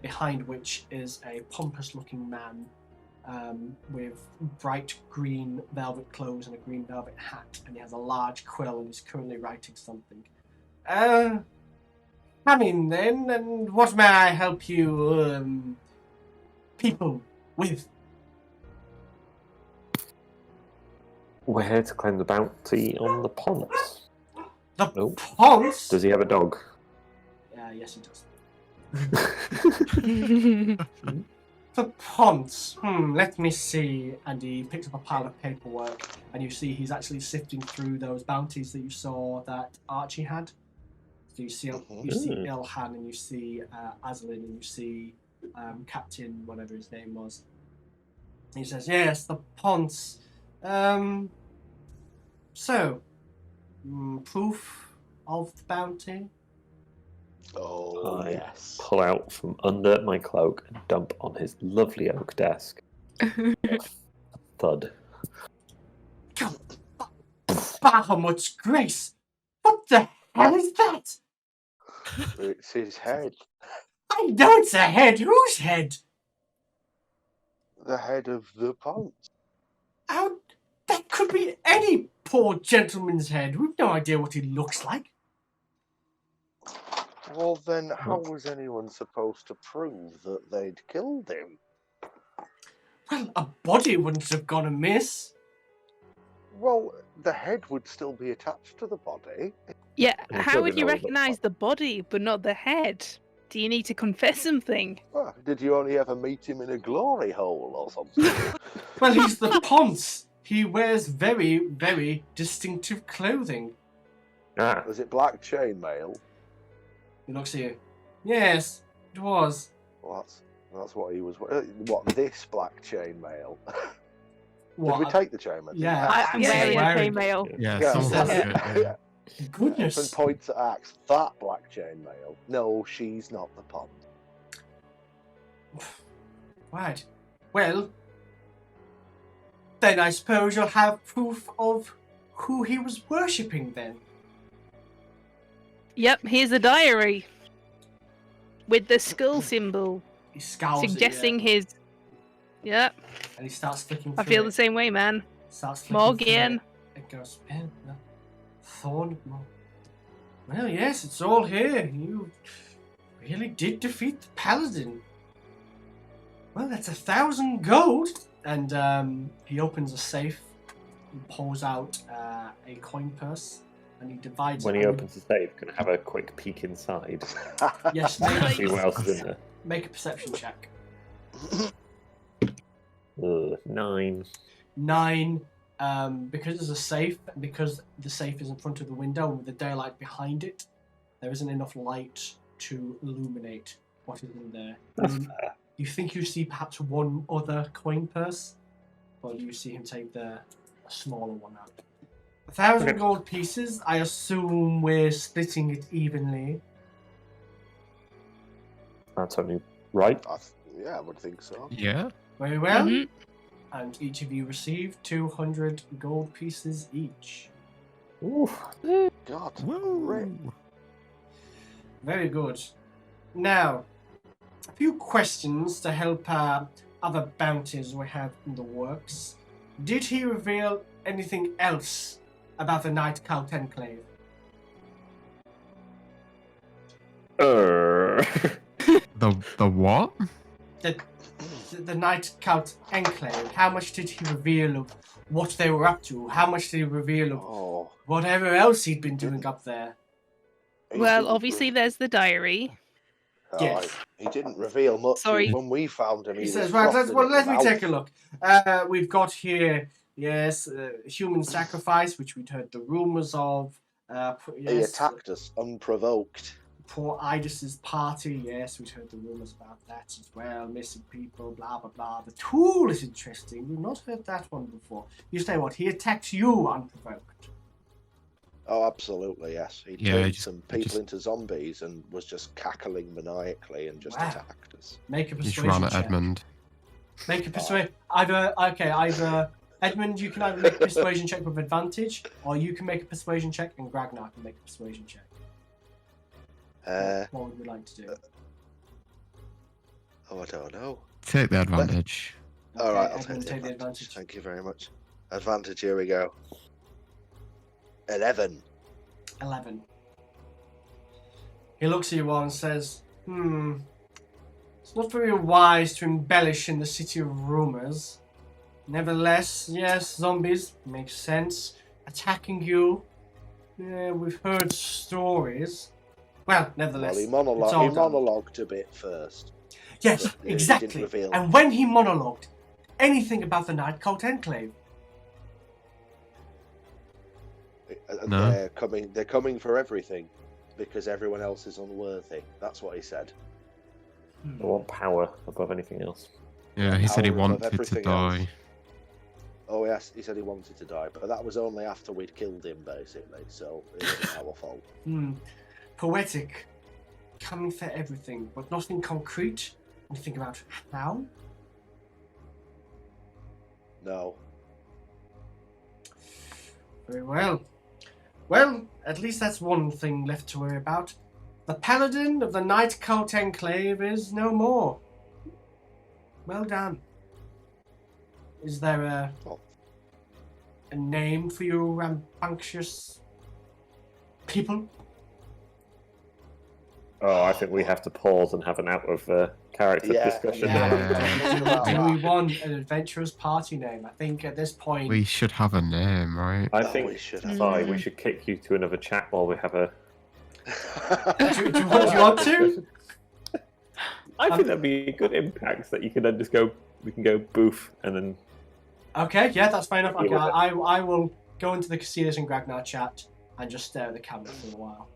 Speaker 1: behind which is a pompous-looking man with bright green velvet clothes and a green velvet hat, and he has a large quill and is currently writing something. Come in then, and what may I help you, people with?
Speaker 3: We're here to claim the bounty on the Ponce.
Speaker 1: The
Speaker 3: Oh.
Speaker 1: Ponce?
Speaker 3: Does he have a dog?
Speaker 1: Yes, he does. The Ponce. Let me see. And he picks up a pile of paperwork, and you see he's actually sifting through those bounties that you saw that Archie had. So you see, you see Ilhan, and you see Aslan, and you see Captain, whatever his name was. And he says, "Yes, the Ponce. So, proof of the bounty?"
Speaker 2: Oh,
Speaker 3: I
Speaker 2: yes.
Speaker 3: pull out from under my cloak and dump on his lovely oak desk. Thud.
Speaker 1: Bahamut's grace! What the hell is that?
Speaker 2: It's his head.
Speaker 1: I know it's a head. Whose head?
Speaker 2: The head of the Ponce.
Speaker 1: How? That could be any poor gentleman's head. We've no idea what he looks like.
Speaker 2: Well, then, how was anyone supposed to prove that they'd killed him?
Speaker 1: Well, a body wouldn't have gone amiss.
Speaker 2: Well, the head would still be attached to the body.
Speaker 5: Yeah,
Speaker 3: I'm
Speaker 5: how
Speaker 3: sure
Speaker 5: would
Speaker 3: they
Speaker 5: you
Speaker 3: know about
Speaker 5: recognise the body but not the head? Do you need to confess something?
Speaker 2: Well, did you only ever meet him in a glory hole or something?
Speaker 1: Well, he's the Ponce. He wears very, very distinctive clothing.
Speaker 3: Ah,
Speaker 2: Was it black chainmail?
Speaker 1: He looks at you. Yes, it was.
Speaker 2: Well, that's what he was. What, this black chainmail?
Speaker 1: What?
Speaker 2: Did we take the chainmail?
Speaker 1: Yeah.
Speaker 6: I'm
Speaker 5: Yeah,
Speaker 6: wearing a
Speaker 1: wearing it.
Speaker 6: chainmail.
Speaker 4: Yeah,
Speaker 2: Yeah.
Speaker 4: someone
Speaker 1: Says
Speaker 4: has
Speaker 1: it.
Speaker 4: it, yeah.
Speaker 1: Goodness.
Speaker 2: And points at Axe. That black chainmail. No, she's not the pond.
Speaker 1: Right. Well, then I suppose you'll have proof of who he was worshipping then.
Speaker 5: Yep, here's a diary with the skull symbol
Speaker 1: He scowls
Speaker 5: suggesting
Speaker 1: at you,
Speaker 5: his. Yep,
Speaker 1: and he starts flicking through
Speaker 5: I feel
Speaker 1: it.
Speaker 5: the same way, man.
Speaker 1: Starts flicking through
Speaker 5: Morgan.
Speaker 1: it. It goes, Thorn of Morgan. Well, yes, it's all here. You really did defeat the paladin. Well, that's 1,000 gold. And he opens a safe and pulls out a coin purse, and he divides
Speaker 3: When
Speaker 1: it.
Speaker 3: he opens the safe, can I have a quick peek inside?
Speaker 1: Yes,
Speaker 3: See what else is in there.
Speaker 1: make a perception check.
Speaker 3: 9.
Speaker 1: 9. Because there's a safe, and because the safe is in front of the window and with the daylight behind it, there isn't enough light to illuminate what is in there. You think you see perhaps one other coin purse, but you see him take the smaller one out. 1,000
Speaker 3: Okay.
Speaker 1: gold pieces. I assume we're splitting it evenly.
Speaker 3: That's only right.
Speaker 2: Yeah, I would think so.
Speaker 4: Yeah.
Speaker 1: Very well.
Speaker 5: Mhm.
Speaker 1: And each of you receive 200 gold pieces each.
Speaker 3: Ooh.
Speaker 2: God.
Speaker 4: Woo.
Speaker 1: Very good. Now, a few questions to help other bounties we have in the works. Did he reveal anything else about the Night Cult Enclave?
Speaker 4: The what?
Speaker 1: The Night Cult Enclave. How much did he reveal of what they were up to? How much did he reveal of
Speaker 2: Oh.
Speaker 1: whatever else he'd been doing up there?
Speaker 2: he
Speaker 5: Well,
Speaker 2: didn't
Speaker 5: obviously
Speaker 2: re-
Speaker 5: there's the diary.
Speaker 2: Oh,
Speaker 1: Yes.
Speaker 2: he didn't reveal much.
Speaker 5: Sorry.
Speaker 2: When we found him,
Speaker 1: He
Speaker 2: he
Speaker 1: says,
Speaker 2: was
Speaker 1: right,
Speaker 2: frothing
Speaker 1: let
Speaker 2: at the
Speaker 1: me
Speaker 2: mouth.
Speaker 1: take a look. We've got here, yes, human sacrifice, which we'd heard the rumours of.
Speaker 2: He
Speaker 1: Yes,
Speaker 2: attacked us unprovoked.
Speaker 1: poor Idis's party, yes, we'd heard the rumours about that as well. Missing people, blah, blah, blah. The tool is interesting. We've not heard that one before. You say what? He attacked you unprovoked.
Speaker 2: Oh, absolutely, yes. He
Speaker 4: Yeah,
Speaker 2: turned
Speaker 4: he just-
Speaker 2: some
Speaker 4: he
Speaker 2: people
Speaker 4: just-
Speaker 2: into zombies and was just cackling maniacally and just
Speaker 1: Wow.
Speaker 2: attacked us.
Speaker 1: Make a
Speaker 4: He just
Speaker 1: persuasion
Speaker 4: ran at
Speaker 1: check.
Speaker 4: Edmund.
Speaker 1: Make a persuasion. Either Edmund, you can either make a persuasion check with advantage, or you can make a persuasion check, and Gragnar can make a persuasion check. What would we like to do?
Speaker 2: Oh, I don't know.
Speaker 4: Take the advantage.
Speaker 2: All right, I'll
Speaker 1: Edmund,
Speaker 2: take the
Speaker 1: the
Speaker 2: advantage. Thank you very much. Advantage, here we go. 11.
Speaker 1: 11. He looks at you all and says, it's not very wise to embellish in the city of rumors. Nevertheless, yes, zombies, makes sense. Attacking you, yeah, we've heard stories. Well, nevertheless,
Speaker 2: Well, he
Speaker 1: it's all done.
Speaker 2: monologued a bit first.
Speaker 1: Yes,
Speaker 2: but, he
Speaker 1: exactly.
Speaker 2: didn't reveal.
Speaker 1: And when he monologued anything about the Night Cult Enclave,
Speaker 4: No.
Speaker 2: They're coming for everything because everyone else is unworthy. That's what he said.
Speaker 3: I want power above anything else.
Speaker 4: Yeah, he said he
Speaker 2: Power above
Speaker 4: wanted to
Speaker 2: everything else.
Speaker 4: die.
Speaker 2: Oh yes, he said he wanted to die, but that was only after we'd killed him, basically. So it wasn't our fault.
Speaker 1: Poetic, coming for everything, but nothing concrete. Anything about how?
Speaker 2: No.
Speaker 1: Very well. Well, at least that's one thing left to worry about. The Paladin of the Night Cult Enclave is no more. Well done. Is there a name for you rambunctious people?
Speaker 3: Oh, I think we have to pause and have an out of character
Speaker 2: Yeah,
Speaker 3: discussion.
Speaker 1: Do we want an adventurous party name? I think at this point...
Speaker 4: We should have a name, right?
Speaker 3: I
Speaker 2: Oh,
Speaker 3: think
Speaker 2: we should have.
Speaker 3: Fi, we should kick you to another chat while we have a.
Speaker 1: do you want to?
Speaker 3: I think that'd be a good impact that you can then just go. We can go boof and then.
Speaker 1: Okay, yeah, that's fine enough. Okay,
Speaker 3: Yeah.
Speaker 1: I will go into the Casillas and Gragnar chat and just stare at the camera for a while.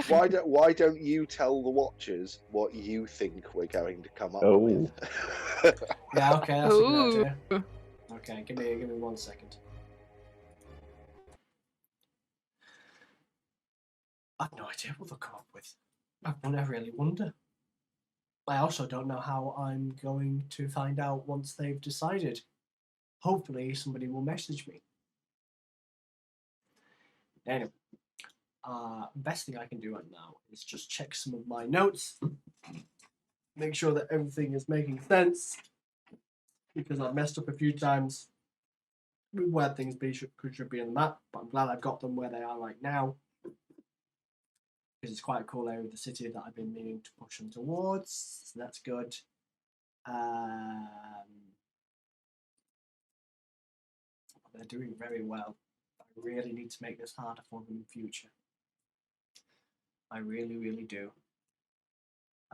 Speaker 2: Why don't you tell the watchers what you think we're going to come up
Speaker 3: Oh.
Speaker 2: with?
Speaker 1: Yeah, okay, that's a good
Speaker 5: Ooh.
Speaker 1: idea. Okay, give me 1 second. I've no idea what they'll come up with. I really wonder. I also don't know how I'm going to find out once they've decided. Hopefully somebody will message me. Anyway, best thing I can do right now is just check some of my notes, make sure that everything is making sense, because I've messed up a few times with where things should be on the map, but I'm glad I've got them where they are right now, because it's quite a cool area of the city that I've been meaning to push them towards, so that's good. They're doing very well. I really need to make this harder for them in the future. I really, really do.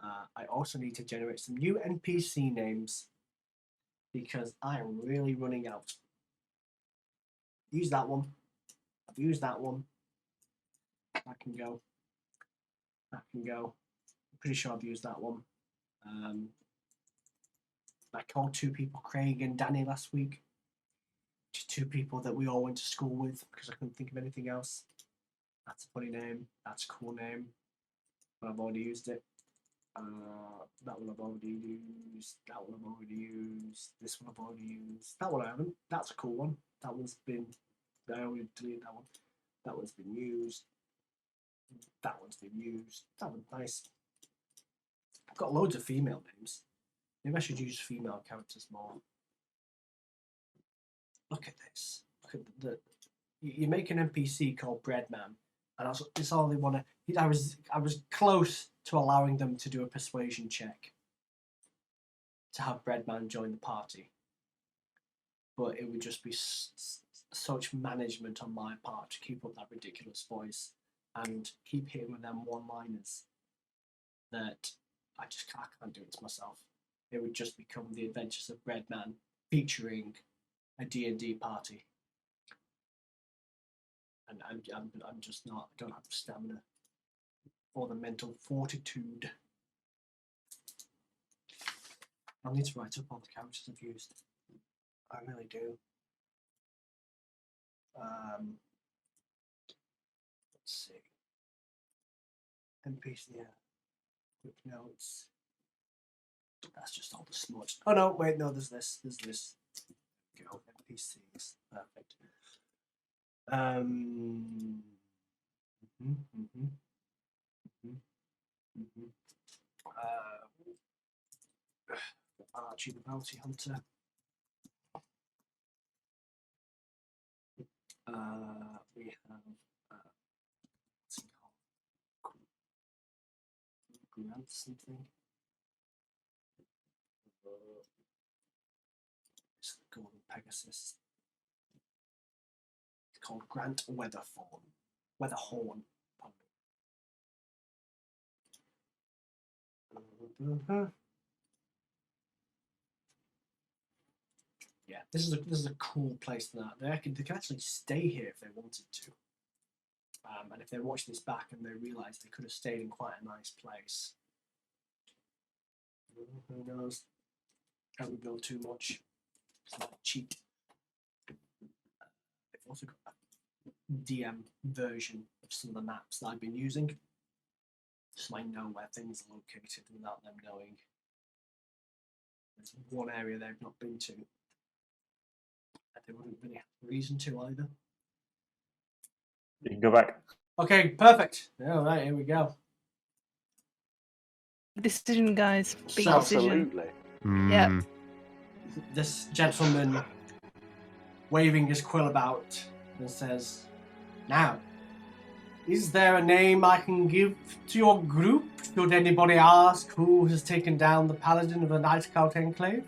Speaker 1: I also need to generate some new NPC names because I am really running out. Use that one. I've used that one. That can go. That can go. I'm pretty sure I've used that one. I called 2 people, Craig and Danny, last week. Just 2 people that we all went to school with because I couldn't think of anything else. That's a funny name. That's a cool name. But I've already used it. That one I've already used. That one I've already used. This one I've already used. That one I haven't. That's a cool one. That one's been. I already deleted that one. That one's been used. That one's been used. That one's nice. I've got loads of female names. Maybe I should use female characters more. Look at this. Look at you make an NPC called Breadman, and it's all they want to. I was close to allowing them to do a persuasion check to have Breadman join the party, but it would just be such management on my part to keep up that ridiculous voice and keep hitting with them one-liners that I can't do it to myself. It would just become the Adventures of Breadman featuring a D&D party, and I'm just not. I don't have the stamina or the mental fortitude. I need to write up all the characters I've used. I really do. Let's see. NPC, yeah. Quick notes. That's just all the smudge. Oh no, wait, no, there's this. There's this. Go, NPCs. Perfect. Archie the Bounty Hunter. We have what's he called? Grant something. It's the Golden Pegasus. It's called Grant Weatherhorn. Yeah, this is a cool place now. They can actually stay here if they wanted to. And if they watch this back and they realise they could have stayed in quite a nice place. Who knows? Can't rebuild too much. It's not a cheat. They've also got a DM version of some of the maps that I've been using, so I know where things are located without them knowing. There's one area they've not been to, and they wouldn't really have a reason to either.
Speaker 3: You can go back.
Speaker 1: Okay, perfect. All right, here we go.
Speaker 5: Decision, guys. Big
Speaker 1: So-
Speaker 5: decision.
Speaker 2: Absolutely.
Speaker 5: Yep.
Speaker 1: This gentleman waving his quill about and says, "Now, is there a name I can give to your group should anybody ask who has taken down the paladin of the Night Scout Enclave?"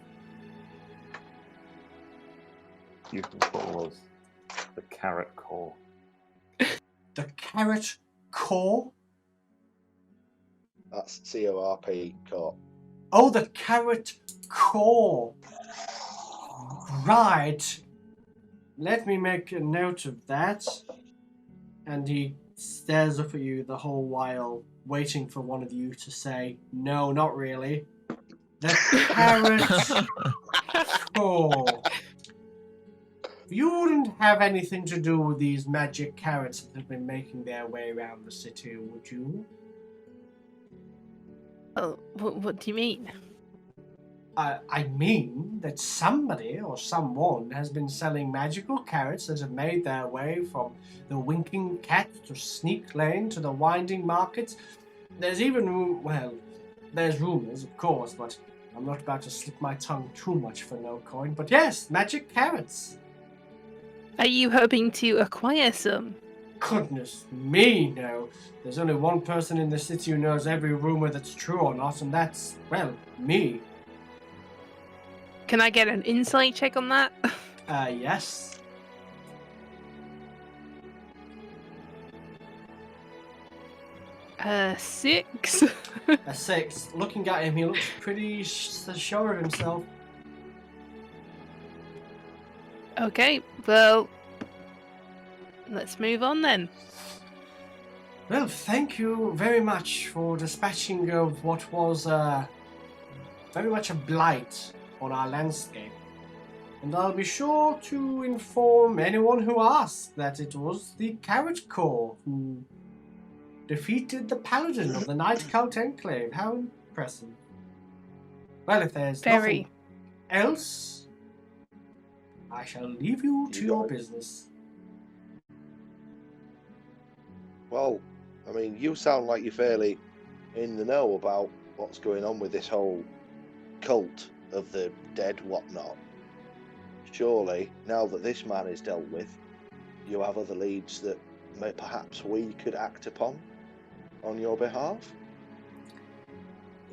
Speaker 3: You can call us the Carrot Core.
Speaker 1: The Carrot Core?
Speaker 2: That's CORP Corp.
Speaker 1: Oh, the Carrot Core. Right. Let me make a note of that. And he stares up at you the whole while, waiting for one of you to say, "No, not really." The Carrot Core. you wouldn't have anything to do with these magic carrots that have been making their way around the city, would you?
Speaker 5: Oh, what do you mean?
Speaker 1: I mean that somebody or someone has been selling magical carrots that have made their way from the Winking Cat to Sneak Lane to the Winding Market. There's even, well, there's rumors, of course, but I'm not about to slip my tongue too much for no coin. But yes, magic carrots.
Speaker 5: Are you hoping to acquire some?
Speaker 1: Goodness me, no. There's only one person in the city who knows every rumor that's true or not, and that's, well, me.
Speaker 5: Can I get an insight check on that?
Speaker 1: Yes.
Speaker 5: Six.
Speaker 1: A 6. Looking at him, he looks pretty sure of himself.
Speaker 5: Okay, well, let's move on then.
Speaker 1: Well, thank you very much for dispatching of what was very much a blight on our landscape. And I'll be sure to inform anyone who asks that it was the Carrot Corps who defeated the Paladin of the Night Cult Enclave. How impressive. Well, if there's nothing else, I shall leave you to your business.
Speaker 2: Well, I mean, you sound like you're fairly in the know about what's going on with this whole cult of the dead whatnot. Surely, now that this man is dealt with, you have other leads that perhaps we could act upon on your behalf?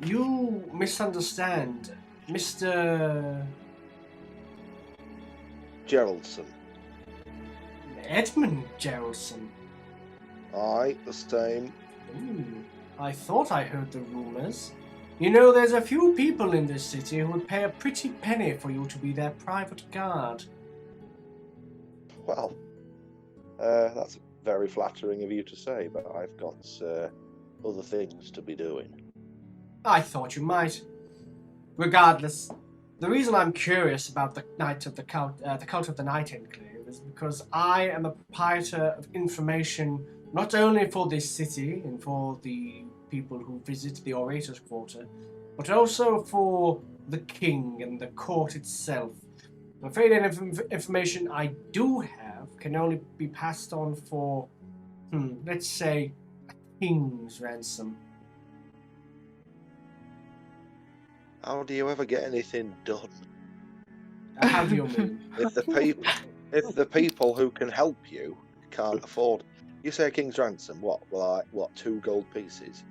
Speaker 1: You misunderstand, Mr.
Speaker 2: Geraldson.
Speaker 1: Edmund Geraldson.
Speaker 2: Aye, the same.
Speaker 1: I thought I heard the rumors. You know, there's a few people in this city who would pay a pretty penny for you to be their private guard.
Speaker 2: Well, that's very flattering of you to say, but I've got other things to be doing.
Speaker 1: I thought you might. Regardless, the reason I'm curious about the Cult of the Night Enclave is because I am a proprietor of information not only for this city and for the people who visit the Orator's Quarter, but also for the king and the court itself. I'm afraid any information I do have can only be passed on for, let's say, a king's ransom.
Speaker 2: How do you ever get anything done?
Speaker 1: How do you mean?
Speaker 2: If the people who can help you can't afford, you say a king's ransom. What? Well, what? 2 gold pieces?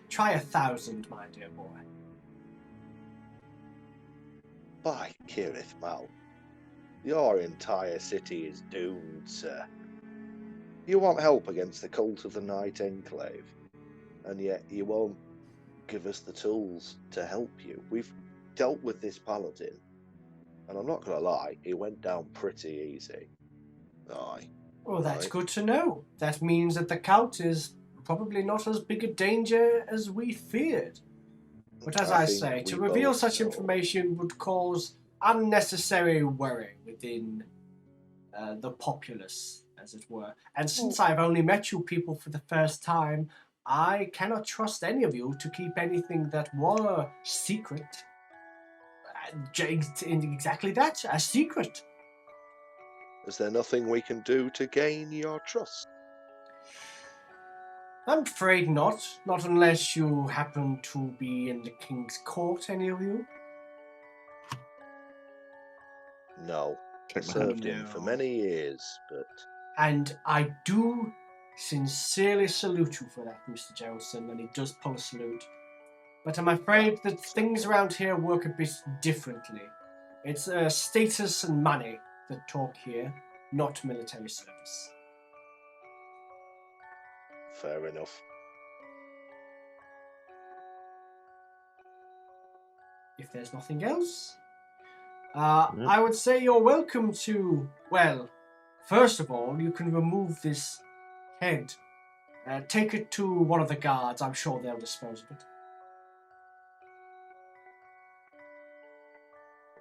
Speaker 1: Try 1,000, my dear boy.
Speaker 2: By Kirith Mal, your entire city is doomed, sir. You want help against the Cult of the Night Enclave, and yet you won't give us the tools to help you. We've dealt with this paladin, and I'm not going to lie, he went down pretty easy. Aye.
Speaker 1: Well, that's
Speaker 2: Right.
Speaker 1: good to know. That means that the cult is probably not as big a danger as we feared. But as I
Speaker 2: think
Speaker 1: say, to
Speaker 2: we
Speaker 1: reveal
Speaker 2: both
Speaker 1: such
Speaker 2: know.
Speaker 1: information would cause unnecessary worry within the populace, as it were. And since I've only met you people for the first time, I cannot trust any of you to keep anything that were secret. Exactly that, a secret.
Speaker 2: Is there nothing we can do to gain your trust?
Speaker 1: I'm afraid not. Not unless you happen to be in the King's Court, any of you.
Speaker 2: No.
Speaker 3: Check my
Speaker 2: Served
Speaker 1: hand.
Speaker 2: him for many years, but
Speaker 1: And I do sincerely salute you for that, Mr. Johnson, and he does pull a salute. But I'm afraid that things around here work a bit differently. It's status and money that talk here, not military service.
Speaker 2: fair enough.
Speaker 1: If there's nothing else, I would say you're welcome to, well, first of all, you can remove this head. Take it to one of the guards. I'm sure they'll dispose of it.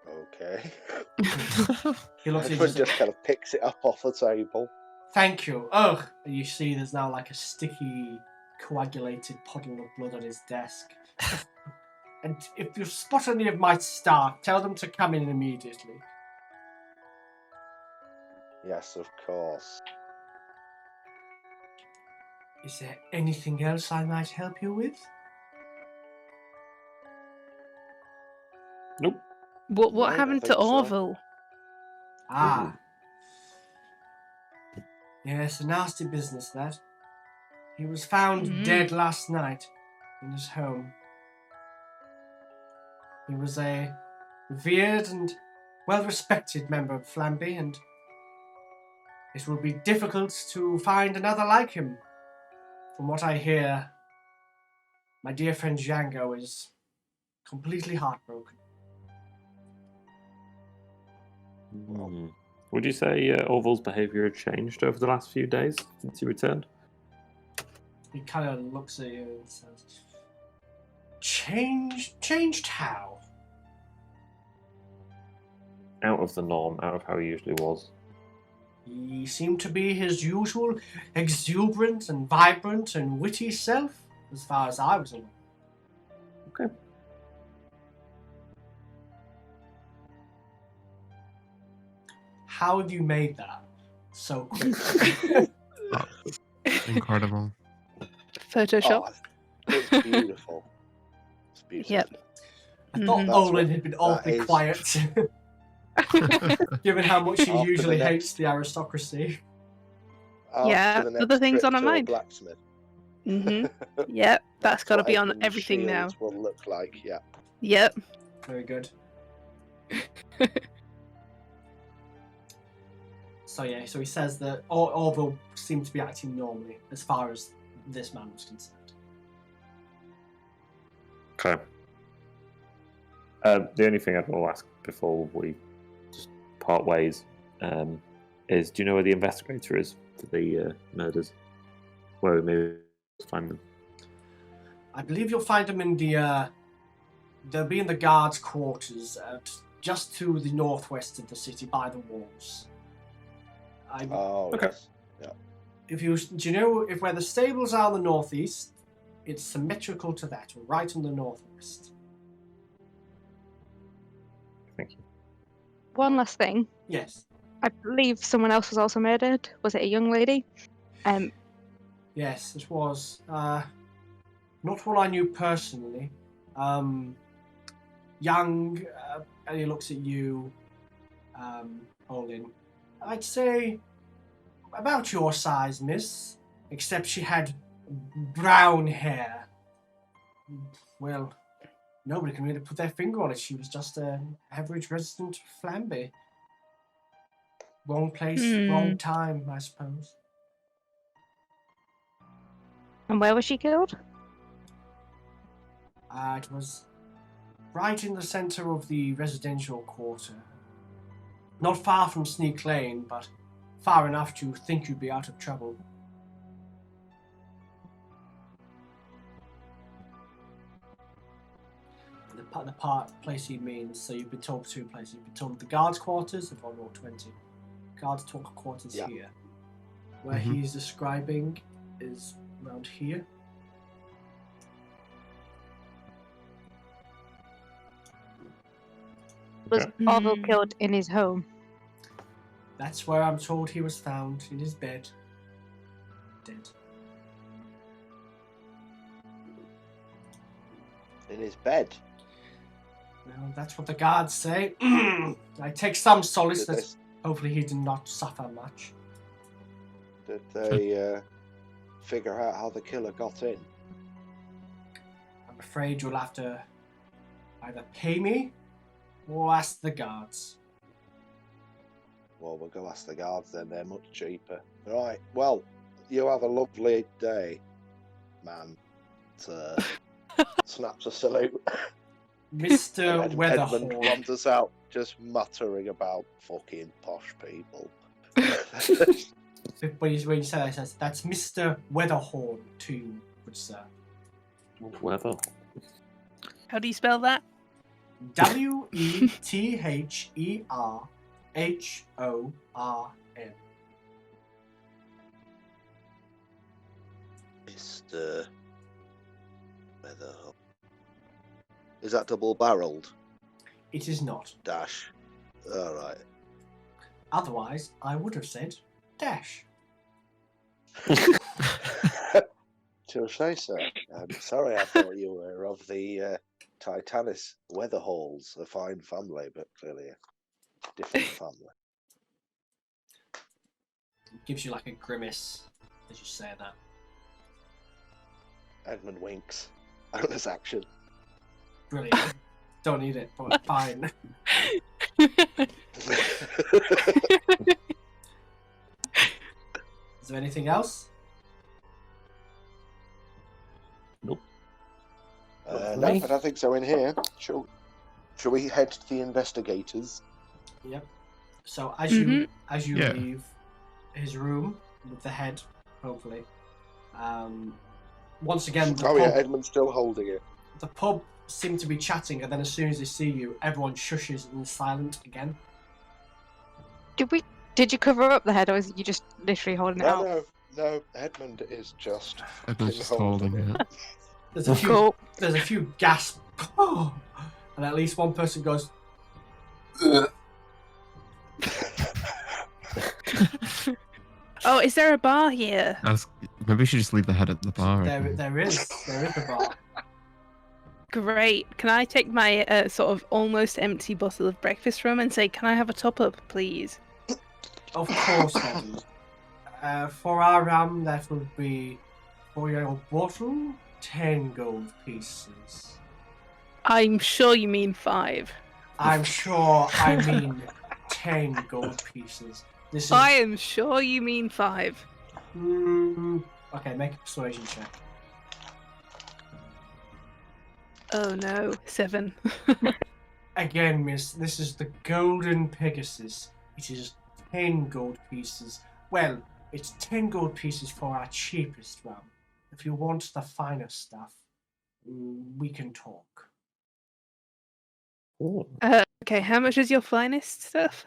Speaker 2: Okay.
Speaker 1: He looks at you
Speaker 2: Edmund
Speaker 1: and
Speaker 2: just
Speaker 1: says,
Speaker 2: kind of picks it up off the table.
Speaker 1: "Thank you." Ugh. And you see there's now like a sticky, coagulated puddle of blood on his desk. And if you spot any of my staff, tell them to come in immediately.
Speaker 2: Yes, of course.
Speaker 1: Is there anything else I might help you with?
Speaker 3: Nope.
Speaker 5: What
Speaker 2: No, I
Speaker 5: happened to
Speaker 2: think so.
Speaker 5: Orville?
Speaker 1: Ah. Yes, a nasty business that. He was found dead last night in his home. He was a revered and well-respected member of Flamby, and it will be difficult to find another like him. From what I hear, my dear friend Django is completely heartbroken.
Speaker 3: Would you say Orville's behaviour had changed over the last few days since he returned?
Speaker 1: He kind of looks at you and says, Changed how?
Speaker 3: Out of the norm, out of how he usually was.
Speaker 1: He seemed to be his usual exuberant and vibrant and witty self, as far as I was aware.
Speaker 3: Okay.
Speaker 1: How have you made that so quickly?
Speaker 4: Incredible.
Speaker 5: Photoshop.
Speaker 2: Oh, it's beautiful. It's beautiful.
Speaker 5: Yep.
Speaker 1: I thought
Speaker 5: Mhm.
Speaker 1: Olin had been awfully
Speaker 2: is-
Speaker 1: quiet, given how much he
Speaker 2: After
Speaker 1: usually
Speaker 2: the next-
Speaker 1: hates the aristocracy.
Speaker 2: After
Speaker 5: Yeah,
Speaker 2: the
Speaker 5: other
Speaker 2: next
Speaker 5: things
Speaker 2: trip
Speaker 5: on our
Speaker 2: to a
Speaker 5: mind.
Speaker 2: Blacksmith.
Speaker 5: Yep, that's got to
Speaker 2: what
Speaker 5: be on
Speaker 2: Edmund's
Speaker 5: everything now.
Speaker 2: shields will look like, yeah.
Speaker 5: Yep.
Speaker 1: Very good. So yeah, so he says that Orville seemed to be acting normally as far as this man was concerned.
Speaker 3: Okay. The only thing I'd want to ask before we just part ways is, do you know where the investigator is for the murders? Where we may find them?
Speaker 1: I believe you'll find him in they'll be in the guards' quarters just to the northwest of the city by the walls.
Speaker 2: Oh,
Speaker 3: Okay.
Speaker 2: yes.
Speaker 1: Do you know if where the stables are in the northeast, it's symmetrical to that, right on the northwest.
Speaker 3: Thank you.
Speaker 6: One last thing.
Speaker 1: Yes.
Speaker 6: I believe someone else was also murdered. Was it a young lady?
Speaker 1: Yes, it was. Not one I knew personally. Young, and he looks at you, Olin. I'd say about your size, miss, except she had brown hair. Well, nobody can really put their finger on it. She was just an average resident of Flamby. Wrong place, wrong time, I suppose.
Speaker 6: And where was she killed?
Speaker 1: It was right in the centre of the residential quarter. Not far from Sneak Lane, but far enough to think you'd be out of trouble. The place he means, so you've been told two places. You've been told the guards' quarters of on Route 20. Guards' talk quarters
Speaker 2: Yeah.
Speaker 1: here. Where
Speaker 4: Mhm.
Speaker 1: he's describing is around here.
Speaker 6: Was
Speaker 3: Okay.
Speaker 6: Orville killed in his home?
Speaker 1: That's where I'm told he was found, in his bed. Dead.
Speaker 2: In his bed.
Speaker 1: Well, that's what the guards say. I take some solace
Speaker 2: Did
Speaker 1: that hopefully he did not suffer much.
Speaker 2: they figure out how the killer got in?
Speaker 1: I'm afraid you'll have to either pay me or ask the guards.
Speaker 2: Well, we'll go ask the guards then. They're much cheaper. Right. Well, you have a lovely day, man. Snaps a salute.
Speaker 1: Mr.
Speaker 2: Edmund
Speaker 1: Weatherhorn.
Speaker 2: wanders out, just muttering about fucking posh people.
Speaker 1: When you say that, he says, that's Mr. Weatherhorn to you, good sir.
Speaker 3: Weather.
Speaker 5: How do you spell that?
Speaker 1: WETHERHORN.
Speaker 2: Mr. Weatherhorn. Is that double-barreled?
Speaker 1: It is not.
Speaker 2: Dash. All right.
Speaker 1: Otherwise, I would have said dash.
Speaker 2: Touché, sir. I'm sorry, I thought you were of the Titanis Weatherhalls, a fine family, but clearly a different family.
Speaker 1: Gives you like a grimace as you say that.
Speaker 2: Edmund winks. Bonus action.
Speaker 1: Brilliant. Don't need it, but fine. Is there anything else?
Speaker 3: Nope.
Speaker 2: No, I don't think so in here. Shall we head to the investigators?
Speaker 1: Yep. So as you
Speaker 4: Yeah.
Speaker 1: leave his room with the head, hopefully. Once again, the
Speaker 2: Oh yeah,
Speaker 1: pub,
Speaker 2: Edmund's still holding it.
Speaker 1: the pub seem to be chatting, and then as soon as they see you, everyone shushes and is silent again.
Speaker 6: Did you cover up the head, or is you just literally holding it out?
Speaker 2: No, Edmund is just
Speaker 4: Edmund's just holding it.
Speaker 1: There's a few,
Speaker 6: Cool.
Speaker 1: there's a few gasps, and at least one person goes.
Speaker 5: Oh, is there a bar here?
Speaker 4: Maybe we should just leave the head at the bar.
Speaker 1: There is a bar.
Speaker 5: Great. Can I take my sort of almost empty bottle of breakfast rum and say, can I have a top up, please?
Speaker 1: Of course, then. For our rum, that would be for your bottle, 10 gold pieces.
Speaker 5: I'm sure you mean 5.
Speaker 1: I'm sure I mean 10 gold pieces. This is.
Speaker 5: I am sure you mean 5.
Speaker 1: Okay, make a persuasion check.
Speaker 5: Oh no, 7.
Speaker 1: Again, miss, this is the Golden Pegasus. It is 10 gold pieces. Well, it's 10 gold pieces for our cheapest rum. If you want the finer stuff, we can talk.
Speaker 3: Ooh.
Speaker 5: Okay, how much is your finest stuff?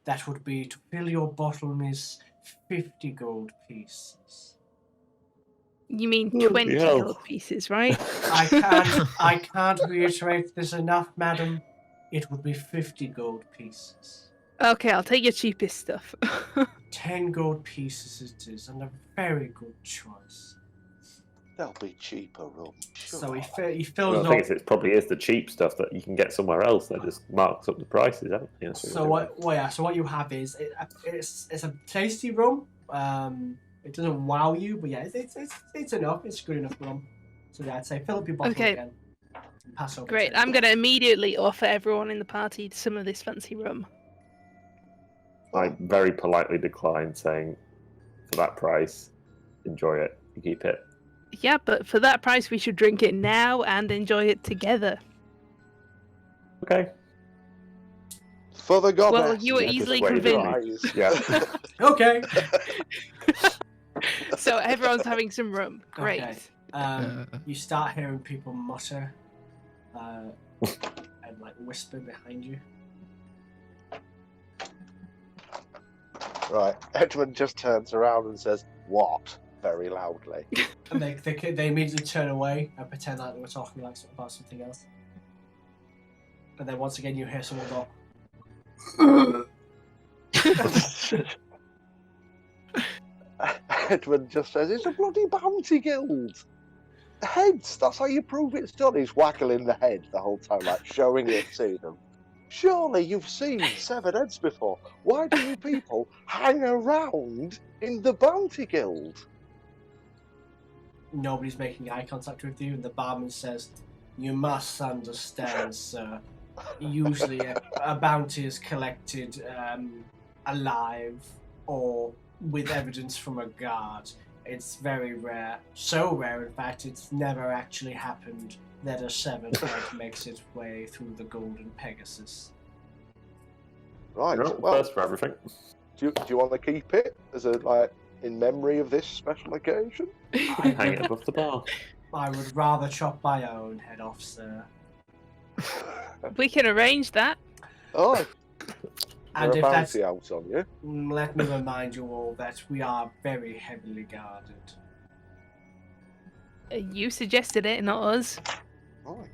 Speaker 1: That would be to fill your bottle, miss, 50 gold pieces.
Speaker 5: You mean
Speaker 3: Bloody
Speaker 5: 20
Speaker 3: hell.
Speaker 5: gold pieces, right?
Speaker 1: I can't reiterate this enough, madam. It would be 50 gold pieces.
Speaker 5: Okay, I'll take your cheapest stuff.
Speaker 1: 10 gold pieces it is, and a very good choice.
Speaker 2: There'll be cheaper rum. Sure.
Speaker 1: So he
Speaker 3: Well,
Speaker 1: fills
Speaker 3: the
Speaker 1: up.
Speaker 3: thing is, it probably is the cheap stuff that you can get somewhere else that just marks up the prices, haven't you?
Speaker 1: So what you have is it's a tasty rum. It doesn't wow you, but yeah, it's enough. It's good enough rum. So yeah, I'd say fill up your bottle
Speaker 5: Okay.
Speaker 1: again. And pass over.
Speaker 5: Great,
Speaker 1: to
Speaker 5: I'm going to immediately offer everyone in the party some of this fancy rum.
Speaker 3: I very politely decline, saying, for that price, enjoy it. You keep it.
Speaker 5: Yeah, but for that price, we should drink it now and enjoy it together.
Speaker 3: Okay.
Speaker 2: For the goddess.
Speaker 5: Well, you were
Speaker 3: Yeah,
Speaker 5: easily
Speaker 3: persuaded me.
Speaker 5: convinced.
Speaker 3: Yeah.
Speaker 1: Okay.
Speaker 5: So everyone's having some rum. Great.
Speaker 1: Okay. You start hearing people mutter and like whisper behind you.
Speaker 2: Right, Edmund just turns around and says, "What?" very loudly.
Speaker 1: And they immediately turn away and pretend like they were talking like about something else. And then once again you hear someone go.
Speaker 2: Edmund just says, "It's a bloody bounty guild. Heads, that's how you prove it's done." He's waggling the head the whole time, like showing it to them. Surely you've seen 7 heads before. Why do you people hang around in the bounty guild?
Speaker 1: Nobody's making eye contact with you, and the barman says, "You must understand, sir. Usually a bounty is collected alive or with evidence from a guard. It's very rare. So rare, in fact, it's never actually happened that a 7 head makes its way through the Golden Pegasus."
Speaker 2: Right,
Speaker 3: You're not
Speaker 2: well,
Speaker 3: first for everything.
Speaker 2: do you want to keep it as a in memory of this special occasion?
Speaker 3: Hang it above the bar.
Speaker 1: I would rather chop my own head off, sir.
Speaker 5: We can arrange that.
Speaker 2: Oh,
Speaker 1: And
Speaker 2: there
Speaker 1: if
Speaker 2: a
Speaker 1: that's,
Speaker 2: bounty out on you.
Speaker 1: let me remind you all that we are very heavily guarded.
Speaker 5: You suggested it, not us.
Speaker 2: Oh.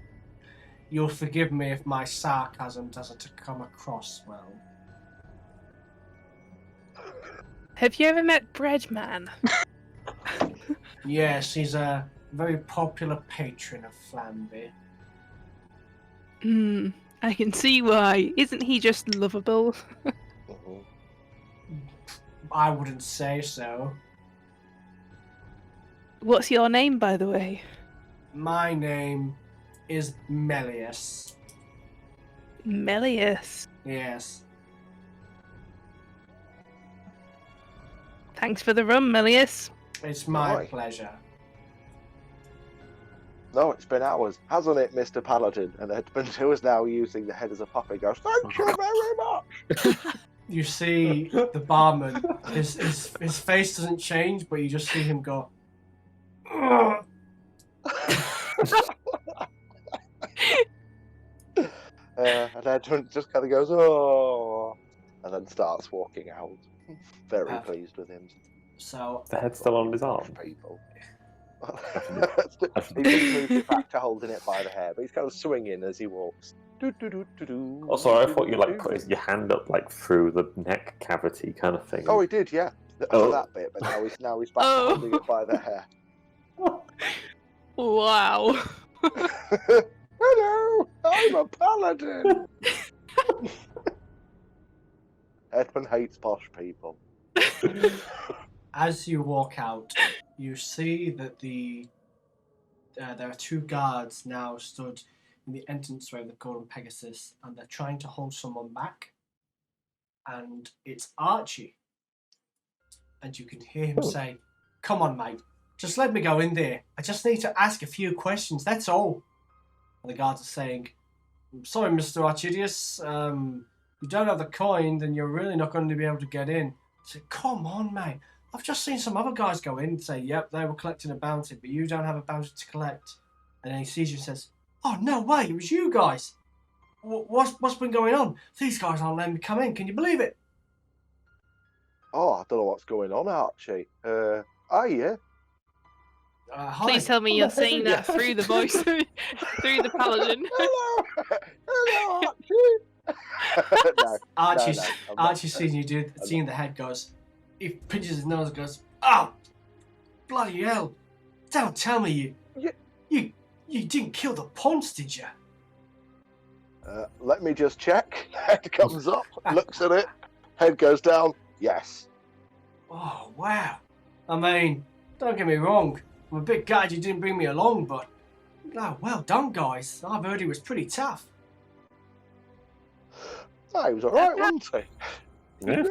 Speaker 1: You'll forgive me if my sarcasm doesn't come across well.
Speaker 5: Have you ever met Breadman?
Speaker 1: Yes, he's a very popular patron of Flamby.
Speaker 5: I can see why. Isn't he just lovable?
Speaker 2: Mhm.
Speaker 1: I wouldn't say so.
Speaker 5: What's your name, by the way?
Speaker 1: My name is Melius.
Speaker 5: Melius.
Speaker 1: Yes.
Speaker 5: Thanks for the rum, Melius.
Speaker 1: It's my
Speaker 2: Right.
Speaker 1: pleasure.
Speaker 2: No, it's been hours, hasn't it, Mr. Paladin? And Edmund, who is now using the head as a puppet, goes, "Thank you very much."
Speaker 1: You see the barman, his face doesn't change, but you just see him go, "Ugh."
Speaker 2: And Edmund just kind of goes, "Oh," and then starts walking out. Very
Speaker 1: Perfect.
Speaker 2: pleased with him.
Speaker 1: So,
Speaker 3: The head's still on his arm.
Speaker 2: People. He just moved it back to holding it by the hair, but he's kind of swinging as he walks.
Speaker 3: Oh, sorry, I thought you like put your hand up like through the neck cavity kind of thing.
Speaker 2: Oh, he did, yeah.
Speaker 3: Oh.
Speaker 2: For that bit, but now he's back to
Speaker 5: Oh.
Speaker 2: holding it by the hair.
Speaker 5: Wow.
Speaker 2: Hello, I'm a paladin. Edmund hates posh people.
Speaker 1: as you walk out, you see that there are two guards now stood in the entranceway of the Golden Pegasus, and they're trying to hold someone back. And it's Archie. And you can hear him say, "Come on, mate. Just let me go in there. I just need to ask a few questions, that's all." And the guards are saying, "I'm sorry, Mr. Archidius. You don't have the coin, then you're really not going to be able to get in." I said, "Come on, mate. I've just seen some other guys go in and say, yep, they were collecting a bounty, but you don't have a bounty to collect." And then he sees you and says, "Oh, no way, it was you guys. What's been going on? These guys aren't letting me come in. Can you believe it?"
Speaker 2: Oh, I don't know what's going on, Archie. Are you?
Speaker 1: Hi.
Speaker 5: Please tell me you're saying that through the voice, through the paladin.
Speaker 2: Hello, hello, Archie. No,
Speaker 1: Archie's,
Speaker 2: no, I'm not.
Speaker 1: Archie seeing you do, seeing the head goes, he pinches his nose and goes, "Oh, bloody hell. Don't tell me you didn't kill the punch, did you?"
Speaker 2: Let me just check. Head comes up, looks at it. Head goes down. Yes.
Speaker 1: "Oh, wow. I mean, don't get me wrong. I'm a bit gutted you didn't bring me along, but no, well done, guys. I've heard he was pretty tough."
Speaker 2: Oh, he was alright, wasn't he?
Speaker 3: Yeah.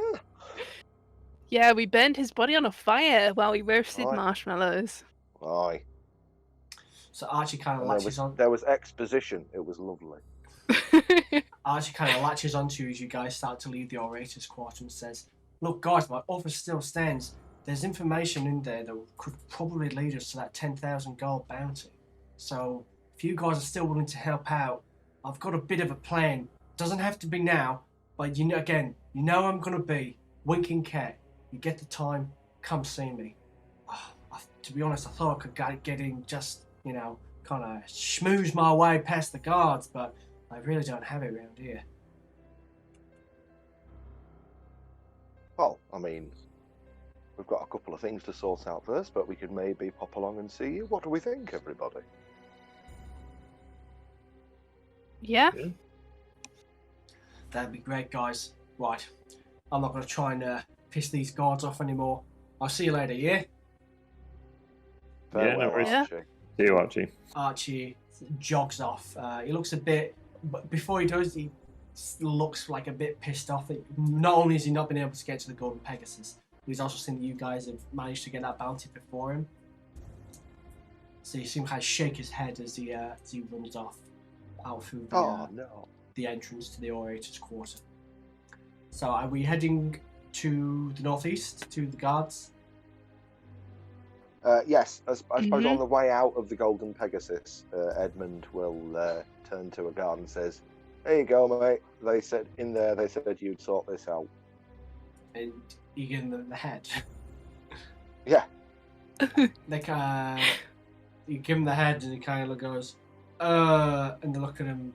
Speaker 5: Yeah, we burned his body on a fire while we roasted
Speaker 2: Right.
Speaker 5: marshmallows.
Speaker 2: Aye.
Speaker 1: So Archie kind of
Speaker 2: And
Speaker 1: latches on.
Speaker 2: there was exposition. It was lovely.
Speaker 1: Archie kind of latches onto you as you guys start to leave the orator's quarter and says, "Look, guys, my offer still stands. There's information in there that could probably lead us to that 10,000 gold bounty. So if you guys are still willing to help out, I've got a bit of a plan. Doesn't have to be now, but you know I'm going to be. Winking cat. You get the time, come see me." To be honest, I thought I could get in just, kind of schmooze my way past the guards, but I really don't have it around here.
Speaker 2: Well, I mean, we've got a couple of things to sort out first, but we could maybe pop along and see you. What do we think, everybody?
Speaker 5: Yeah?
Speaker 1: That'd be great, guys. Right, I'm not going to try and piss these guards off anymore. I'll see you later, yeah?
Speaker 3: Yeah, no
Speaker 2: Farewell,
Speaker 3: worries.
Speaker 2: Archie.
Speaker 3: See you, Archie.
Speaker 1: Archie jogs off. He looks a bit, but before he does, he looks like a bit pissed off. Not only has he not been able to get to the Golden Pegasus, he's also seen that you guys have managed to get that bounty before him. So you see him kind of shake his head as he runs off out through
Speaker 2: Oh, no.
Speaker 1: the entrance to the orator's quarter. So are we heading to the northeast, to the guards?
Speaker 2: Yes, I suppose
Speaker 5: Mhm.
Speaker 2: on the way out of the Golden Pegasus, Edmund will turn to a guard and says, There you go, mate. They said you'd sort this out.
Speaker 1: And you give them the head.
Speaker 2: Yeah.
Speaker 1: Like, you give him the head and he kind of goes, and they look at him,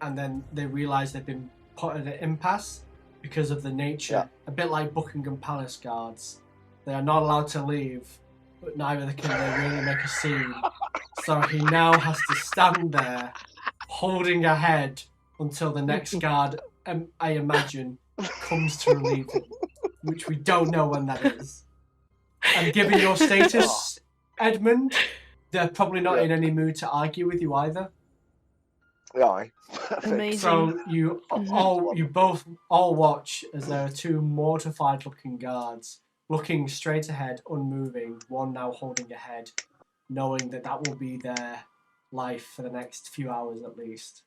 Speaker 1: and then they realise they've been put at an impasse because of the nature. A bit like Buckingham Palace guards. They are not allowed to leave, but neither can they really make a scene. So he now has to stand there, holding a head until the next guard, I imagine, comes to relieve him, which we don't know when that is. And given your status, Edmund, they're probably not in any mood to argue with you either.
Speaker 2: Yeah.
Speaker 5: Amazing.
Speaker 1: So you both watch as there are two mortified-looking guards looking straight ahead, unmoving. One now holding a head, knowing that will be their life for the next few hours at least.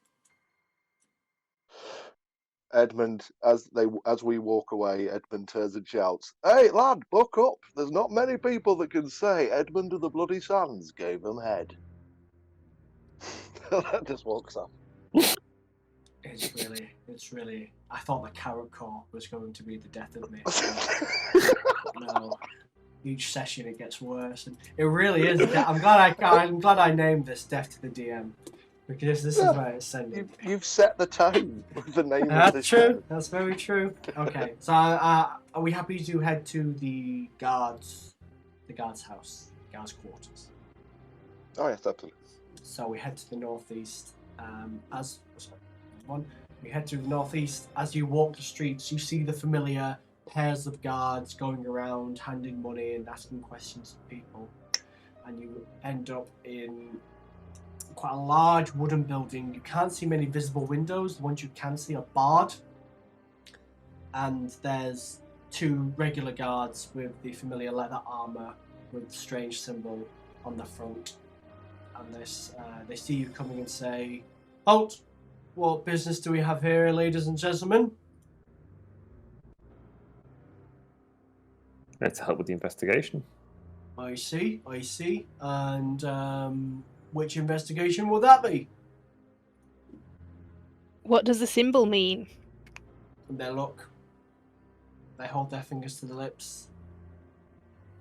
Speaker 2: Edmund, as we walk away, Edmund turns and shouts, "Hey, lad, buck up! There's not many people that can say Edmund of the Bloody Sands gave them head." That just walks off.
Speaker 1: It's really. I thought the carrot core was going to be the death of me. No, each session it gets worse, and it really is. I'm glad I named this "Death to the DM." Because this is where it's sending.
Speaker 2: You've set the tone with the name
Speaker 1: That's
Speaker 2: of this
Speaker 1: true.
Speaker 2: show.
Speaker 1: That's very true. Okay, so are we happy to head to the guards' house, guards' quarters?
Speaker 2: Oh yes, absolutely.
Speaker 1: So we head to the northeast. We head to the northeast. As you walk the streets, you see the familiar pairs of guards going around, handing money and asking questions to people, and you end up in quite a large wooden building. You can't see many visible windows. The ones you can see are barred. And there's two regular guards with the familiar leather armor with the strange symbol on the front. And they see you coming and say, "Halt! What business do we have here, ladies and gentlemen?"
Speaker 3: Let's help with the investigation.
Speaker 1: I see. And which investigation will that be?
Speaker 5: What does the symbol mean?
Speaker 1: And they look. They hold their fingers to the lips.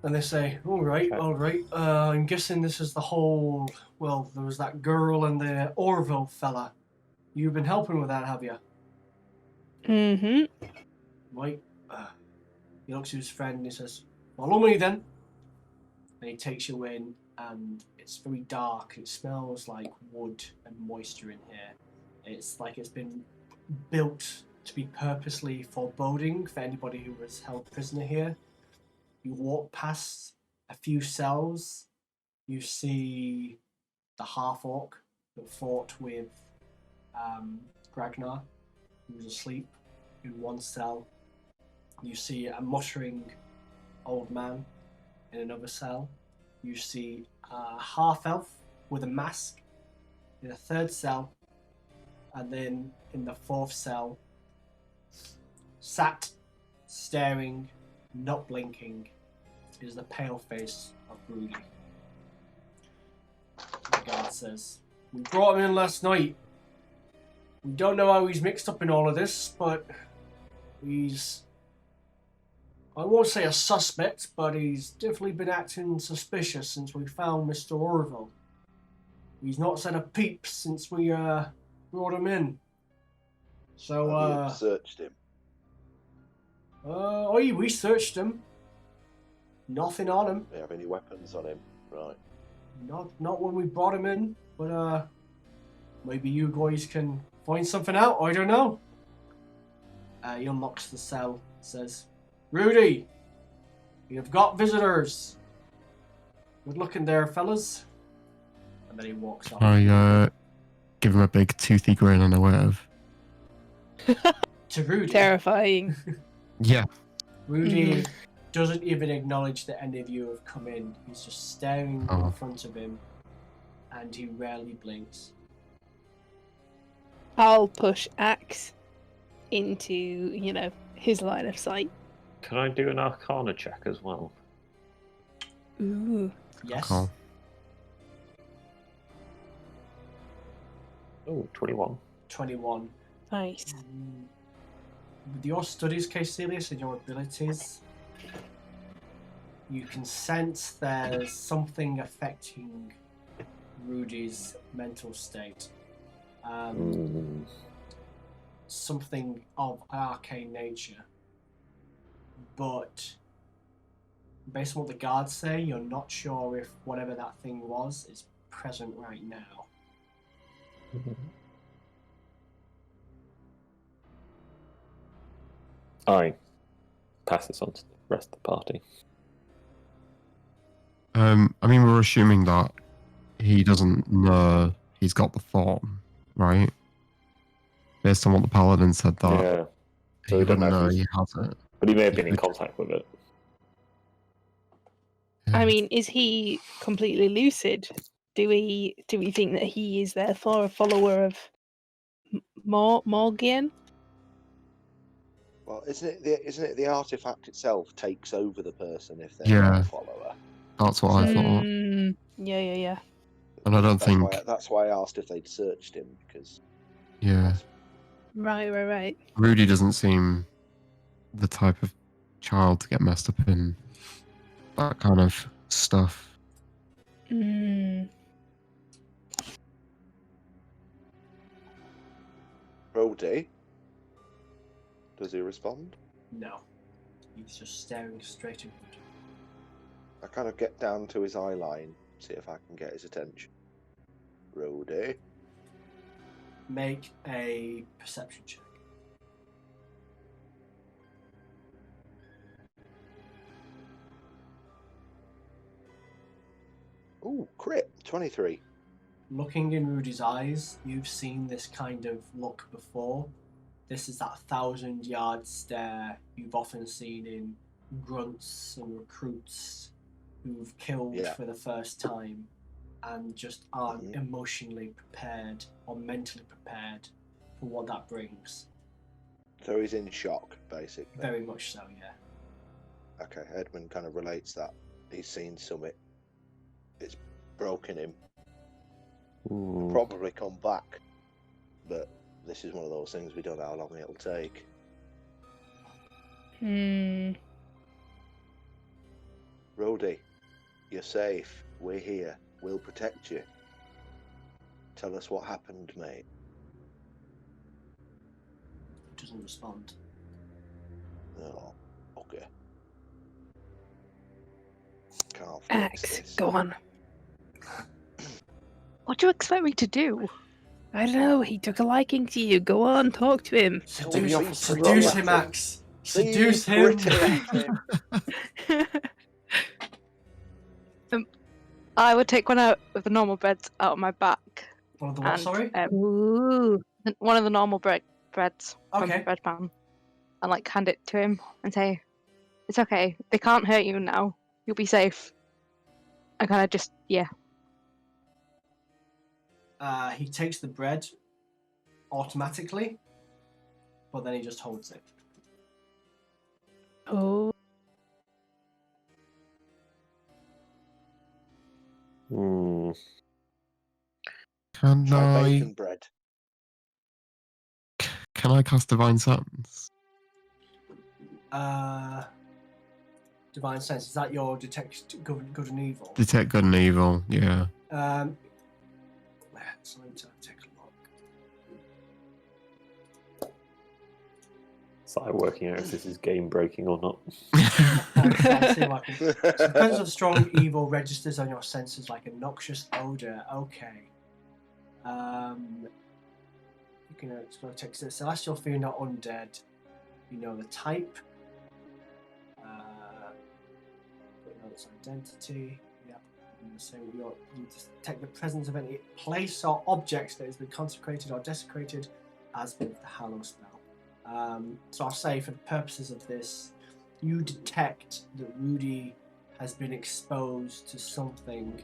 Speaker 1: And they say, all right. I'm guessing this is the whole... Well, there was that girl and the Orville fella. You've been helping with that, have you?
Speaker 5: Mm-hmm.
Speaker 1: Right. He looks at his friend and he says, "Follow me then." And he takes you in, and it's very dark. It smells like wood and moisture in here. It's like it's been built to be purposely foreboding for anybody who was held prisoner here. You walk past a few cells. You see the half-orc that fought with Gragnar, who was asleep in one cell. You see a muttering old man in another cell. You see a half-elf with a mask in a third cell. And then in the fourth cell, sat, staring, not blinking, is the pale face of Rudy. The guard says, "We brought him in last night. We don't know how he's mixed up in all of this, but he's... I won't say a suspect, but he's definitely been acting suspicious since we found Mr. Orville. He's not said a peep since we brought him in. So,
Speaker 2: Have you searched him?
Speaker 1: We searched him. Nothing on him.
Speaker 2: Do you have any weapons on him? Right.
Speaker 1: Not when we brought him in, but maybe you guys can find something out. I don't know." He unlocks the cell, says, "Rudy, you've got visitors. Good looking there, fellas." And then he walks off.
Speaker 4: I give him a big toothy grin and a wave.
Speaker 1: To Rudy.
Speaker 5: Terrifying.
Speaker 4: Yeah.
Speaker 1: Rudy doesn't even acknowledge that any of you have come in. He's just staring in front of him, and he rarely blinks.
Speaker 5: I'll push Axe into, his line of sight.
Speaker 3: Can I do an Arcana check as well?
Speaker 5: Ooh.
Speaker 1: Yes.
Speaker 4: Cool.
Speaker 3: Oh, 21.
Speaker 1: 21.
Speaker 5: Nice.
Speaker 1: With your studies, Caecilius, and your abilities, you can sense there's something affecting Rudy's mental state. Something of arcane nature. But based on what the guards say, you're not sure if whatever that thing was is present right now.
Speaker 3: I pass this on to the rest of the party.
Speaker 4: I mean, we're assuming that he doesn't know he's got the form, right? Based on what the paladin said, that
Speaker 3: Yeah. So
Speaker 4: he
Speaker 3: we don't
Speaker 4: wouldn't
Speaker 3: know
Speaker 4: know
Speaker 3: if
Speaker 4: he
Speaker 3: he's...
Speaker 4: has it.
Speaker 3: But he may have been in contact with it.
Speaker 5: I mean, is he completely lucid? Do we think that he is therefore a follower of Morgan?
Speaker 2: Well, isn't it the artifact itself takes over the person if they're
Speaker 4: Yeah.
Speaker 2: not a follower?
Speaker 4: That's what I thought.
Speaker 5: Yeah.
Speaker 4: And I don't think...
Speaker 2: That's why I asked if they'd searched him, because...
Speaker 4: Yeah.
Speaker 5: Right.
Speaker 4: Rudy doesn't seem the type of child to get messed up in that kind of stuff.
Speaker 2: Brody? Does he respond?
Speaker 1: No. He's just staring straight in front of him.
Speaker 2: I kind of get down to his eye line, see if I can get his attention. Brody?
Speaker 1: Make a perception check.
Speaker 2: Ooh, crit! 23.
Speaker 1: Looking in Rudy's eyes, you've seen this kind of look before. This is that 1,000-yard stare you've often seen in grunts and recruits who've killed for the first time and just aren't emotionally prepared or mentally prepared for what that brings.
Speaker 2: So he's in shock, basically.
Speaker 1: Very much so, yeah.
Speaker 2: Okay, Edmund kind of relates that. He's seen something. It's broken him. He'll probably come back. But this is one of those things we don't know how long it'll take. Rhodey, you're safe. We're here. We'll protect you. Tell us what happened, mate.
Speaker 1: Doesn't respond.
Speaker 2: Oh, okay. Can't fix
Speaker 5: Axe,
Speaker 2: this.
Speaker 5: go on.
Speaker 6: What do you expect me to do?
Speaker 5: I don't know, he took a liking to you. Go on, talk to him.
Speaker 1: Seduce him, Axe. Seduce him.
Speaker 6: I would take one out of the normal breads out of my back.
Speaker 1: One of the what, sorry?
Speaker 5: Ooh.
Speaker 6: One of the normal breads from
Speaker 1: Okay.
Speaker 6: the bread pan, and like hand it to him and say, "It's okay. They can't hurt you now. You'll be safe." I kind of just
Speaker 1: He takes the bread automatically, but then he just holds it.
Speaker 5: Oh.
Speaker 4: Can
Speaker 2: Try
Speaker 4: I
Speaker 2: bacon bread.
Speaker 4: cast Divine Sense?
Speaker 1: Divine Sense, is that your detect good and evil?
Speaker 4: Detect good and evil, yeah.
Speaker 1: So let me take a look.
Speaker 3: Start working out if this is game breaking or not.
Speaker 1: So presence of strong evil registers on your senses like a noxious odor. Okay. You can explore text. Celestial fiend or undead. You know the type. Its identity. Yep. So you detect the presence of any place or object that has been consecrated or desecrated, as with the Hallow spell. So I'll say, for the purposes of this, you detect that Rudy has been exposed to something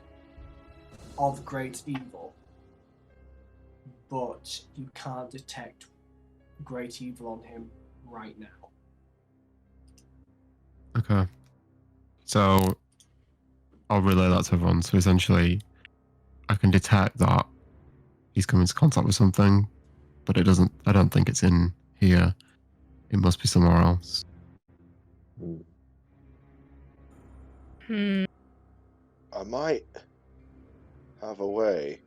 Speaker 1: of great evil, but you can't detect great evil on him right now.
Speaker 4: Okay. So I'll relay that to everyone. So essentially, I can detect that he's come into contact with something, but it doesn't. I don't think it's in here. It must be somewhere else.
Speaker 5: Hmm.
Speaker 2: I might have a way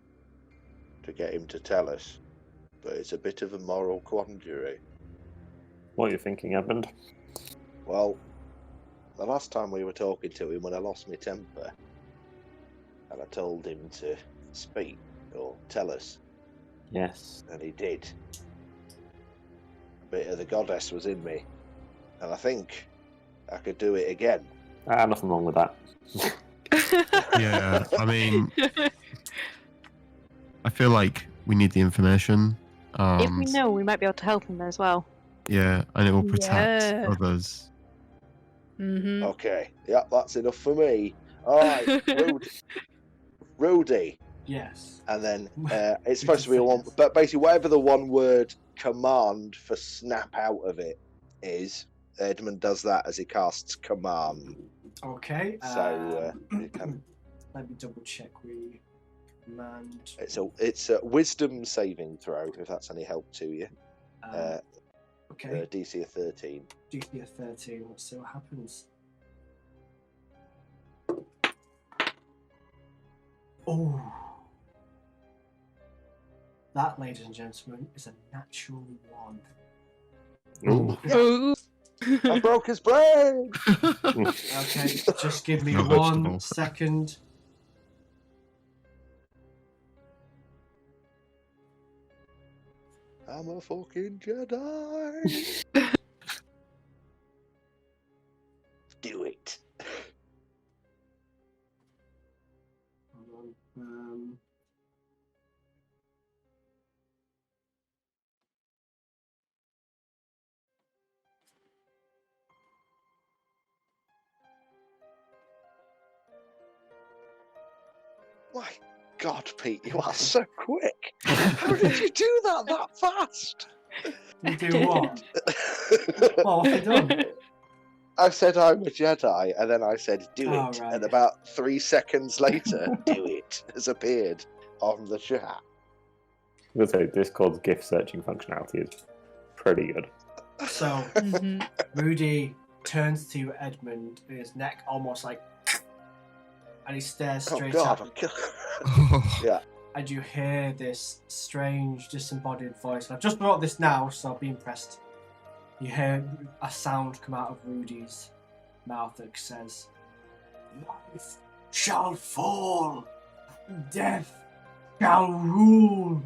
Speaker 2: to get him to tell us, but it's a bit of a moral quandary.
Speaker 3: What are you thinking, Edmund?
Speaker 2: Well, the last time we were talking to him when I lost my temper, and I told him to speak or tell us,
Speaker 3: Yes.
Speaker 2: and he did. A bit of the goddess was in me, and I think I could do it again.
Speaker 3: Nothing wrong with that.
Speaker 4: Yeah, I mean, I feel like we need the information.
Speaker 6: If we
Speaker 4: And,
Speaker 6: know, we might be able to help him as well.
Speaker 4: yeah, and it will protect
Speaker 5: Yeah.
Speaker 4: others.
Speaker 5: Mm-hmm.
Speaker 2: Okay, yeah, that's enough for me. All right, Rudy.
Speaker 1: Yes.
Speaker 2: And then it's supposed to be a one, but basically whatever the one-word command for snap out of it is, Edmund does that as he casts command.
Speaker 1: Okay.
Speaker 2: So you can,
Speaker 1: let me double check. We command.
Speaker 2: it's a wisdom saving throw, if that's any help to you.
Speaker 1: Okay.
Speaker 2: DC of 13.
Speaker 1: DC of 13. Let's see what happens. Oh. That, ladies and gentlemen, is a natural 1.
Speaker 3: Ooh.
Speaker 5: Ooh.
Speaker 2: I broke his brain.
Speaker 1: Okay, just give me
Speaker 4: No
Speaker 1: 1
Speaker 4: vegetable.
Speaker 1: second.
Speaker 2: I'm a fucking Jedi. Do it.
Speaker 1: Hold on.
Speaker 2: My God, Pete, you are so quick. How did you do that fast?
Speaker 1: You do what? What have you done?
Speaker 2: I said I'm a Jedi, and then I said do
Speaker 1: Oh,
Speaker 2: it,
Speaker 1: right.
Speaker 2: and about 3 seconds later, do it has appeared on the chat.
Speaker 3: I would say Discord's gift searching functionality is pretty good.
Speaker 1: So,
Speaker 5: Mhm.
Speaker 1: Rudy turns to Edmund, his neck almost like, and he stares
Speaker 2: Oh
Speaker 1: straight
Speaker 2: God!
Speaker 1: at you.
Speaker 4: Oh,
Speaker 2: Yeah.
Speaker 1: And you hear this strange, disembodied voice. And I've just brought this now, so be impressed. You hear a sound come out of Rudy's mouth that says, "Life shall fall, death shall rule,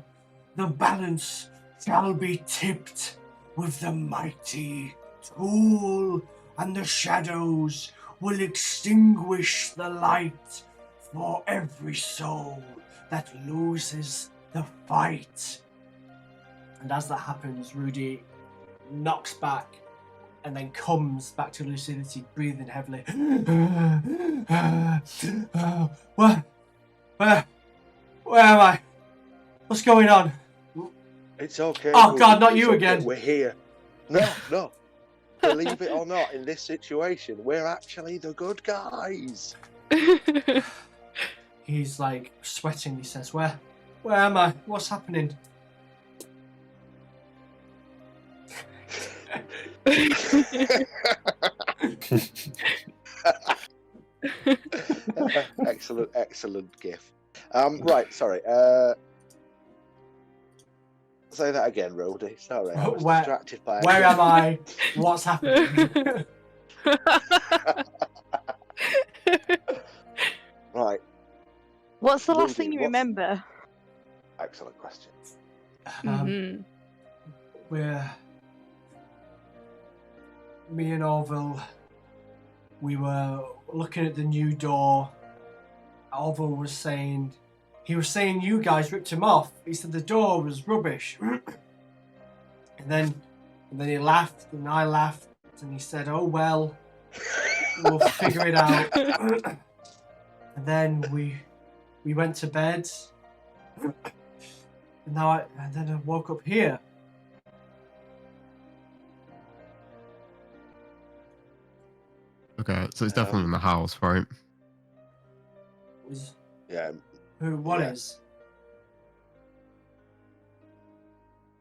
Speaker 1: the balance shall be tipped with the mighty tool, and the shadows will extinguish the light for every soul that loses the fight." And as that happens, Rudy knocks back and then comes back to lucidity, breathing heavily. Where am I? What's going on?
Speaker 2: It's okay.
Speaker 1: Oh, God, not
Speaker 2: it's
Speaker 1: you
Speaker 2: okay.
Speaker 1: again.
Speaker 2: We're here. No. Believe it or not, in this situation, we're actually the good guys.
Speaker 1: He's like sweating. He says, Where am I? What's happening?
Speaker 2: Excellent gif. Right, sorry. Say that again, Rody. Sorry, I was distracted by.
Speaker 1: Where am I? What's happening?
Speaker 2: Right.
Speaker 6: What's the last
Speaker 2: Rudy,
Speaker 6: thing you
Speaker 2: what's-
Speaker 6: remember?
Speaker 2: Excellent question.
Speaker 5: Mhm.
Speaker 1: Me and Orville, we were looking at the new door. Orville was saying, you guys ripped him off. He said the door was rubbish. and then he laughed, and I laughed, and he said, "Oh well, we'll figure it out." And then we went to bed, and then I woke up here.
Speaker 4: okay, so it's definitely in the house, right?
Speaker 2: Yeah.
Speaker 1: What
Speaker 2: Yeah.
Speaker 1: is?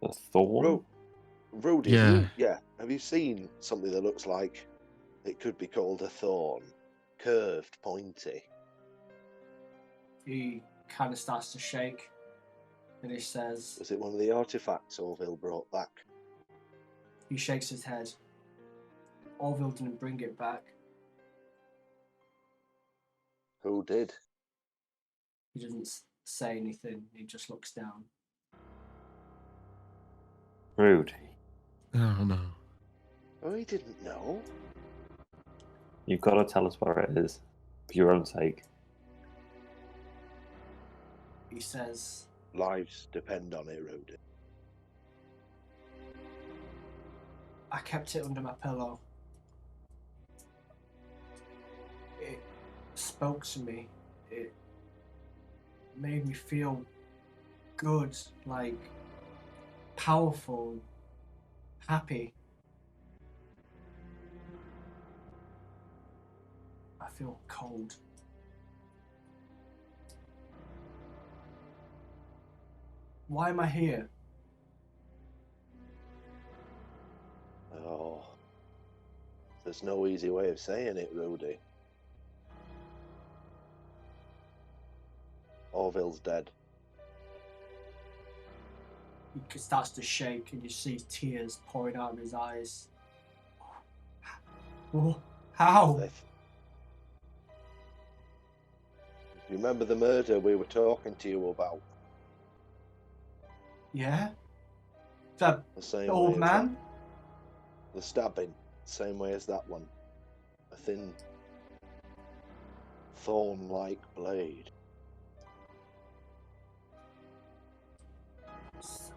Speaker 3: A thorn?
Speaker 2: Rudy, have you seen something that looks like it could be called a thorn? Curved, pointy.
Speaker 1: He kind of starts to shake, and he says,
Speaker 2: Was it one of the artifacts Orville brought back?
Speaker 1: he shakes his head. Orville didn't bring it back.
Speaker 2: Who did?
Speaker 1: He doesn't say anything. He just looks down.
Speaker 3: Rude.
Speaker 4: Oh no.
Speaker 2: Oh, he didn't know.
Speaker 3: You've got to tell us where it is, for your own sake.
Speaker 1: He says,
Speaker 2: Lives depend on it, Rudy.
Speaker 1: I kept it under my pillow. It spoke to me. It made me feel good, like powerful, happy. I feel cold. Why am I here?
Speaker 2: Oh, there's no easy way of saying it, Rudy. Orville's dead.
Speaker 1: He starts to shake, and you see tears pouring out of his eyes. How?
Speaker 2: You remember the murder we were talking to you about?
Speaker 1: Yeah? The
Speaker 2: The same
Speaker 1: old
Speaker 2: way
Speaker 1: man?
Speaker 2: The stabbing, same way as that one. A thin, thorn-like blade.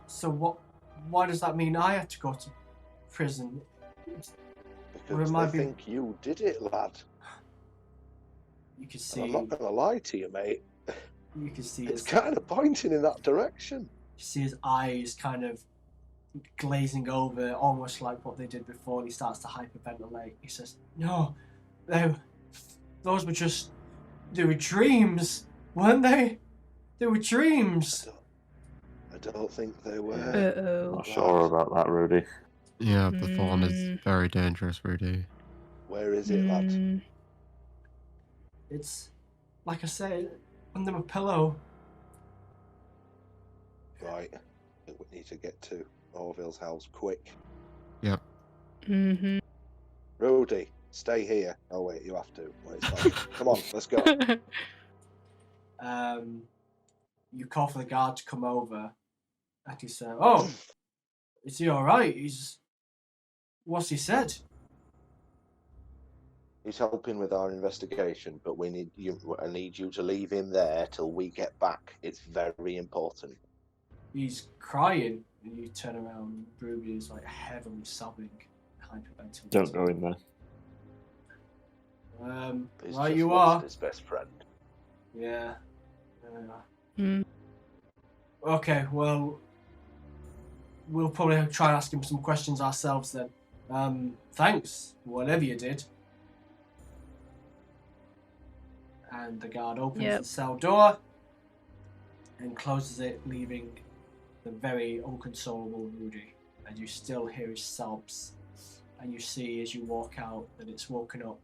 Speaker 1: So what? Why does that mean I had to go to prison?
Speaker 2: Because
Speaker 1: am I
Speaker 2: they
Speaker 1: being-
Speaker 2: think you did it, lad.
Speaker 1: You can
Speaker 2: And
Speaker 1: see.
Speaker 2: I'm not going to lie to you, mate.
Speaker 1: You can see
Speaker 2: It's
Speaker 1: his.
Speaker 2: kind of pointing in that direction.
Speaker 1: You see his eyes kind of glazing over, almost like what they did before. And he starts to hyperventilate. He says, "No, those were just. They were dreams, weren't they? They were dreams."
Speaker 2: I don't think they were.
Speaker 5: Uh-oh.
Speaker 3: Not sure about that, Rudy.
Speaker 4: Yeah, the thorn
Speaker 5: Mm.
Speaker 4: is very dangerous, Rudy.
Speaker 2: Where is it, lad?
Speaker 5: Mm,
Speaker 1: It's, like I say, under my pillow.
Speaker 2: Right. I think we need to get to Orville's house quick.
Speaker 5: mhm.
Speaker 2: Rudy, stay here. Oh, wait, you have to. Wait, it's fine. Come on, let's go.
Speaker 1: You call for the guard to come over, and he said, "Oh, is he all right? What's he said?"
Speaker 2: He's helping with our investigation, but I need you to leave him there till we get back. It's very important.
Speaker 1: He's crying, and you turn around. Ruby is like heavily sobbing, hyperventilating.
Speaker 3: Don't go in there.
Speaker 2: He's
Speaker 1: Right,
Speaker 2: just
Speaker 1: you
Speaker 2: lost
Speaker 1: are.
Speaker 2: his best friend.
Speaker 1: Yeah.
Speaker 5: Mm.
Speaker 1: Okay, well, we'll probably try and ask him some questions ourselves then. Thanks, whatever you did. And the guard opens
Speaker 5: Yep.
Speaker 1: the cell door and closes it, leaving the very inconsolable Rudy. And you still hear his sobs. And you see as you walk out that it's woken up,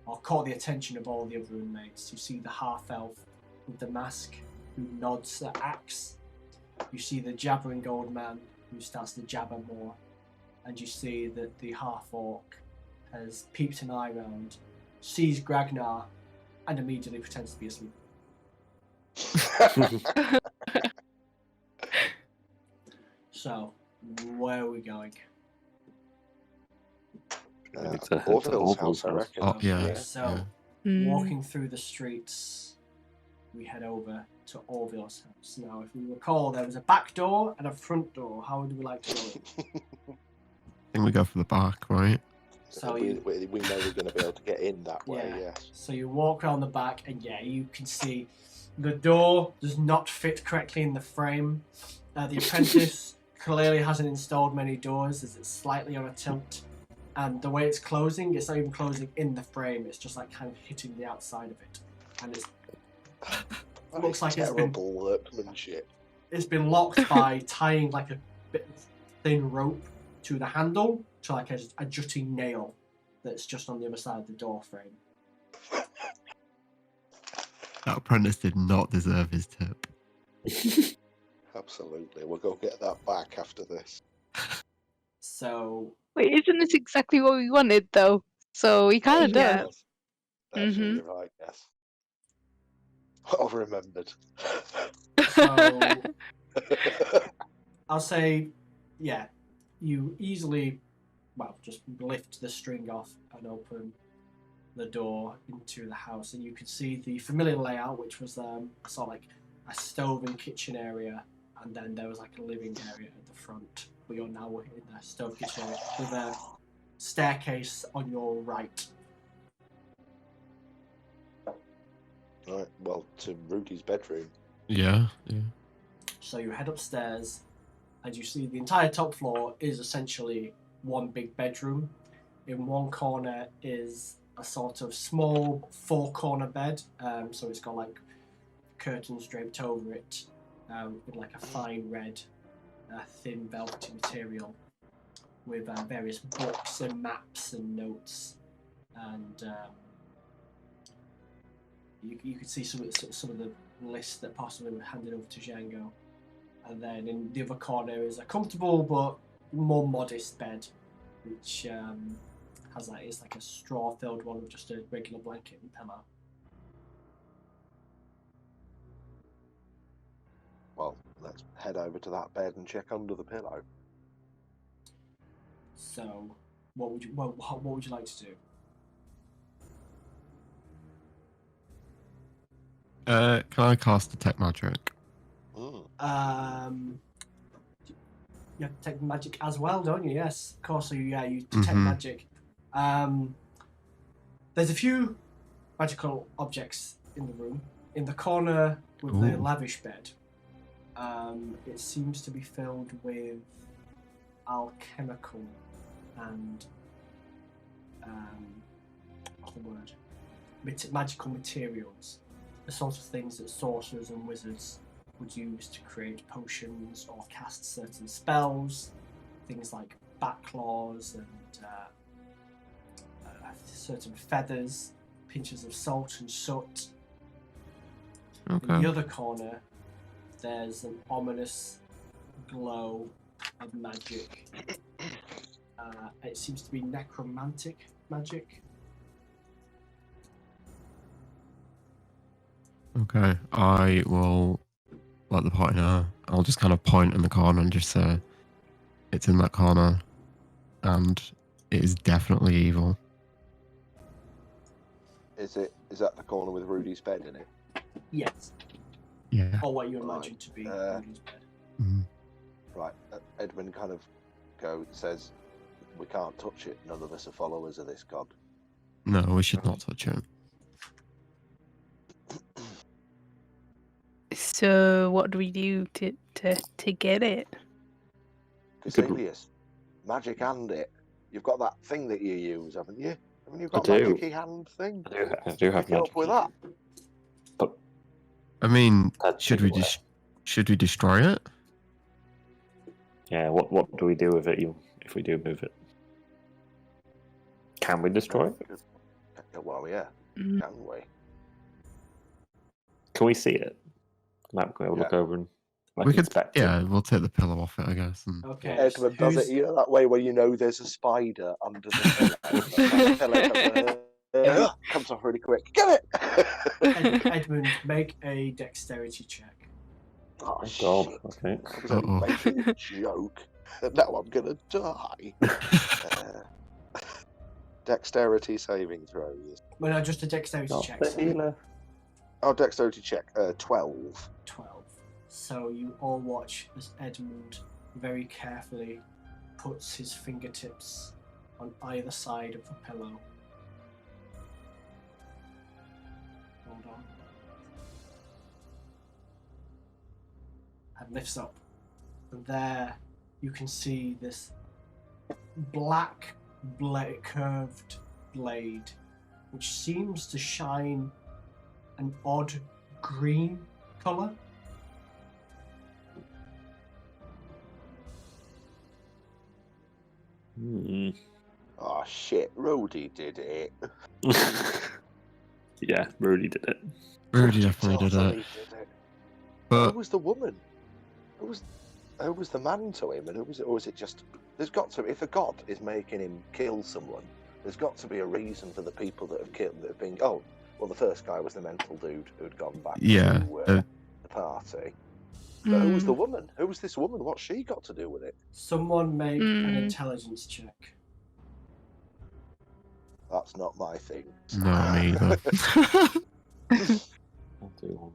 Speaker 1: or caught the attention of all the other inmates. You see the half-elf with the mask who nods at axe. You see the jabbering old man who starts to jabber more. And you see that the half-orc has peeped an eye round, sees Gragnar, and immediately pretends to be asleep. So, where are we going?
Speaker 3: We need to head to
Speaker 2: Orville's
Speaker 3: Orville's
Speaker 2: house, I
Speaker 3: house.
Speaker 2: reckon.
Speaker 4: Oh, yeah.
Speaker 1: Okay, so,
Speaker 5: Mm.
Speaker 1: walking through the streets, we head over to Orville's house. Now, if we recall, there was a back door and a front door. How would we like to go in?
Speaker 4: I think we go for the back, right?
Speaker 1: So
Speaker 2: we
Speaker 1: you,
Speaker 2: know we're going to be able to get in that way,
Speaker 1: Yeah.
Speaker 2: yes.
Speaker 1: so you walk around the back, and yeah, you can see the door does not fit correctly in the frame. The apprentice clearly hasn't installed many doors, as it's slightly on a tilt. And the way it's closing, it's not even closing in the frame. It's just like kind of hitting the outside of it, and
Speaker 2: That
Speaker 1: looks
Speaker 2: is
Speaker 1: like it's been-
Speaker 2: terrible workmanship.
Speaker 1: it's been locked by tying like a bit of thin rope to the handle to like a jutting nail that's just on the other side of the door frame.
Speaker 4: That apprentice did not deserve his tip.
Speaker 2: Absolutely. We'll go get that back after this.
Speaker 1: So
Speaker 6: Wait, isn't this exactly what we wanted, though? So we kind of
Speaker 1: Yeah.
Speaker 6: did.
Speaker 2: Absolutely right, yes. I've remembered.
Speaker 1: So I'll say, yeah, you easily, well, just lift the string off and open the door into the house, and you could see the familiar layout, which was sort of like a stove and kitchen area, and then there was like a living area at the front. But you're now in the stove kitchen area with a staircase on your right.
Speaker 2: Right, well, to Rudy's bedroom.
Speaker 4: Yeah.
Speaker 1: So you head upstairs, and you see the entire top floor is essentially one big bedroom. In one corner is a sort of small four-corner bed, so it's got like curtains draped over it with like a fine red, thin velvety material with various books and maps and notes, and you could see some of the lists that possibly were handed over to Django. And then in the other corner is a comfortable but more modest bed, which has it's like a straw-filled one with just a regular blanket and pillow.
Speaker 2: Well, let's head over to that bed and check under the pillow.
Speaker 1: So, what would you like to do?
Speaker 4: Can I cast Detect Magic?
Speaker 1: You detect magic as well, don't you? Yes, of course. So you detect magic. There's a few magical objects in the room. In the corner with the lavish bed, it seems to be filled with alchemical and what's the word? Magical materials. The sorts of things that sorcerers and wizards would use to create potions or cast certain spells. Things like backclaws and certain feathers, pinches of salt and soot.
Speaker 4: Okay.
Speaker 1: In the other corner, there's an ominous glow of magic. It seems to be necromantic magic.
Speaker 4: Okay, I will let the party know. I'll just kind of point in the corner and just say it's in that corner, and it is definitely evil.
Speaker 2: Is that the corner with Rudy's bed in it?
Speaker 1: Yes.
Speaker 4: Yeah.
Speaker 1: Or what you imagine to be Rudy's bed.
Speaker 4: Mhm.
Speaker 2: Right. Edmund kind of says, we can't touch it. None of us are followers of this god.
Speaker 4: No, we should not touch it.
Speaker 5: So what do we do to get it?
Speaker 2: Casilius, magic hand it. You've got that thing that you use, haven't you? Haven't you got
Speaker 3: I do.
Speaker 2: magic hand thing?
Speaker 3: I do have
Speaker 2: Pick it up
Speaker 3: magic.
Speaker 2: with that.
Speaker 3: But
Speaker 4: I mean,
Speaker 3: that's
Speaker 4: should we destroy it?
Speaker 3: Yeah, what do we do with it if we do move it? Can we destroy it?
Speaker 2: Well, yeah.
Speaker 5: Mm.
Speaker 2: Can we?
Speaker 3: Can we see it? Might be able to look over and
Speaker 4: We could,
Speaker 3: inspect it.
Speaker 4: yeah, we'll take the pillow off it, I guess. And...
Speaker 1: Okay.
Speaker 2: Edmund does it, you know, that way where you know there's a spider under the pillow. Comes off really quick. Get it!
Speaker 1: Edmund, make a dexterity check.
Speaker 2: Oh,
Speaker 3: Oh,
Speaker 2: shit.
Speaker 3: God. Okay.
Speaker 2: I was only making a joke. Now I'm gonna die. Dexterity saving throws.
Speaker 1: Well, no, just a dexterity
Speaker 3: Not
Speaker 1: check.
Speaker 3: the
Speaker 1: sorry.
Speaker 3: healer.
Speaker 2: Oh, dexterity check. 12.
Speaker 1: 12. So you all watch as Edmund very carefully puts his fingertips on either side of the pillow. Hold on. And lifts up. And there you can see this black curved blade, which seems to shine an odd green colour.
Speaker 3: Hmm.
Speaker 2: Oh shit, Rudy did it.
Speaker 3: Yeah, Rudy did it.
Speaker 4: Rudy definitely did
Speaker 2: Totally
Speaker 4: it.
Speaker 2: did it.
Speaker 4: But
Speaker 2: Who was the woman? Who was the man to him, and who was it? Or was it just? There's got to. If a god is making him kill someone, there's got to be a reason for the people that have killed. That have been. Oh, well, the first guy was the mental dude who'd gone back
Speaker 4: yeah,
Speaker 2: to the party. But who was the woman? Who was this woman? What's she got to do with it?
Speaker 1: Someone make an intelligence check.
Speaker 2: That's not my thing.
Speaker 4: no, me either.
Speaker 3: I'll do one.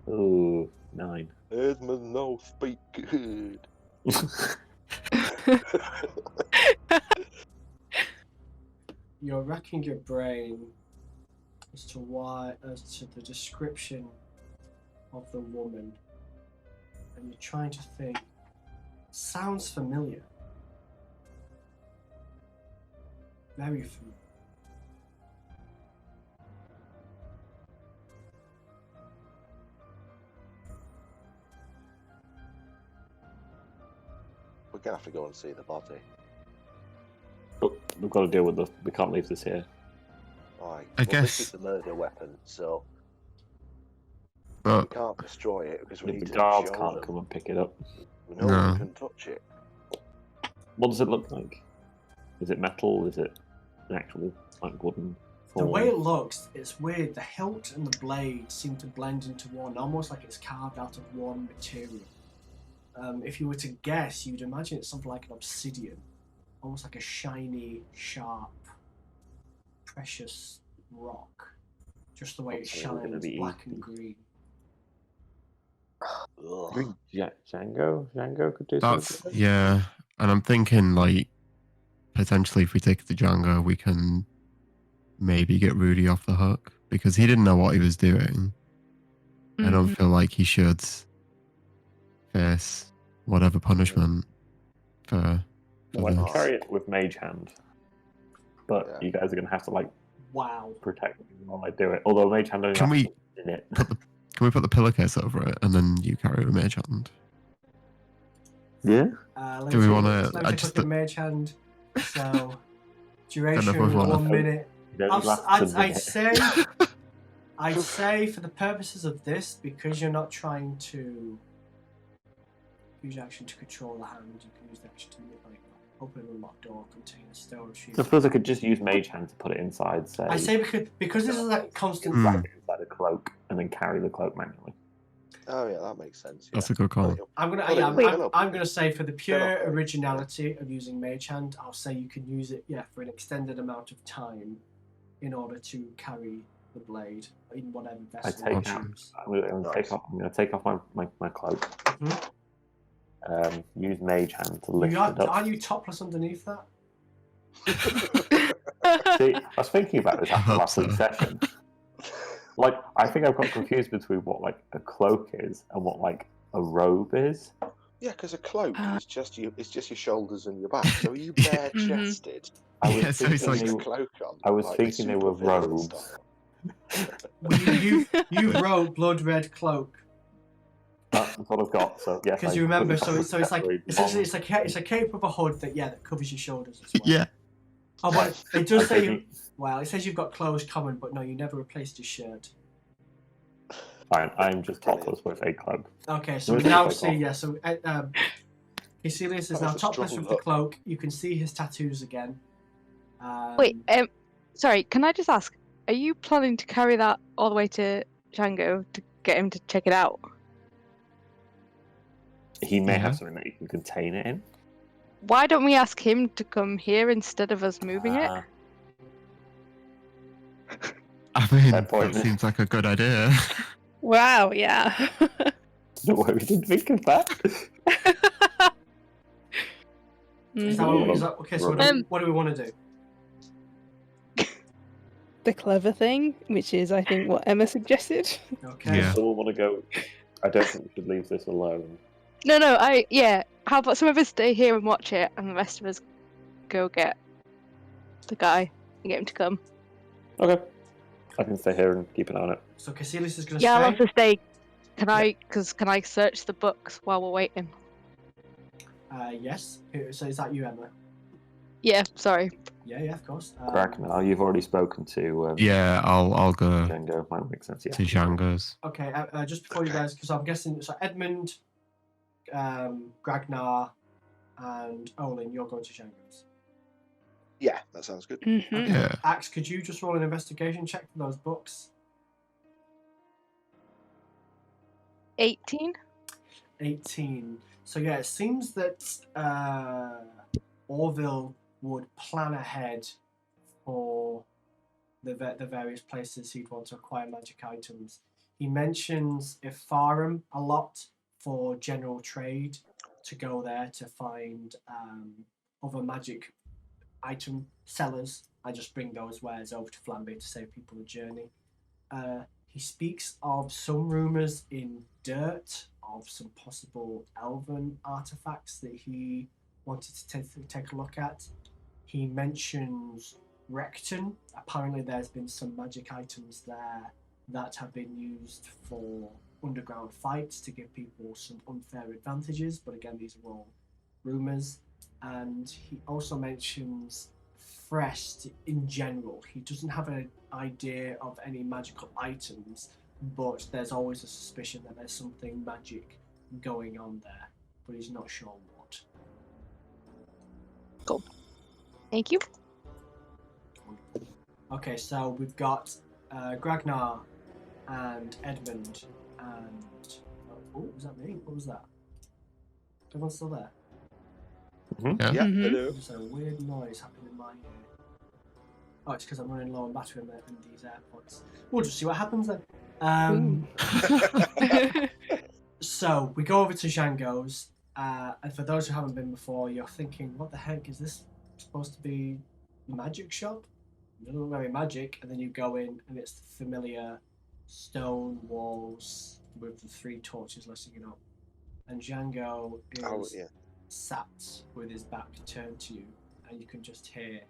Speaker 3: Oh, 9.
Speaker 2: Edmund, no speak good.
Speaker 1: You're racking your brain as to the description of the woman, and you're trying to think. Sounds familiar. Very familiar.
Speaker 2: We're gonna have to go and see the body.
Speaker 3: But we've got to deal with we can't leave this here.
Speaker 2: Right.
Speaker 4: I
Speaker 2: This
Speaker 4: guess-
Speaker 2: is the murder weapon, so we
Speaker 4: But
Speaker 2: can't destroy it because we
Speaker 3: The
Speaker 2: need to
Speaker 3: guards
Speaker 2: show
Speaker 3: can't
Speaker 2: them.
Speaker 3: come and pick it up.
Speaker 2: No
Speaker 4: No.
Speaker 2: one can touch it.
Speaker 3: What does it look like? Is it metal? Is it an actual like wooden?
Speaker 1: The
Speaker 3: form?
Speaker 1: way it looks, it's weird. The hilt and the blade seem to blend into one, almost like it's carved out of one material. If you were to guess, you'd imagine it's something like an obsidian, almost like a shiny, sharp, precious rock. Just the way it
Speaker 3: That's really gonna
Speaker 1: shines,
Speaker 3: be
Speaker 1: black and
Speaker 3: easy.
Speaker 1: green.
Speaker 2: Ugh.
Speaker 3: I think Django could do
Speaker 4: that's
Speaker 3: something.
Speaker 4: yeah, and I'm thinking like potentially if we take the Django, we can maybe get Rudy off the hook because he didn't know what he was doing. I don't feel like he should face whatever punishment for
Speaker 3: Well, I can
Speaker 4: this.
Speaker 3: carry it with Mage Hand, but
Speaker 2: Yeah.
Speaker 3: you guys are going to have to like
Speaker 1: Wow.
Speaker 3: protect me while I do it. Although Mage Hand only
Speaker 4: Can
Speaker 3: has
Speaker 4: we-
Speaker 3: one in it.
Speaker 4: Can we put the pillowcase over it and then you carry it with Mage Hand?
Speaker 3: Yeah.
Speaker 1: Let
Speaker 4: Do
Speaker 1: me
Speaker 4: we
Speaker 1: take-
Speaker 4: wanna-
Speaker 1: Let me
Speaker 4: I
Speaker 1: take
Speaker 4: just-
Speaker 1: a look at Mage Hand. So, duration
Speaker 4: Don't know if we wanna-
Speaker 1: 1 minute.
Speaker 3: You don't last a minute.
Speaker 1: I'd say for the purposes of this, because you're not trying to use action to control the hand, you can use the action to manipulate, open a locked door, contain a storage
Speaker 3: So I suppose I could just use Mage Hand to put it inside, say.
Speaker 1: I say because this is like constant.
Speaker 4: Hmm.
Speaker 3: wrap it inside a cloak and then carry the cloak manually.
Speaker 2: Oh yeah, that makes sense.
Speaker 4: That's
Speaker 2: yeah.
Speaker 4: a good call.
Speaker 1: I'm gonna,
Speaker 2: Wait,
Speaker 1: yeah,
Speaker 2: wait.
Speaker 1: I'm gonna say for the pure
Speaker 2: Philip.
Speaker 1: originality of using Mage Hand, I'll say you can use it, for an extended amount of time, in order to carry the blade in whatever
Speaker 3: I
Speaker 1: vessel
Speaker 3: take
Speaker 1: you
Speaker 3: out.
Speaker 1: choose.
Speaker 3: I'm going to take off my cloak.
Speaker 1: Mhm.
Speaker 3: Use Mage Hand to lift
Speaker 1: You
Speaker 3: it up.
Speaker 1: are you topless underneath that?
Speaker 3: See, I was thinking about this after
Speaker 4: I hope
Speaker 3: last week's
Speaker 4: so.
Speaker 3: session. Like, I think I've got confused between what like a cloak is and what like a robe is.
Speaker 2: Yeah, because a cloak is just you. It's just your shoulders and your back. So are you bare chested?
Speaker 3: I was
Speaker 4: Yeah, so it's
Speaker 3: thinking,
Speaker 4: like-
Speaker 2: With a cloak on.
Speaker 3: I was
Speaker 2: like
Speaker 3: thinking they were
Speaker 2: supervillain
Speaker 3: robes.
Speaker 2: style.
Speaker 1: Well, you wrote blood red cloak
Speaker 3: That's what I've got. So yes,
Speaker 1: because
Speaker 3: I
Speaker 1: you remember.
Speaker 3: put
Speaker 1: So it's like
Speaker 3: very
Speaker 1: essentially
Speaker 3: long-
Speaker 1: it's a cape with a hood that covers your shoulders as well.
Speaker 4: Yeah.
Speaker 1: Oh, but it does
Speaker 3: I
Speaker 1: say
Speaker 3: think-
Speaker 1: well, it says you've got clothes common, but no, you never replaced your shirt.
Speaker 3: Fine, I'm just topless with a cloak.
Speaker 1: Okay, so we
Speaker 3: Where's the
Speaker 1: now
Speaker 3: cloak
Speaker 1: see,
Speaker 3: off?
Speaker 1: yeah, so Hesilius is
Speaker 2: That
Speaker 1: now
Speaker 2: was a
Speaker 1: topless
Speaker 2: strong
Speaker 1: with the
Speaker 2: look.
Speaker 1: cloak. You can see his tattoos again.
Speaker 6: Wait, sorry, can I just ask, are you planning to carry that all the way to Django to get him to check it out?
Speaker 3: He may
Speaker 4: Yeah.
Speaker 3: have something that you can contain it in.
Speaker 6: Why don't we ask him to come here instead of us moving it?
Speaker 3: Ah,
Speaker 4: I mean,
Speaker 3: Fair point.
Speaker 4: that seems like a good idea.
Speaker 5: Wow, yeah.
Speaker 3: no way, we didn't think of that.
Speaker 1: Is
Speaker 5: Mhm.
Speaker 1: that okay? So what do we want to do?
Speaker 5: The clever thing, which is, I think, what Emma suggested.
Speaker 1: Okay.
Speaker 4: Yeah.
Speaker 3: Someone want to go? I don't think we should leave this alone.
Speaker 6: No, how about some of us stay here and watch it, and the rest of us go get the guy and get him to come?
Speaker 3: Okay. I can stay here and keep an eye on it.
Speaker 1: So Caecilius is going to
Speaker 6: Yeah, I'll
Speaker 1: stay.
Speaker 6: also stay. Can I search the books while we're waiting?
Speaker 1: Yes. So is that you, Emma?
Speaker 6: Yeah, sorry.
Speaker 1: Yeah, of course.
Speaker 3: Ragnar, you've already spoken to
Speaker 4: Yeah, I'll go
Speaker 3: Django. Might make sense. Yeah.
Speaker 4: to Django's.
Speaker 1: Okay, just before you guys, because I'm guessing, so Edmund, Ragnar, and Olin, you're going to Django's.
Speaker 2: Yeah, that sounds good.
Speaker 5: Mm-hmm.
Speaker 1: Okay.
Speaker 4: Yeah.
Speaker 1: Axe, could you just roll an investigation check for those books?
Speaker 6: 18.
Speaker 1: 18. So yeah, it seems that Orville would plan ahead for the various places he'd want to acquire magic items. He mentions Ifarum a lot for general trade, to go there to find other magic item sellers and just bring those wares over to Flamby to save people a journey. He speaks of some rumours in Dirt of some possible elven artifacts that he wanted to take a look at. He mentions Recton. Apparently there's been some magic items there that have been used for underground fights to give people some unfair advantages, but again, these are all rumours. And he also mentions Frest in general. He doesn't have an idea of any magical items, but there's always a suspicion that there's something magic going on there, but he's not sure what.
Speaker 6: Cool. Thank you.
Speaker 1: Okay, so we've got Ragnar and Edmund and... Oh, was that me? What was that? Everyone's still there?
Speaker 4: Yeah.
Speaker 2: Yeah,
Speaker 5: Mhm.
Speaker 2: hello.
Speaker 1: There's a weird noise happening in my ear. Oh, it's because I'm running low on battery in these AirPods. We'll just see what happens then. So we go over to Django's, and for those who haven't been before, you're thinking, what the heck, is this supposed to be a magic shop? It doesn't look very magic, and then you go in and it's the familiar stone walls with the 3 torches lighting up. And Django is
Speaker 2: Oh, yeah.
Speaker 1: sat with his back turned to you, and you can just hear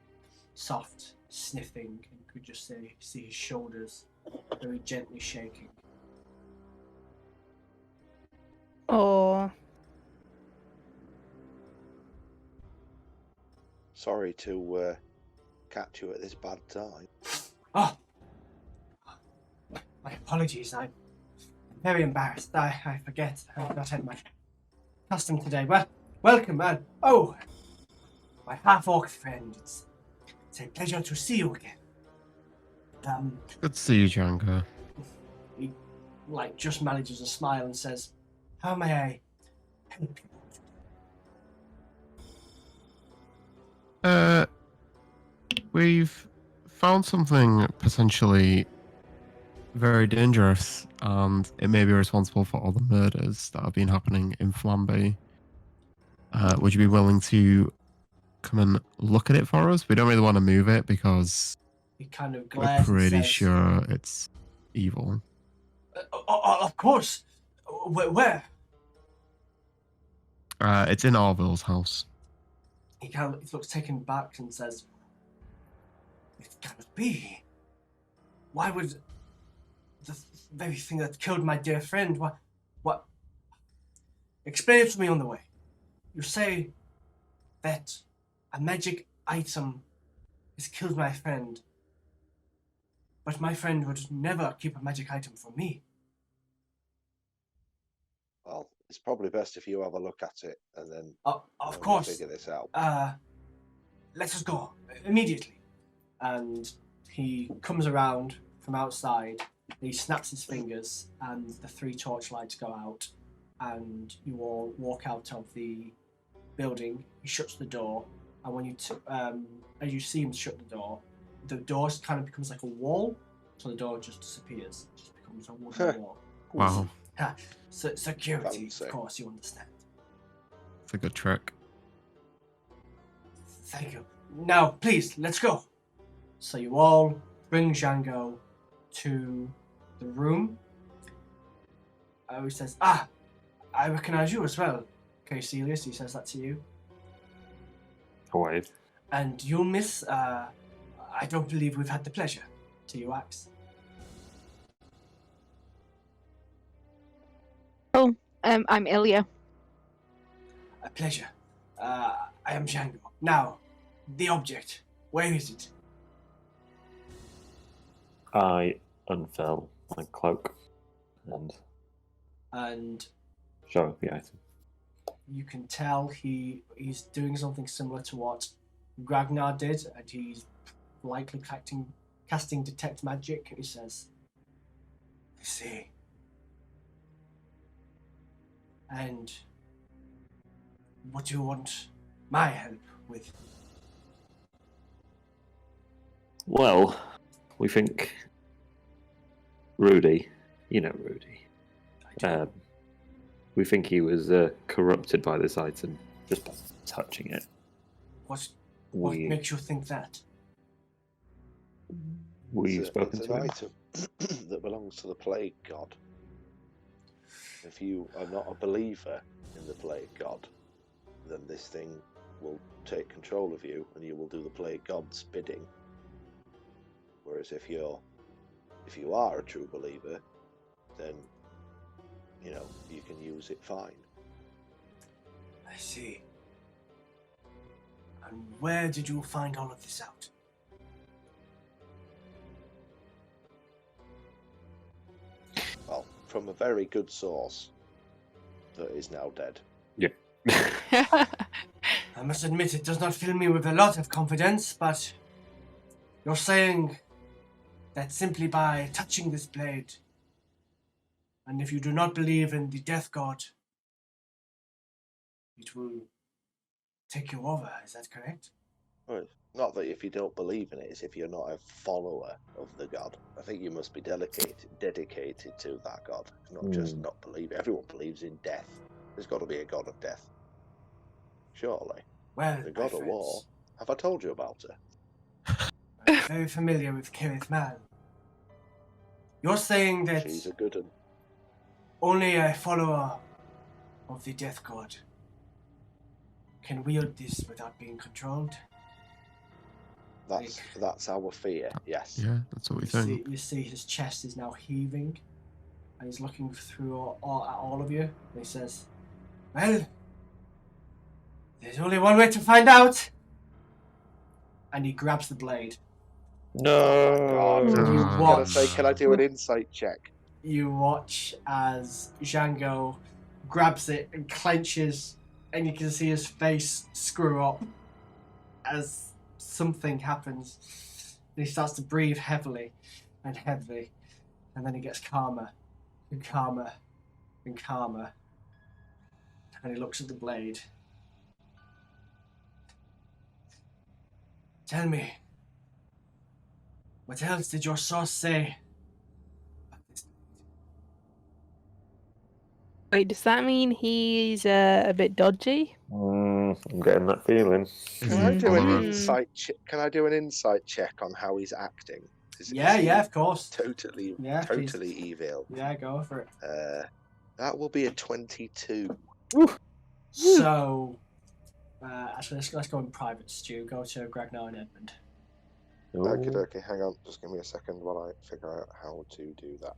Speaker 1: soft sniffing, and you could just see his shoulders very gently shaking.
Speaker 5: Or
Speaker 2: Sorry to catch you at this bad time.
Speaker 1: Oh, my apologies. I'm very embarrassed. I forget. I've not had my custom today. Well, welcome, man. Oh, my half-orc friend. It's a pleasure to see you again.
Speaker 4: Good to see you, Django.
Speaker 1: He just manages a smile and says, "How may I help you?"
Speaker 4: We've found something potentially very dangerous, and it may be responsible for all the murders that have been happening in Flamby. Would you be willing to come and look at it for us? We don't really want to move it because
Speaker 1: He kind of
Speaker 4: we're
Speaker 1: glares
Speaker 4: pretty
Speaker 1: and says,
Speaker 4: sure it's evil.
Speaker 1: Of course. Where?
Speaker 4: It's in Orville's house.
Speaker 1: He looks taken back and says, "It cannot be. Why would the very thing that killed my dear friend, what? Explain it to me on the way. You say that a magic item has killed my friend, but my friend would never keep a magic item from me."
Speaker 2: Well, it's probably best if you have a look at it and then
Speaker 1: Of
Speaker 2: we'll
Speaker 1: course.
Speaker 2: figure this out.
Speaker 1: Let us go immediately. And he comes around from outside. He snaps his fingers, and the 3 torchlights go out, and you all walk out of the building. He shuts the door, and when you, as you see him shut the door kind of becomes like a wall, so the door just disappears. It just becomes a wooden wall.
Speaker 4: Wow,
Speaker 1: So security,
Speaker 2: Fancy.
Speaker 1: of course, you understand.
Speaker 4: it's a good trick.
Speaker 1: Thank you. Now, please, let's go. So you all bring Django to the room. He says, "Ah, I recognize you as well." Okay, Celius, he says that to you.
Speaker 3: I wave.
Speaker 1: And you, miss, I don't believe we've had the pleasure. To you, Axe.
Speaker 6: I'm Ilya.
Speaker 1: A pleasure. I am Django. Now, the object. Where is it?
Speaker 3: I unfurl my cloak and
Speaker 1: And
Speaker 3: show the item.
Speaker 1: you can tell he's doing something similar to what Ragnar did, and he's likely casting detect magic. He says, I see. And what do you want my help with?
Speaker 3: Well, we think Rudy, you know Rudy, we think he was corrupted by this item just by touching it.
Speaker 1: What
Speaker 3: We-
Speaker 1: makes you think that?
Speaker 3: We've spoken
Speaker 2: it's
Speaker 3: to
Speaker 2: an
Speaker 3: him.
Speaker 2: item that belongs to the plague god. If you are not a believer in the plague god, then this thing will take control of you and you will do the plague god's bidding. Whereas if you are a true believer, then you can use it fine.
Speaker 1: I see. And where did you find all of this out?
Speaker 2: Well, from a very good source that is now dead.
Speaker 1: I must admit it does not fill me with a lot of confidence, but you're saying that simply by touching this blade, and if you do not believe in the death god, it will take you over, is that correct?
Speaker 2: Well, it's not that if you don't believe in it, it's if you're not a follower of the god. I think you must be dedicated to that god, not just not believe it. Everyone believes in death. There's got to be a god of death. Surely.
Speaker 1: Well,
Speaker 2: The god
Speaker 1: my
Speaker 2: of war.
Speaker 1: friends,
Speaker 2: Have I told you about her?
Speaker 1: I'm very familiar with Keelhaum. You're saying that
Speaker 2: She's a good one.
Speaker 1: only a follower of the death god can wield this without being controlled?
Speaker 2: That's our fear, yes.
Speaker 4: Yeah, that's what we think.
Speaker 1: You see his chest is now heaving, and he's looking through at all of you, and he says, well, there's only one way to find out. And he grabs the blade.
Speaker 2: God,
Speaker 1: You
Speaker 2: I was
Speaker 1: watch.
Speaker 2: gonna say, can I do an insight check?
Speaker 1: You watch as Django grabs it and clenches, and you can see his face screw up as something happens. And he starts to breathe heavily and heavily, and then he gets calmer and calmer and calmer. And he looks at the blade. Tell me, what else did your source say about this?
Speaker 5: Wait, does that mean he's a bit dodgy?
Speaker 3: I'm getting that feeling.
Speaker 2: Can I do an
Speaker 5: Mm.
Speaker 2: insight? Can I do an insight check on how he's acting? Is he
Speaker 1: Yeah, of course.
Speaker 2: Totally,
Speaker 1: Yeah, please.
Speaker 2: totally evil.
Speaker 1: Yeah, go for it.
Speaker 2: That will be a 22.
Speaker 1: So, actually, let's go in private, Stu. Go to Ragnar and Edmund.
Speaker 2: Okay, hang on. Just give me a second while I figure out how to do that.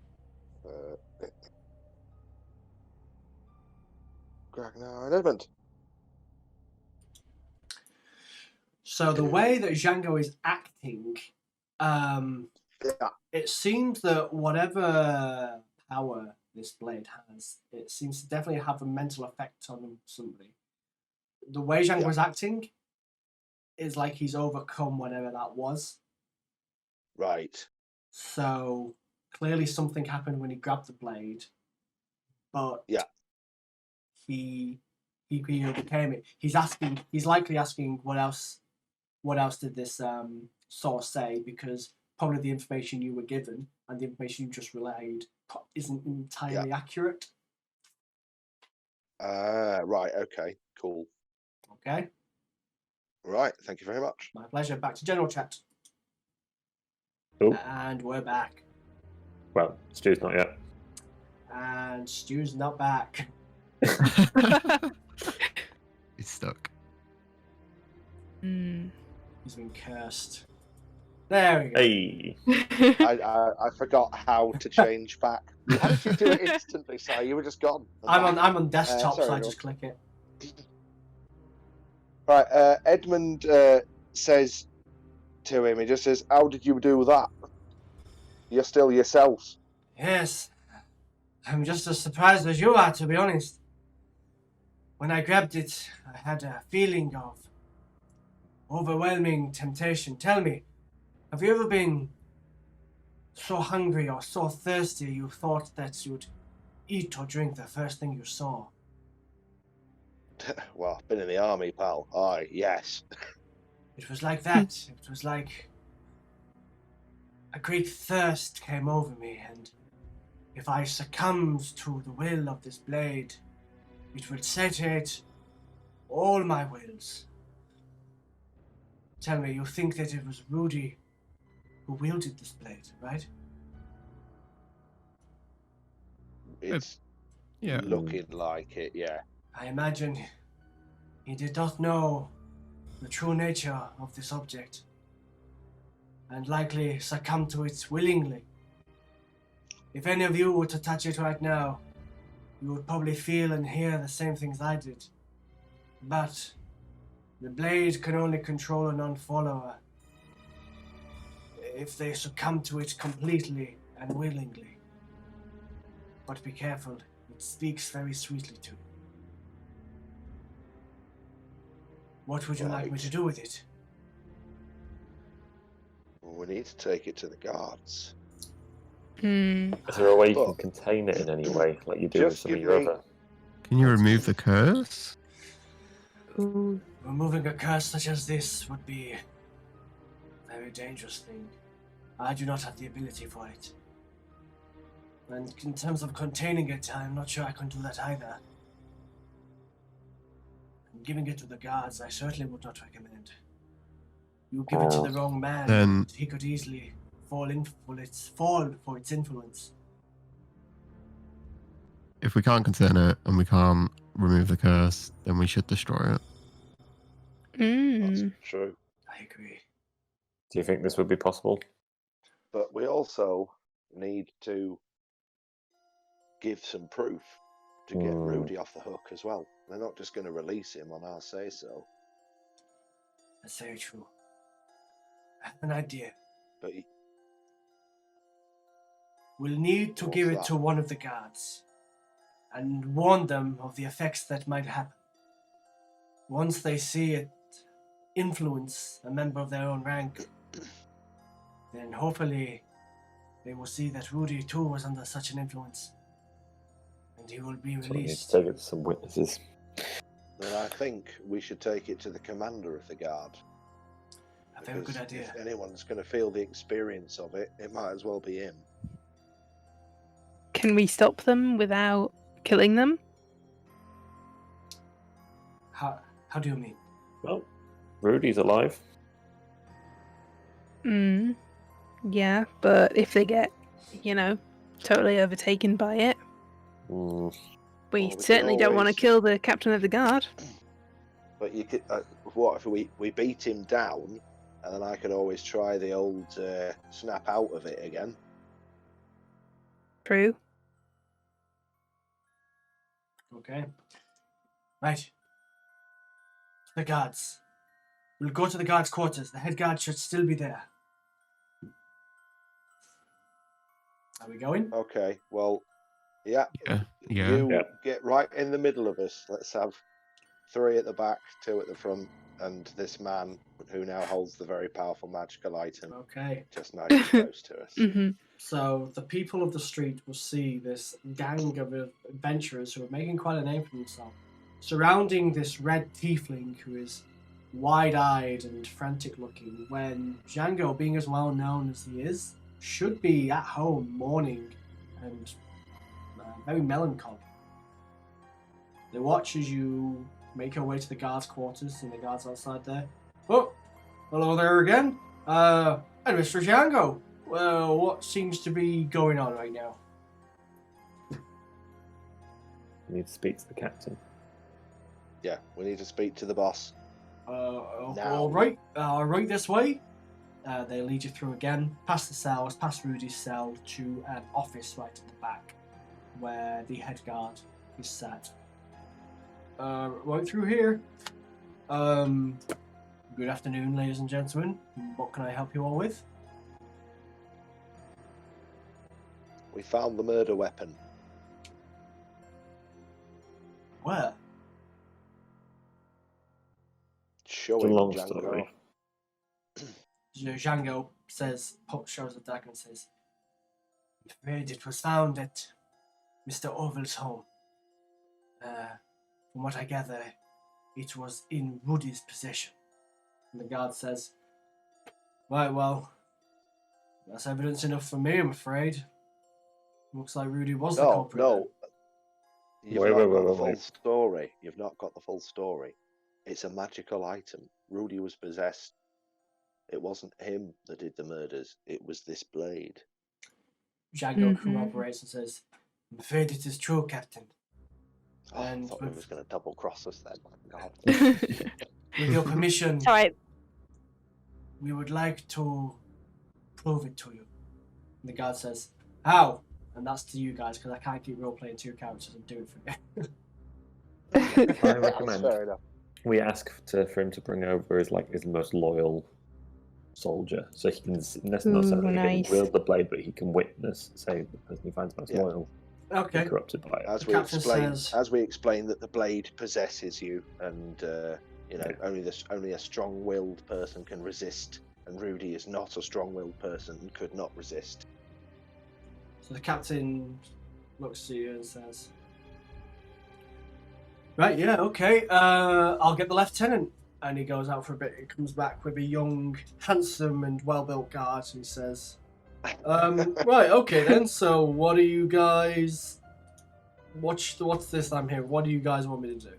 Speaker 2: Ragnar and Edmund.
Speaker 1: So the way that Django is acting,
Speaker 2: Yeah.
Speaker 1: it seems that whatever power this blade has, it seems to definitely have a mental effect on somebody. The way Django is acting is like he's overcome whatever that was.
Speaker 2: Right.
Speaker 1: So clearly something happened when he grabbed the blade, but he overcame it. He's likely asking what else did this source say, because probably the information you were given and the information you just relayed isn't entirely accurate.
Speaker 2: Right, okay, cool.
Speaker 1: Okay,
Speaker 2: Right, thank you very much.
Speaker 1: my pleasure. Back to general chat.
Speaker 3: Oh,
Speaker 1: And we're back.
Speaker 3: well, Stu's not yet.
Speaker 1: And Stu's not back.
Speaker 4: He's stuck.
Speaker 5: Hmm.
Speaker 1: He's been cursed. There we go.
Speaker 3: Hey,
Speaker 2: I forgot how to change back. How did you do it instantly, Si? You were just gone.
Speaker 1: I'm on desktop,
Speaker 2: sorry,
Speaker 1: so I
Speaker 2: go
Speaker 1: just click it.
Speaker 2: Right, Edmund says to him, he just says, "How did you do that? You're still yourself."
Speaker 1: Yes, I'm just as surprised as you are, to be honest. When I grabbed it, I had a feeling of overwhelming temptation. Tell me, have you ever been so hungry or so thirsty you thought that you'd eat or drink the first thing you saw?
Speaker 2: Well, I've been in the army, pal. Aye, yes.
Speaker 1: It was like that. It was like a great thirst came over me, and if I succumbed to the will of this blade, it would satiate all my wills. Tell me, you think that it was Rudy who wielded this blade, right?
Speaker 2: It's
Speaker 4: Yeah.
Speaker 2: looking like it, yeah.
Speaker 1: I imagine he did not know the true nature of this object, and likely succumbed to it willingly. If any of you were to touch it right now, you would probably feel and hear the same things I did. But the blade can only control a non-follower if they succumb to it completely and willingly. But be careful, it speaks very sweetly to you. What would you like me to do with it?
Speaker 2: We need to take it to the guards.
Speaker 5: Hmm.
Speaker 3: Is there a way you can
Speaker 2: Look,
Speaker 3: contain it in any way, like you do with
Speaker 2: just
Speaker 3: some of
Speaker 2: give
Speaker 3: your
Speaker 2: me-
Speaker 3: other?
Speaker 4: Can you remove the curse?
Speaker 5: Ooh.
Speaker 1: Removing a curse such as this would be a very dangerous thing. I do not have the ability for it. And in terms of containing it, I'm not sure I can do that either. And giving it to the guards, I certainly would not recommend. You give it to the wrong man,
Speaker 4: Then-
Speaker 1: and he could easily fall for its influence.
Speaker 4: If we can't contain it and we can't remove the curse, then we should destroy it.
Speaker 2: That's
Speaker 5: Hmm.
Speaker 2: true.
Speaker 1: I agree.
Speaker 3: Do you think this would be possible?
Speaker 2: But we also need to give some proof to get Rudy off the hook as well. They're not just going to release him on our say-so.
Speaker 1: That's very true. I have an idea.
Speaker 2: But
Speaker 1: We'll need to
Speaker 2: What's
Speaker 1: give it
Speaker 2: that?
Speaker 1: to one of the guards and warn them of the effects that might happen. Once they see it influence a member of their own rank, then hopefully they will see that Rudy too was under such an influence, and he will be
Speaker 3: So we need to
Speaker 1: released.
Speaker 3: take it to some witnesses.
Speaker 2: then I think we should take it to the commander of the guard.
Speaker 1: A very good
Speaker 2: Because
Speaker 1: idea.
Speaker 2: if anyone's going to feel the experience of it, it might as well be him.
Speaker 5: Can we stop them without killing them?
Speaker 1: How do you mean?
Speaker 3: Well, Rudy's alive.
Speaker 5: Hmm. Yeah, but if they get, totally overtaken by it, we
Speaker 2: Well, we can
Speaker 5: certainly don't want to
Speaker 2: always-
Speaker 5: kill the captain of the guard.
Speaker 2: But you could, what if we beat him down, and then I could always try the old snap out of it again.
Speaker 5: True.
Speaker 1: Okay. Right. The guards. We'll go to the guards' quarters. The head guard should still be there. Are we going?
Speaker 2: Okay, well, yeah.
Speaker 4: Yeah.
Speaker 2: You
Speaker 3: Yeah.
Speaker 2: get right in the middle of us. Let's have 3 at the back, 2 at the front, and this man who now holds the very powerful magical item
Speaker 1: Okay.
Speaker 2: just nice and close to us.
Speaker 5: Hmm.
Speaker 1: So the people of the street will see this gang of adventurers who are making quite a name for themselves, surrounding this red tiefling who is wide-eyed and frantic-looking, when Django, being as well known as he is, should be at home mourning and very melancholy. They watch as you make your way to the guards' quarters, and the guards outside there. Oh, hello there again. And Mr. Django. Well, what seems to be going on right now?
Speaker 3: We need to speak to the captain.
Speaker 2: Yeah, we need to speak to the boss. Now.
Speaker 1: All right, this way. They lead you through again, past the cells, past Rudy's cell, to an office right at the back, where the head guard is sat. Right through here. Good afternoon, ladies and gentlemen. What can I help you all with?
Speaker 2: We found the murder weapon.
Speaker 1: Where?
Speaker 2: Show
Speaker 3: It's a
Speaker 2: it,
Speaker 3: long
Speaker 2: Django.
Speaker 3: story.
Speaker 1: Django says, shows the dagger and says, I'm afraid it was found at Mr. Orville's home. From what I gather, it was in Woody's possession. And the guard says, right, well, that's evidence enough for me, I'm afraid. Looks like Rudy was the culprit.
Speaker 2: No. You've
Speaker 3: Wait,
Speaker 2: not
Speaker 3: wait,
Speaker 2: got the
Speaker 3: wait,
Speaker 2: full
Speaker 3: wait.
Speaker 2: story. You've not got the full story. It's a magical item. Rudy was possessed. It wasn't him that did the murders. It was this blade.
Speaker 1: Django corroborates and says, I'm afraid it is true, Captain.
Speaker 2: Oh, I
Speaker 1: And
Speaker 2: thought he
Speaker 1: with-
Speaker 2: was going to double cross us then. My God.
Speaker 1: With your permission,
Speaker 6: All right.
Speaker 1: we would like to prove it to you. And the guard says, how? And that's to you guys, because I can't keep role-playing two characters and do it for you.
Speaker 3: I
Speaker 2: That's
Speaker 3: recommend
Speaker 2: fair enough.
Speaker 3: we ask for him to bring over his most loyal soldier, so he can not necessarily
Speaker 5: nice.
Speaker 3: wield the blade, but he can witness, say, the person he finds most
Speaker 2: Yeah.
Speaker 3: loyal,
Speaker 1: Okay.
Speaker 3: be corrupted by it.
Speaker 2: As
Speaker 1: The
Speaker 2: we
Speaker 1: captain
Speaker 2: explain,
Speaker 1: says-
Speaker 2: as we explain that the blade possesses you, and
Speaker 3: Yeah.
Speaker 2: only a strong-willed person can resist, and Rudy is not a strong-willed person and could not resist.
Speaker 1: So the captain looks at you and says, right, yeah, okay, I'll get the lieutenant. And he goes out for a bit. He comes back with a young, handsome, and well-built guard, and he says, right, okay then, so what do you guys... What's this I'm here? What do you guys want me to do?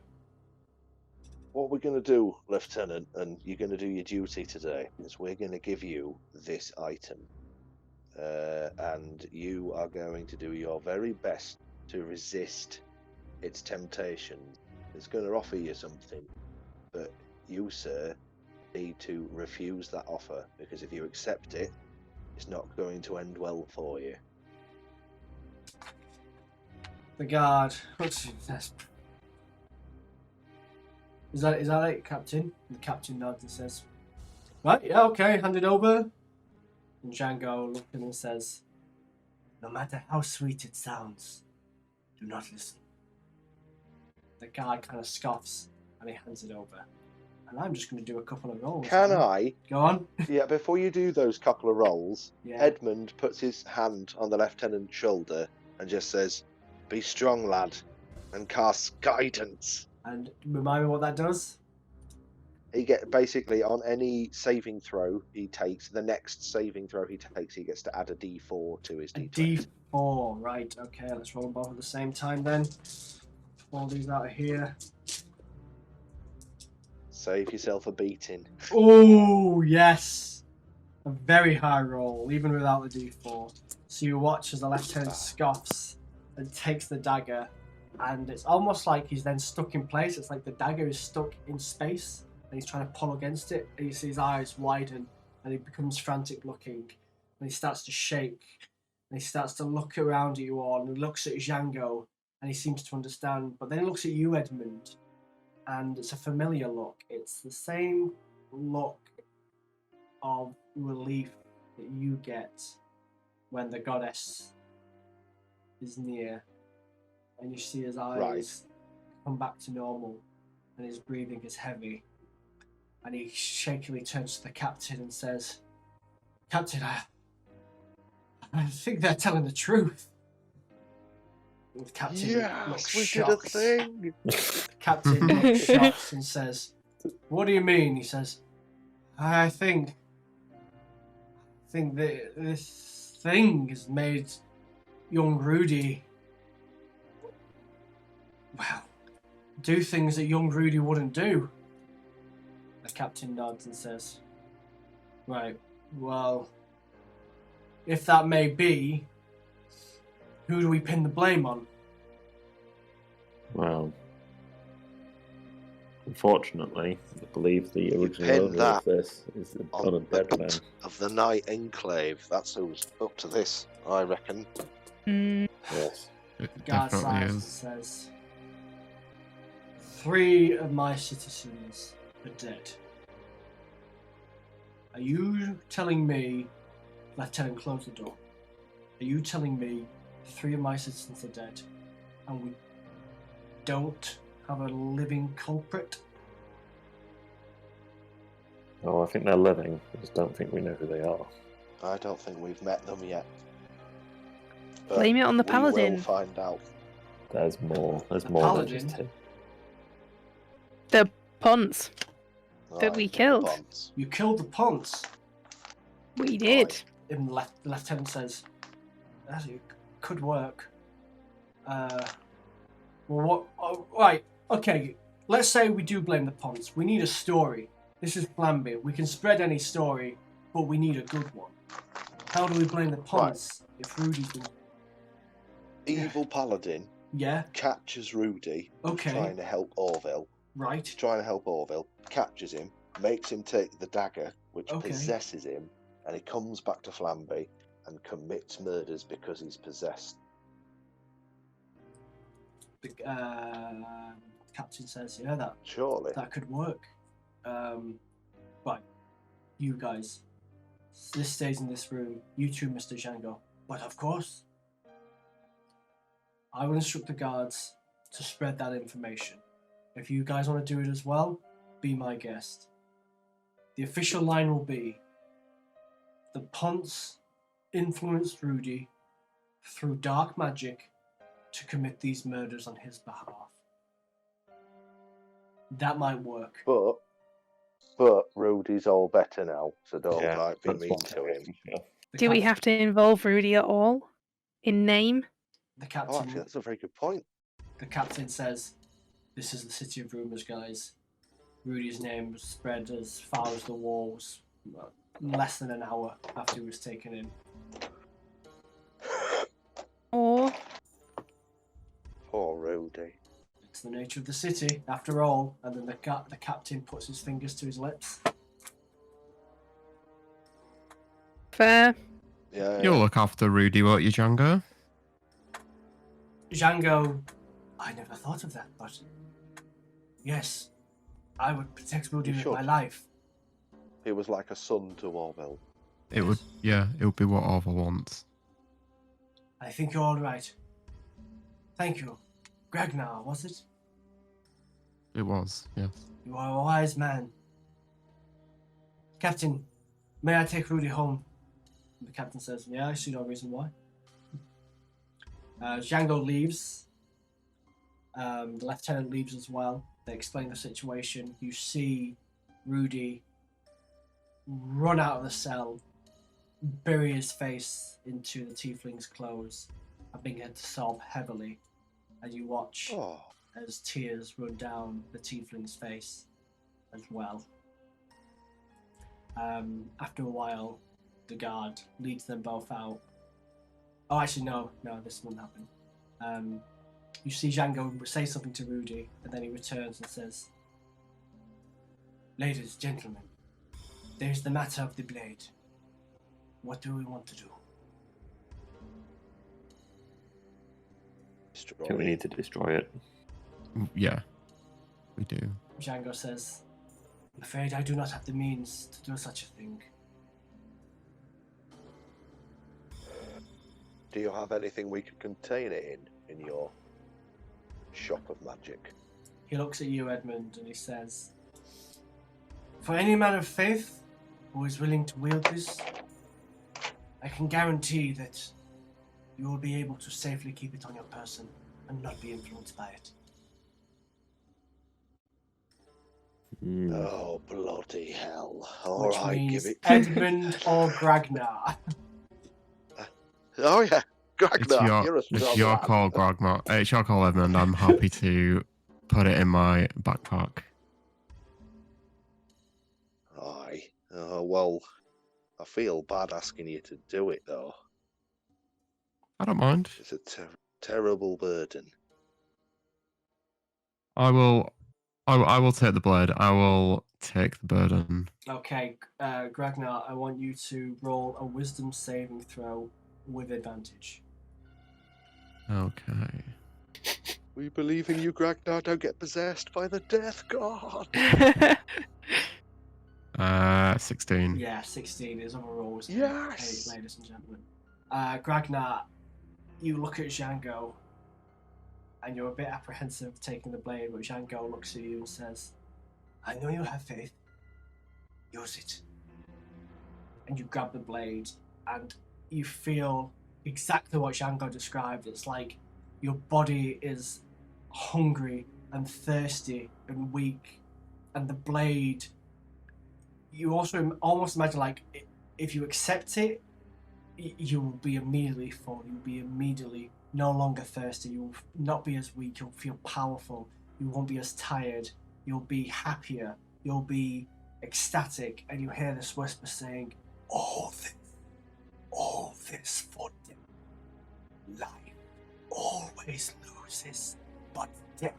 Speaker 2: What we're going to do, Lieutenant, and you're going to do your duty today, is we're going to give you this item. And you are going to do your very best to resist its temptation. It's going to offer you something, but you, sir, need to refuse that offer, because if you accept it, it's not going to end well for you.
Speaker 1: The guard looks at you and says, Is that it, Captain? And the captain nods and says, right, yeah, okay, hand it over. And Django looks at him and says, no matter how sweet it sounds, do not listen. The guard kind of scoffs and he hands it over. And I'm just going to do a couple of rolls.
Speaker 2: Can I?
Speaker 1: Go on.
Speaker 2: Yeah, before you do those couple of rolls,
Speaker 1: Yeah.
Speaker 2: Edmund puts his hand on the lieutenant's shoulder and just says, be strong, lad, and casts guidance.
Speaker 1: And remind me what that does?
Speaker 2: He get basically on any saving throw he takes, the next saving throw he takes, he gets to add a D4 to his
Speaker 1: A
Speaker 2: D20.
Speaker 1: D4, right, okay, let's roll them both at the same time then. Pull these out of here.
Speaker 2: Save yourself a beating.
Speaker 1: Oh, yes! A very high roll, even without the D4. So you watch as the lieutenant scoffs and takes the dagger, and it's almost like he's then stuck in place. It's like the dagger is stuck in space, and he's trying to pull against it, and you see his eyes widen, and he becomes frantic looking, and he starts to shake, and he starts to look around at you all, and he looks at Django, and he seems to understand, but then he looks at you, Edmund, and it's a familiar look. It's the same look of relief that you get when the goddess is near, and you see his eyes come back to normal, and his breathing is heavy, and he shakily turns to the captain and says, Captain, I think they're telling the truth. And the captain looks
Speaker 2: Yes, we did a
Speaker 1: shocked.
Speaker 2: thing.
Speaker 1: The captain looks shocked and says, what do you mean? He says, I think that this thing has made young Rudy, well, do things that young Rudy wouldn't do. The captain nods and says, right, well, if that may be, who do we pin the blame on?
Speaker 3: Well, unfortunately, I believe the
Speaker 2: You
Speaker 3: original
Speaker 2: pin
Speaker 3: owner
Speaker 2: that
Speaker 3: of this is the
Speaker 2: on the
Speaker 3: undead man.
Speaker 2: butt of the Night Enclave. That's who's up to this, I reckon.
Speaker 3: Yes.
Speaker 4: It
Speaker 1: Guard
Speaker 4: definitely
Speaker 1: sighs and
Speaker 4: is.
Speaker 1: says, 3 of my citizens are dead. Are you telling me, Lieutenant, close the door? Are you telling me 3 of my citizens are dead and we don't have a living culprit?
Speaker 3: Oh, I think they're living. I just don't think we know who they are.
Speaker 2: I don't think we've met them yet. But
Speaker 5: Blame it on the
Speaker 2: we
Speaker 5: paladin.
Speaker 2: will find out.
Speaker 3: There's more. There's
Speaker 1: The
Speaker 3: more than
Speaker 1: paladin?
Speaker 3: just him.
Speaker 5: The Ponce that
Speaker 2: Aye,
Speaker 5: we
Speaker 2: the
Speaker 5: killed.
Speaker 2: bonds.
Speaker 1: You killed the Ponce.
Speaker 5: We did.
Speaker 1: And the lieutenant says, "That could work." Well, what? Oh, right. Okay. Let's say we do blame the Ponce. We need a story. This is Flamby. We can spread any story, but we need a good one. How do we blame the Ponce if Rudy's been...
Speaker 2: Evil paladin
Speaker 1: Yeah.
Speaker 2: captures Rudy,
Speaker 1: Okay.
Speaker 2: trying to help Orville.
Speaker 1: Right.
Speaker 2: Trying to help Orville, captures him, makes him take the dagger, which
Speaker 1: Okay.
Speaker 2: possesses him, and he comes back to Flamby and commits murders because he's possessed.
Speaker 1: The captain says, "Yeah,
Speaker 2: Surely.
Speaker 1: that could work." Right. You guys. This stays in this room. You too, Mr. Django. But of course, I will instruct the guards to spread that information. If you guys want to do it as well, be my guest. The official line will be, the Ponce influenced Rudy through dark magic to commit these murders on his behalf. That might work.
Speaker 2: But Rudy's all better now, so don't
Speaker 3: Yeah,
Speaker 2: like be
Speaker 3: that's
Speaker 2: mean
Speaker 3: what
Speaker 2: to him.
Speaker 1: The
Speaker 5: Do we have to involve Rudy at all? In name?
Speaker 1: The
Speaker 2: Oh,
Speaker 1: captain,
Speaker 2: actually, that's a very good point.
Speaker 1: the captain says, "This is the city of rumors, guys. Rudy's name was spread as far as the walls less than an hour after he was taken in."
Speaker 5: Or
Speaker 2: Poor Rudy.
Speaker 1: It's the nature of the city, after all. And then the captain puts his fingers to his lips.
Speaker 5: fair?
Speaker 2: Yeah,
Speaker 4: You'll
Speaker 2: yeah.
Speaker 4: look after Rudy, won't you, Django?
Speaker 1: Django, I never thought of that, but yes, I would protect Rudy
Speaker 2: You
Speaker 1: with
Speaker 2: should.
Speaker 1: my life.
Speaker 2: He was like a son to Orville.
Speaker 4: It would, yeah, it would be what Orville wants.
Speaker 1: I think you're all right. Thank you. Gragnar, was it?
Speaker 4: It was, yes.
Speaker 1: You are a wise man. Captain, may I take Rudy home? The captain says, "Yeah, I see no reason why." Django leaves. The lieutenant leaves as well. They explain the situation. You see Rudy run out of the cell, bury his face into the tiefling's clothes, and begin to sob heavily. And you watch
Speaker 2: Oh,
Speaker 1: as tears run down the tiefling's face as well. After a while, the guard leads them both out. Oh, actually, no, this won't happen. You see Django say something to Rudy, and then he returns and says, "Ladies, gentlemen, there's the matter of the blade. What do we want to do?"
Speaker 3: I think we need to destroy it.
Speaker 4: Yeah, we do.
Speaker 1: Django says, "I'm afraid I do not have the means to do such a thing."
Speaker 2: Do you have anything we could contain it in your shop of magic?
Speaker 1: He looks at you, Edmund, and he says, "For any man of faith who is willing to wield this, I can guarantee that you will be able to safely keep it on your person and not be influenced by it."
Speaker 3: Mm.
Speaker 2: Oh, bloody hell. All
Speaker 1: Which
Speaker 2: right,
Speaker 1: means
Speaker 2: give it.
Speaker 1: Edmund or Gragnar.
Speaker 2: Oh, yeah.
Speaker 4: It's
Speaker 2: Gragnar, you're a strong
Speaker 4: it's your
Speaker 2: man.
Speaker 4: call, Grogmar. It's your call, Edmund. I'm happy to put it in my backpack.
Speaker 2: Aye. Oh, well, I feel bad asking you to do it, though.
Speaker 4: I don't mind.
Speaker 2: It's a terrible burden.
Speaker 4: I will take the blade. I will take the burden.
Speaker 1: Okay, Gragnar, I want you to roll a wisdom saving throw with advantage.
Speaker 4: Okay.
Speaker 2: We believe in you, Gragnar. Don't get possessed by the death god.
Speaker 4: 16.
Speaker 1: Yeah, 16 is overall.
Speaker 2: Yes!
Speaker 1: Ladies and gentlemen. Gragnar, you look at Django, and you're a bit apprehensive of taking the blade, but Django looks at you and says, I know you have faith. Use it. And you grab the blade, and you feel exactly what Django described. It's like your body is hungry and thirsty and weak, and the blade, you also almost imagine like if you accept it, you will be immediately full. You'll be immediately no longer thirsty. You'll not be as weak. You'll feel powerful. You won't be as tired. You'll be happier. You'll be ecstatic. And you hear this whisper saying, all this for death. Life always loses, but death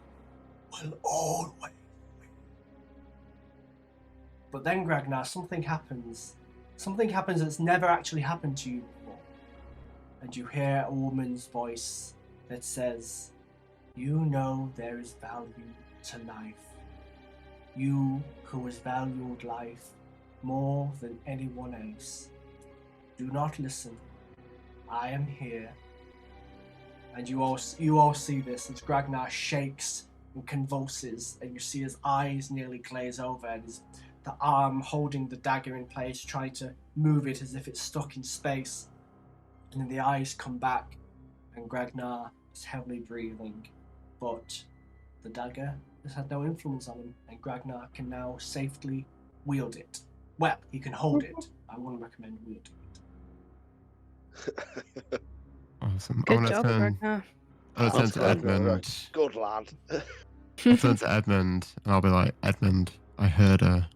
Speaker 1: will always win. But then, Gragnar, something happens. Something happens that's never actually happened to you before. And you hear a woman's voice that says, you know there is value to life. You who has valued life more than anyone else. Do not listen. I am here. And you all see this as Gragnar shakes and convulses, and you see his eyes nearly glaze over, and the arm holding the dagger in place, trying to move it as if it's stuck in space. And then the eyes come back, and Gragnar is heavily breathing, but the dagger has had no influence on him, and Gragnar can now safely wield it. Well, he can hold it. I wouldn't recommend wielding it.
Speaker 4: Awesome.
Speaker 5: Good job, Ragnar.
Speaker 4: I'll turn to Edmund.
Speaker 2: Good lad.
Speaker 4: I'll turn to Edmund, and I'll be like, Edmund, I heard her.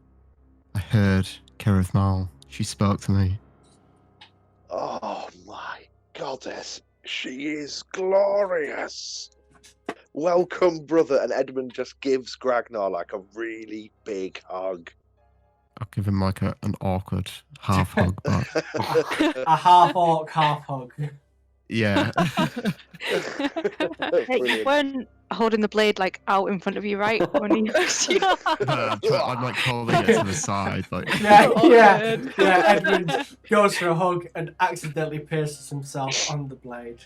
Speaker 4: I heard Kerith Mal. She spoke to me.
Speaker 2: Oh my goddess. She is glorious. Welcome, brother. And Edmund just gives Gragnar like a really big hug.
Speaker 4: I'll give him like an awkward half hug back.
Speaker 1: A half orc, half hug.
Speaker 4: Yeah.
Speaker 6: Hey, you weren't holding the blade like out in front of you, right? When you...
Speaker 4: I'm like holding it to the side. Like.
Speaker 1: Yeah. Edmund goes for a hug and accidentally pierces himself on the blade.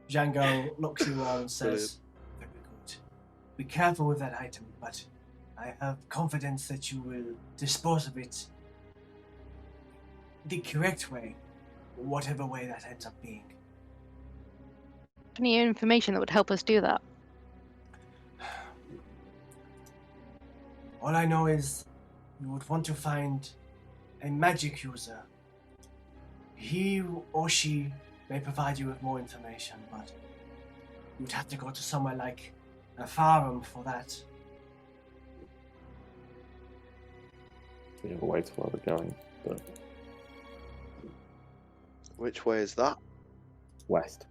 Speaker 1: Django looks at you all and says, very good. Be careful with that item, but I have confidence that you will dispose of it the correct way, whatever way that ends up being.
Speaker 6: Any information that would help us do that?
Speaker 1: All I know is you would want to find a magic user. He or she may provide you with more information, but you'd have to go to somewhere like a farm for that.
Speaker 3: We have a way to where we're going, but
Speaker 2: Which way is that?
Speaker 3: west.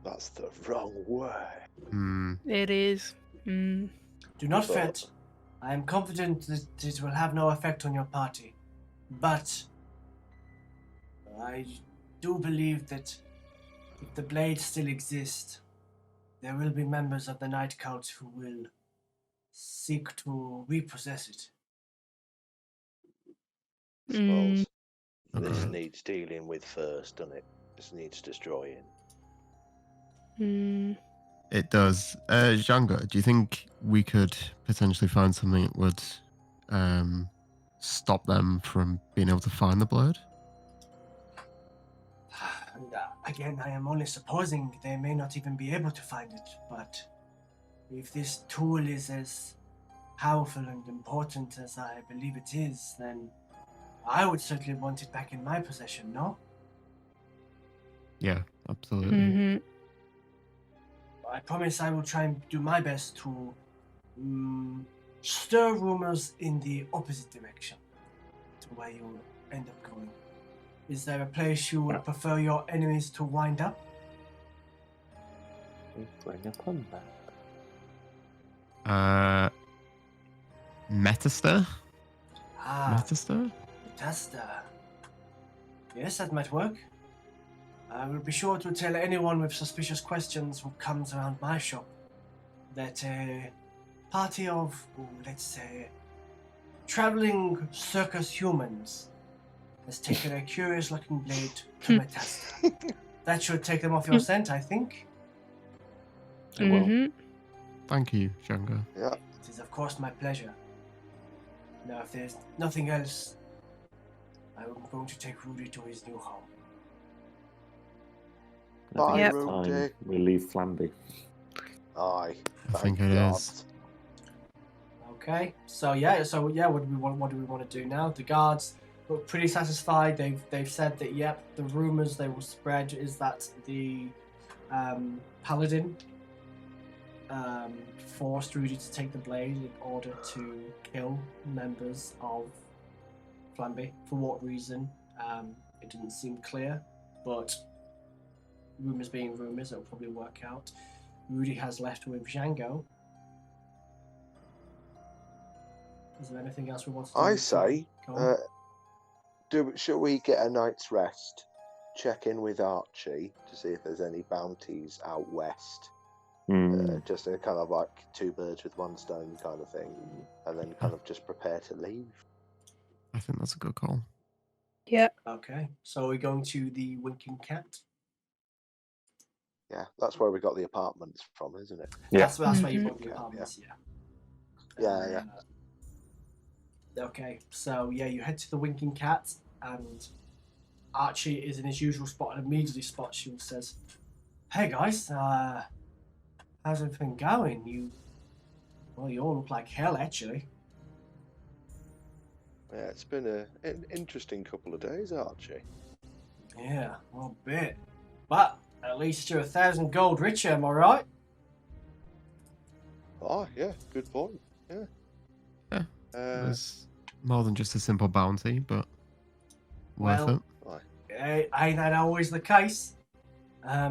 Speaker 2: That's the wrong way.
Speaker 5: It is.
Speaker 1: Do not fret. I am confident that it will have no effect on your party. But I do believe that if the blade still exists, there will be members of the Night Cult who will seek to repossess it.
Speaker 2: I suppose this
Speaker 4: Okay.
Speaker 2: needs dealing with first, doesn't it? This needs destroying.
Speaker 4: It does. Django, do you think we could potentially find something that would stop them from being able to find the blade?
Speaker 1: And, again, I am only supposing they may not even be able to find it, but if this tool is as powerful and important as I believe it is, then I would certainly want it back in my possession, no?
Speaker 4: Yeah, absolutely.
Speaker 5: Mm-hmm.
Speaker 1: I promise I will try and do my best to stir rumors in the opposite direction to where you'll end up going. Is there a place you would prefer your enemies to wind up?
Speaker 3: We bring a pun back.
Speaker 4: Metaster?
Speaker 1: Metaster. Yes, that might work. I will be sure to tell anyone with suspicious questions who comes around my shop that a party of, let's say, traveling circus humans has taken a curious-looking blade to Metasta. That should take them off your scent, I think.
Speaker 3: It will.
Speaker 5: Mhm.
Speaker 4: Thank you, Django.
Speaker 2: Yeah.
Speaker 1: It is, of course, my pleasure. Now, if there's nothing else, I'm going to take Rudy to his new home.
Speaker 2: Bye,
Speaker 3: Yep.
Speaker 2: Rudy.
Speaker 3: Time we leave Flamby.
Speaker 2: Aye.
Speaker 4: I think
Speaker 2: thank
Speaker 4: it
Speaker 2: God.
Speaker 4: is.
Speaker 1: Okay, so what do we want to do now? The guards look pretty satisfied. They've said that the rumors they will spread is that the paladin forced Rudy to take the blade in order to kill members of Flamby. For what reason? It didn't seem clear, but rumors being rumors, it'll probably work out. Rudy has left with Django. Is there anything else we want to do?
Speaker 2: I say,
Speaker 1: Go on.
Speaker 2: shall we get a night's rest? Check in with Archie to see if there's any bounties out west. Just a kind of like two birds with one stone kind of thing, and then kind of just prepare to leave.
Speaker 4: I think that's a good call.
Speaker 5: Yeah.
Speaker 1: Okay, so we're going to the Winking Cat.
Speaker 2: Yeah, that's where we got the apartments from, isn't it?
Speaker 3: Yeah.
Speaker 1: That's where you
Speaker 5: Mhm.
Speaker 1: got the apartments,
Speaker 2: Yeah.
Speaker 1: Okay, so you head to the Winking Cat, and Archie is in his usual spot and immediately spots you and says, "Hey guys, how's everything going? You all look like hell, actually."
Speaker 2: Yeah, it's been an interesting couple of days, Archie.
Speaker 1: Yeah, well, a bit. But at least you're 1,000 gold richer, am I right?
Speaker 2: Oh, yeah, good point. Yeah.
Speaker 4: Yeah. It was more than just a simple bounty, but worth
Speaker 1: Well,
Speaker 4: it.
Speaker 1: Ain't that always the case?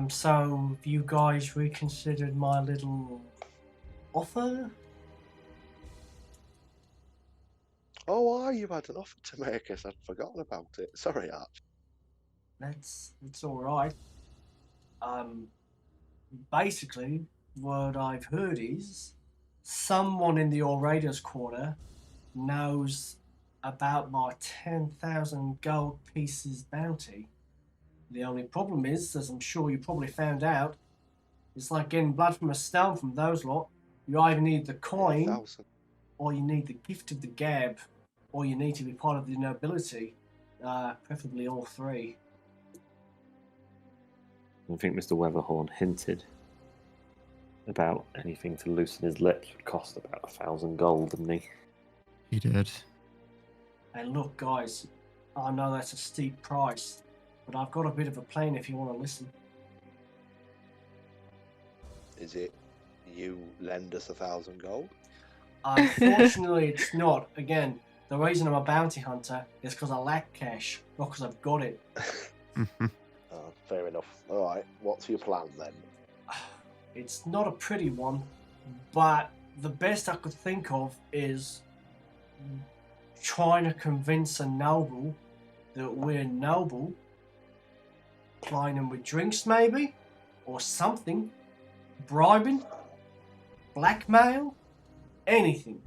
Speaker 1: So have you guys reconsidered my little offer?
Speaker 2: Oh, you had an offer to make us. I'd forgotten about it. Sorry, Arch.
Speaker 1: It's all right. Basically, what I've heard is someone in the Orator's Quarter knows about my 10,000 gold pieces bounty. The only problem is, as I'm sure you probably found out, it's like getting blood from a stone from those lot. You either need the coin,
Speaker 2: 1,000.
Speaker 1: or you need the gift of the gab, or you need to be part of the nobility. Preferably all three.
Speaker 3: I think Mr. Weatherhorn hinted about anything to loosen his lips would cost about 1,000 gold, didn't he?
Speaker 4: He did.
Speaker 1: And look, guys, I know that's a steep price, but I've got a bit of a plan if you want to listen.
Speaker 2: Is it you lend us 1,000 gold?
Speaker 1: Unfortunately, it's not. Again, the reason I'm a bounty hunter is because I lack cash, not because I've got it.
Speaker 2: Oh, fair enough. All right, what's your plan then?
Speaker 1: It's not a pretty one, but the best I could think of is trying to convince a noble that we're noble, plying them with drinks maybe, or something, bribing, blackmail, anything,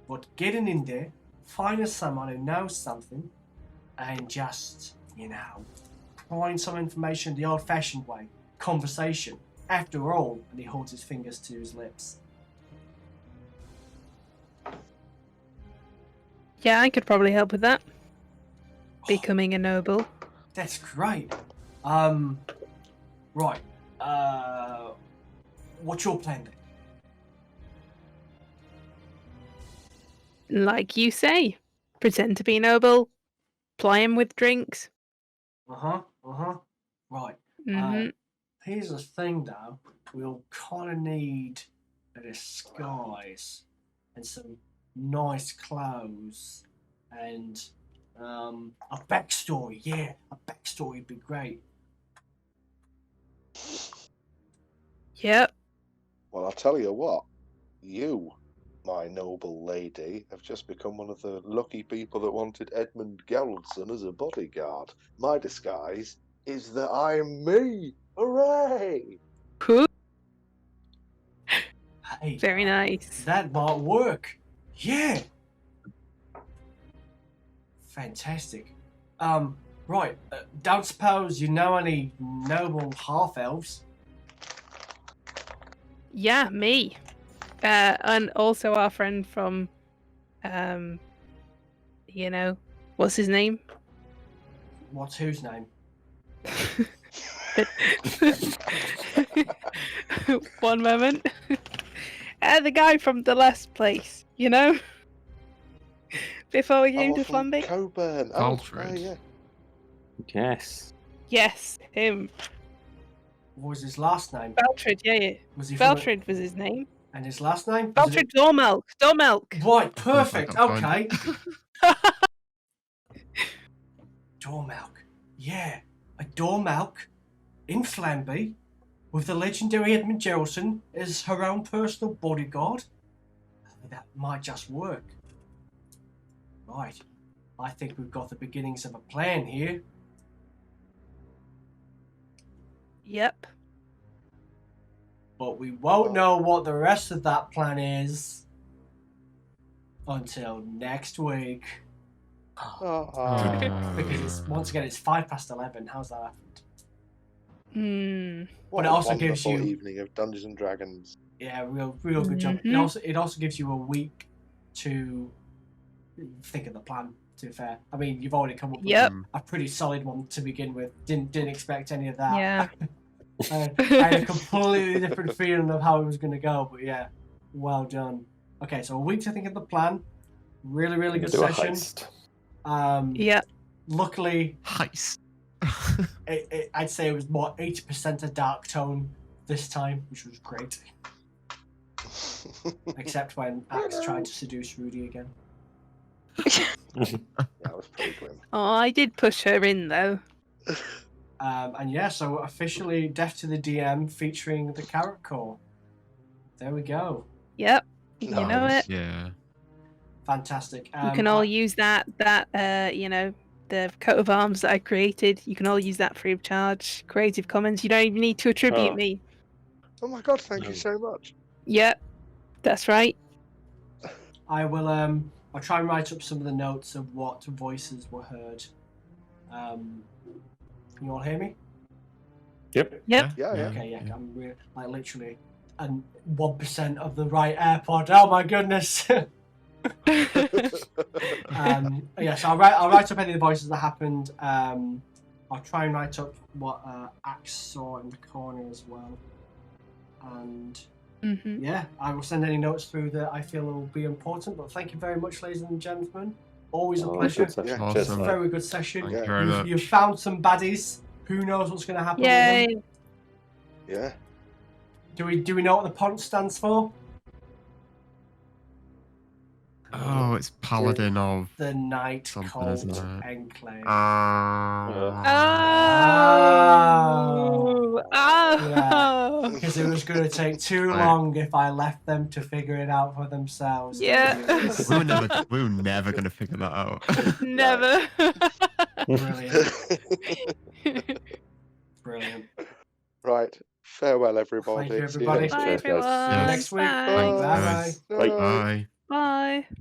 Speaker 1: but getting in there, finding someone who knows something, and just, prying some information the old-fashioned way, conversation. After all, and he holds his fingers to his lips.
Speaker 5: Yeah, I could probably help with that. Becoming a noble.
Speaker 1: That's great. Right. What's your plan then?
Speaker 5: Like you say, pretend to be noble, ply him with drinks.
Speaker 1: Right.
Speaker 5: Mhm.
Speaker 1: Here's the thing, though. We'll kind of need a disguise and some nice clothes and a backstory. Yeah, a backstory would be great.
Speaker 5: Yep.
Speaker 2: Well, I'll tell you what. You, my noble lady, have just become one of the lucky people that wanted Edmund Geraldson as a bodyguard. My disguise is that I'm me. Hooray!
Speaker 5: Who?
Speaker 1: Hey,
Speaker 5: Very nice.
Speaker 1: that might work. Yeah. Fantastic. Right. Don't suppose you know any noble half-elves?
Speaker 5: Yeah, me. And also our friend from, what's his name?
Speaker 1: What's whose name?
Speaker 5: One moment. The guy from the last place, before we came to
Speaker 2: from
Speaker 5: Flamby.
Speaker 2: Coburn.
Speaker 4: Valtrid.
Speaker 2: Yeah.
Speaker 3: Yes.
Speaker 5: Yes, him.
Speaker 1: What was his last name?
Speaker 5: Beltrid, yeah.
Speaker 1: Was he from
Speaker 5: Beltrid was his name.
Speaker 1: And his last name? Was
Speaker 5: Beltrid Dormelk. Dormelk.
Speaker 1: Right, perfect.
Speaker 4: Sounds
Speaker 1: Okay.
Speaker 4: like
Speaker 1: Dormelk. Yeah, a Dormelk in Flamby with the legendary Edmund Geraldson as her own personal bodyguard. That might just work. Right. I think we've got the beginnings of a plan here.
Speaker 5: Yep.
Speaker 1: But we won't know what the rest of that plan is until next week. Because it's, once again, it's 11:05. How's that happened?
Speaker 2: What
Speaker 1: But it
Speaker 2: a
Speaker 1: also gives
Speaker 2: wonderful
Speaker 1: you-
Speaker 2: evening of Dungeons and Dragons.
Speaker 1: Yeah, real good job. It also gives you a week to think of the plan. To be fair, I mean, you've already come up with
Speaker 5: Yep.
Speaker 1: a pretty solid one to begin with. Didn't expect any of that.
Speaker 5: Yeah.
Speaker 1: I had a completely different feeling of how it was going to go, but yeah, well done. Okay, so a week to think of the plan. Really good
Speaker 3: Do a
Speaker 1: session.
Speaker 3: heist.
Speaker 5: Yep.
Speaker 1: Luckily,
Speaker 4: Heist.
Speaker 1: I'd say it was more 80% a dark tone this time, which was great. Except when Axe tried to seduce Rudy again.
Speaker 2: That was pretty grim.
Speaker 5: Oh, I did push her in though.
Speaker 1: And yeah, so officially Death to the DM featuring the Carrot Core. There we go.
Speaker 5: Yep. You know
Speaker 2: Nice.
Speaker 5: it.
Speaker 4: Yeah.
Speaker 1: Fantastic.
Speaker 5: You can all use that the coat of arms that I created. You can all use that free of charge. Creative Commons. You don't even need to attribute
Speaker 3: Oh.
Speaker 5: me.
Speaker 2: Oh my god, thank you so much.
Speaker 5: Yep. That's right.
Speaker 1: I will I'll try and write up some of the notes of what voices were heard. Can you all hear me?
Speaker 3: Yep.
Speaker 5: Yep.
Speaker 2: Yeah.
Speaker 1: Okay, yeah. I'm like literally and 1% of the right AirPod. Oh my goodness. Yeah, so I'll write up any of the voices that happened. I'll try and write up what Axe saw in the corner as well. And yeah, I will send any notes through that I feel will be important. But thank you very much, ladies and gentlemen. Always a pleasure.
Speaker 3: Good session.
Speaker 2: Yeah.
Speaker 3: Cheers,
Speaker 4: Awesome.
Speaker 3: mate.
Speaker 1: Very good session.
Speaker 4: Thank you
Speaker 2: Yeah.
Speaker 4: very much.
Speaker 1: You've found some baddies. Who knows what's going to happen with
Speaker 5: Yay.
Speaker 1: them?
Speaker 2: Yeah.
Speaker 1: Do we know what the pont stands for?
Speaker 4: Oh, it's Paladin of.
Speaker 1: The Night
Speaker 4: Something,
Speaker 1: Cult
Speaker 4: isn't it?
Speaker 1: Enclave.
Speaker 5: Oh. Oh.
Speaker 1: Because it was going to take too
Speaker 4: Right.
Speaker 1: long if I left them to figure it out for themselves.
Speaker 5: Yeah.
Speaker 4: We were never going to figure that out.
Speaker 5: Never.
Speaker 1: Brilliant.
Speaker 2: Right. Farewell, everybody.
Speaker 1: Thank you,
Speaker 2: See you
Speaker 1: everybody.
Speaker 2: next
Speaker 5: Bye
Speaker 3: Cheers, guys.
Speaker 5: everyone.
Speaker 1: See you next week.
Speaker 5: Bye.
Speaker 2: Bye.
Speaker 1: Bye.
Speaker 4: Bye.
Speaker 2: Bye.
Speaker 4: Bye.
Speaker 5: Bye.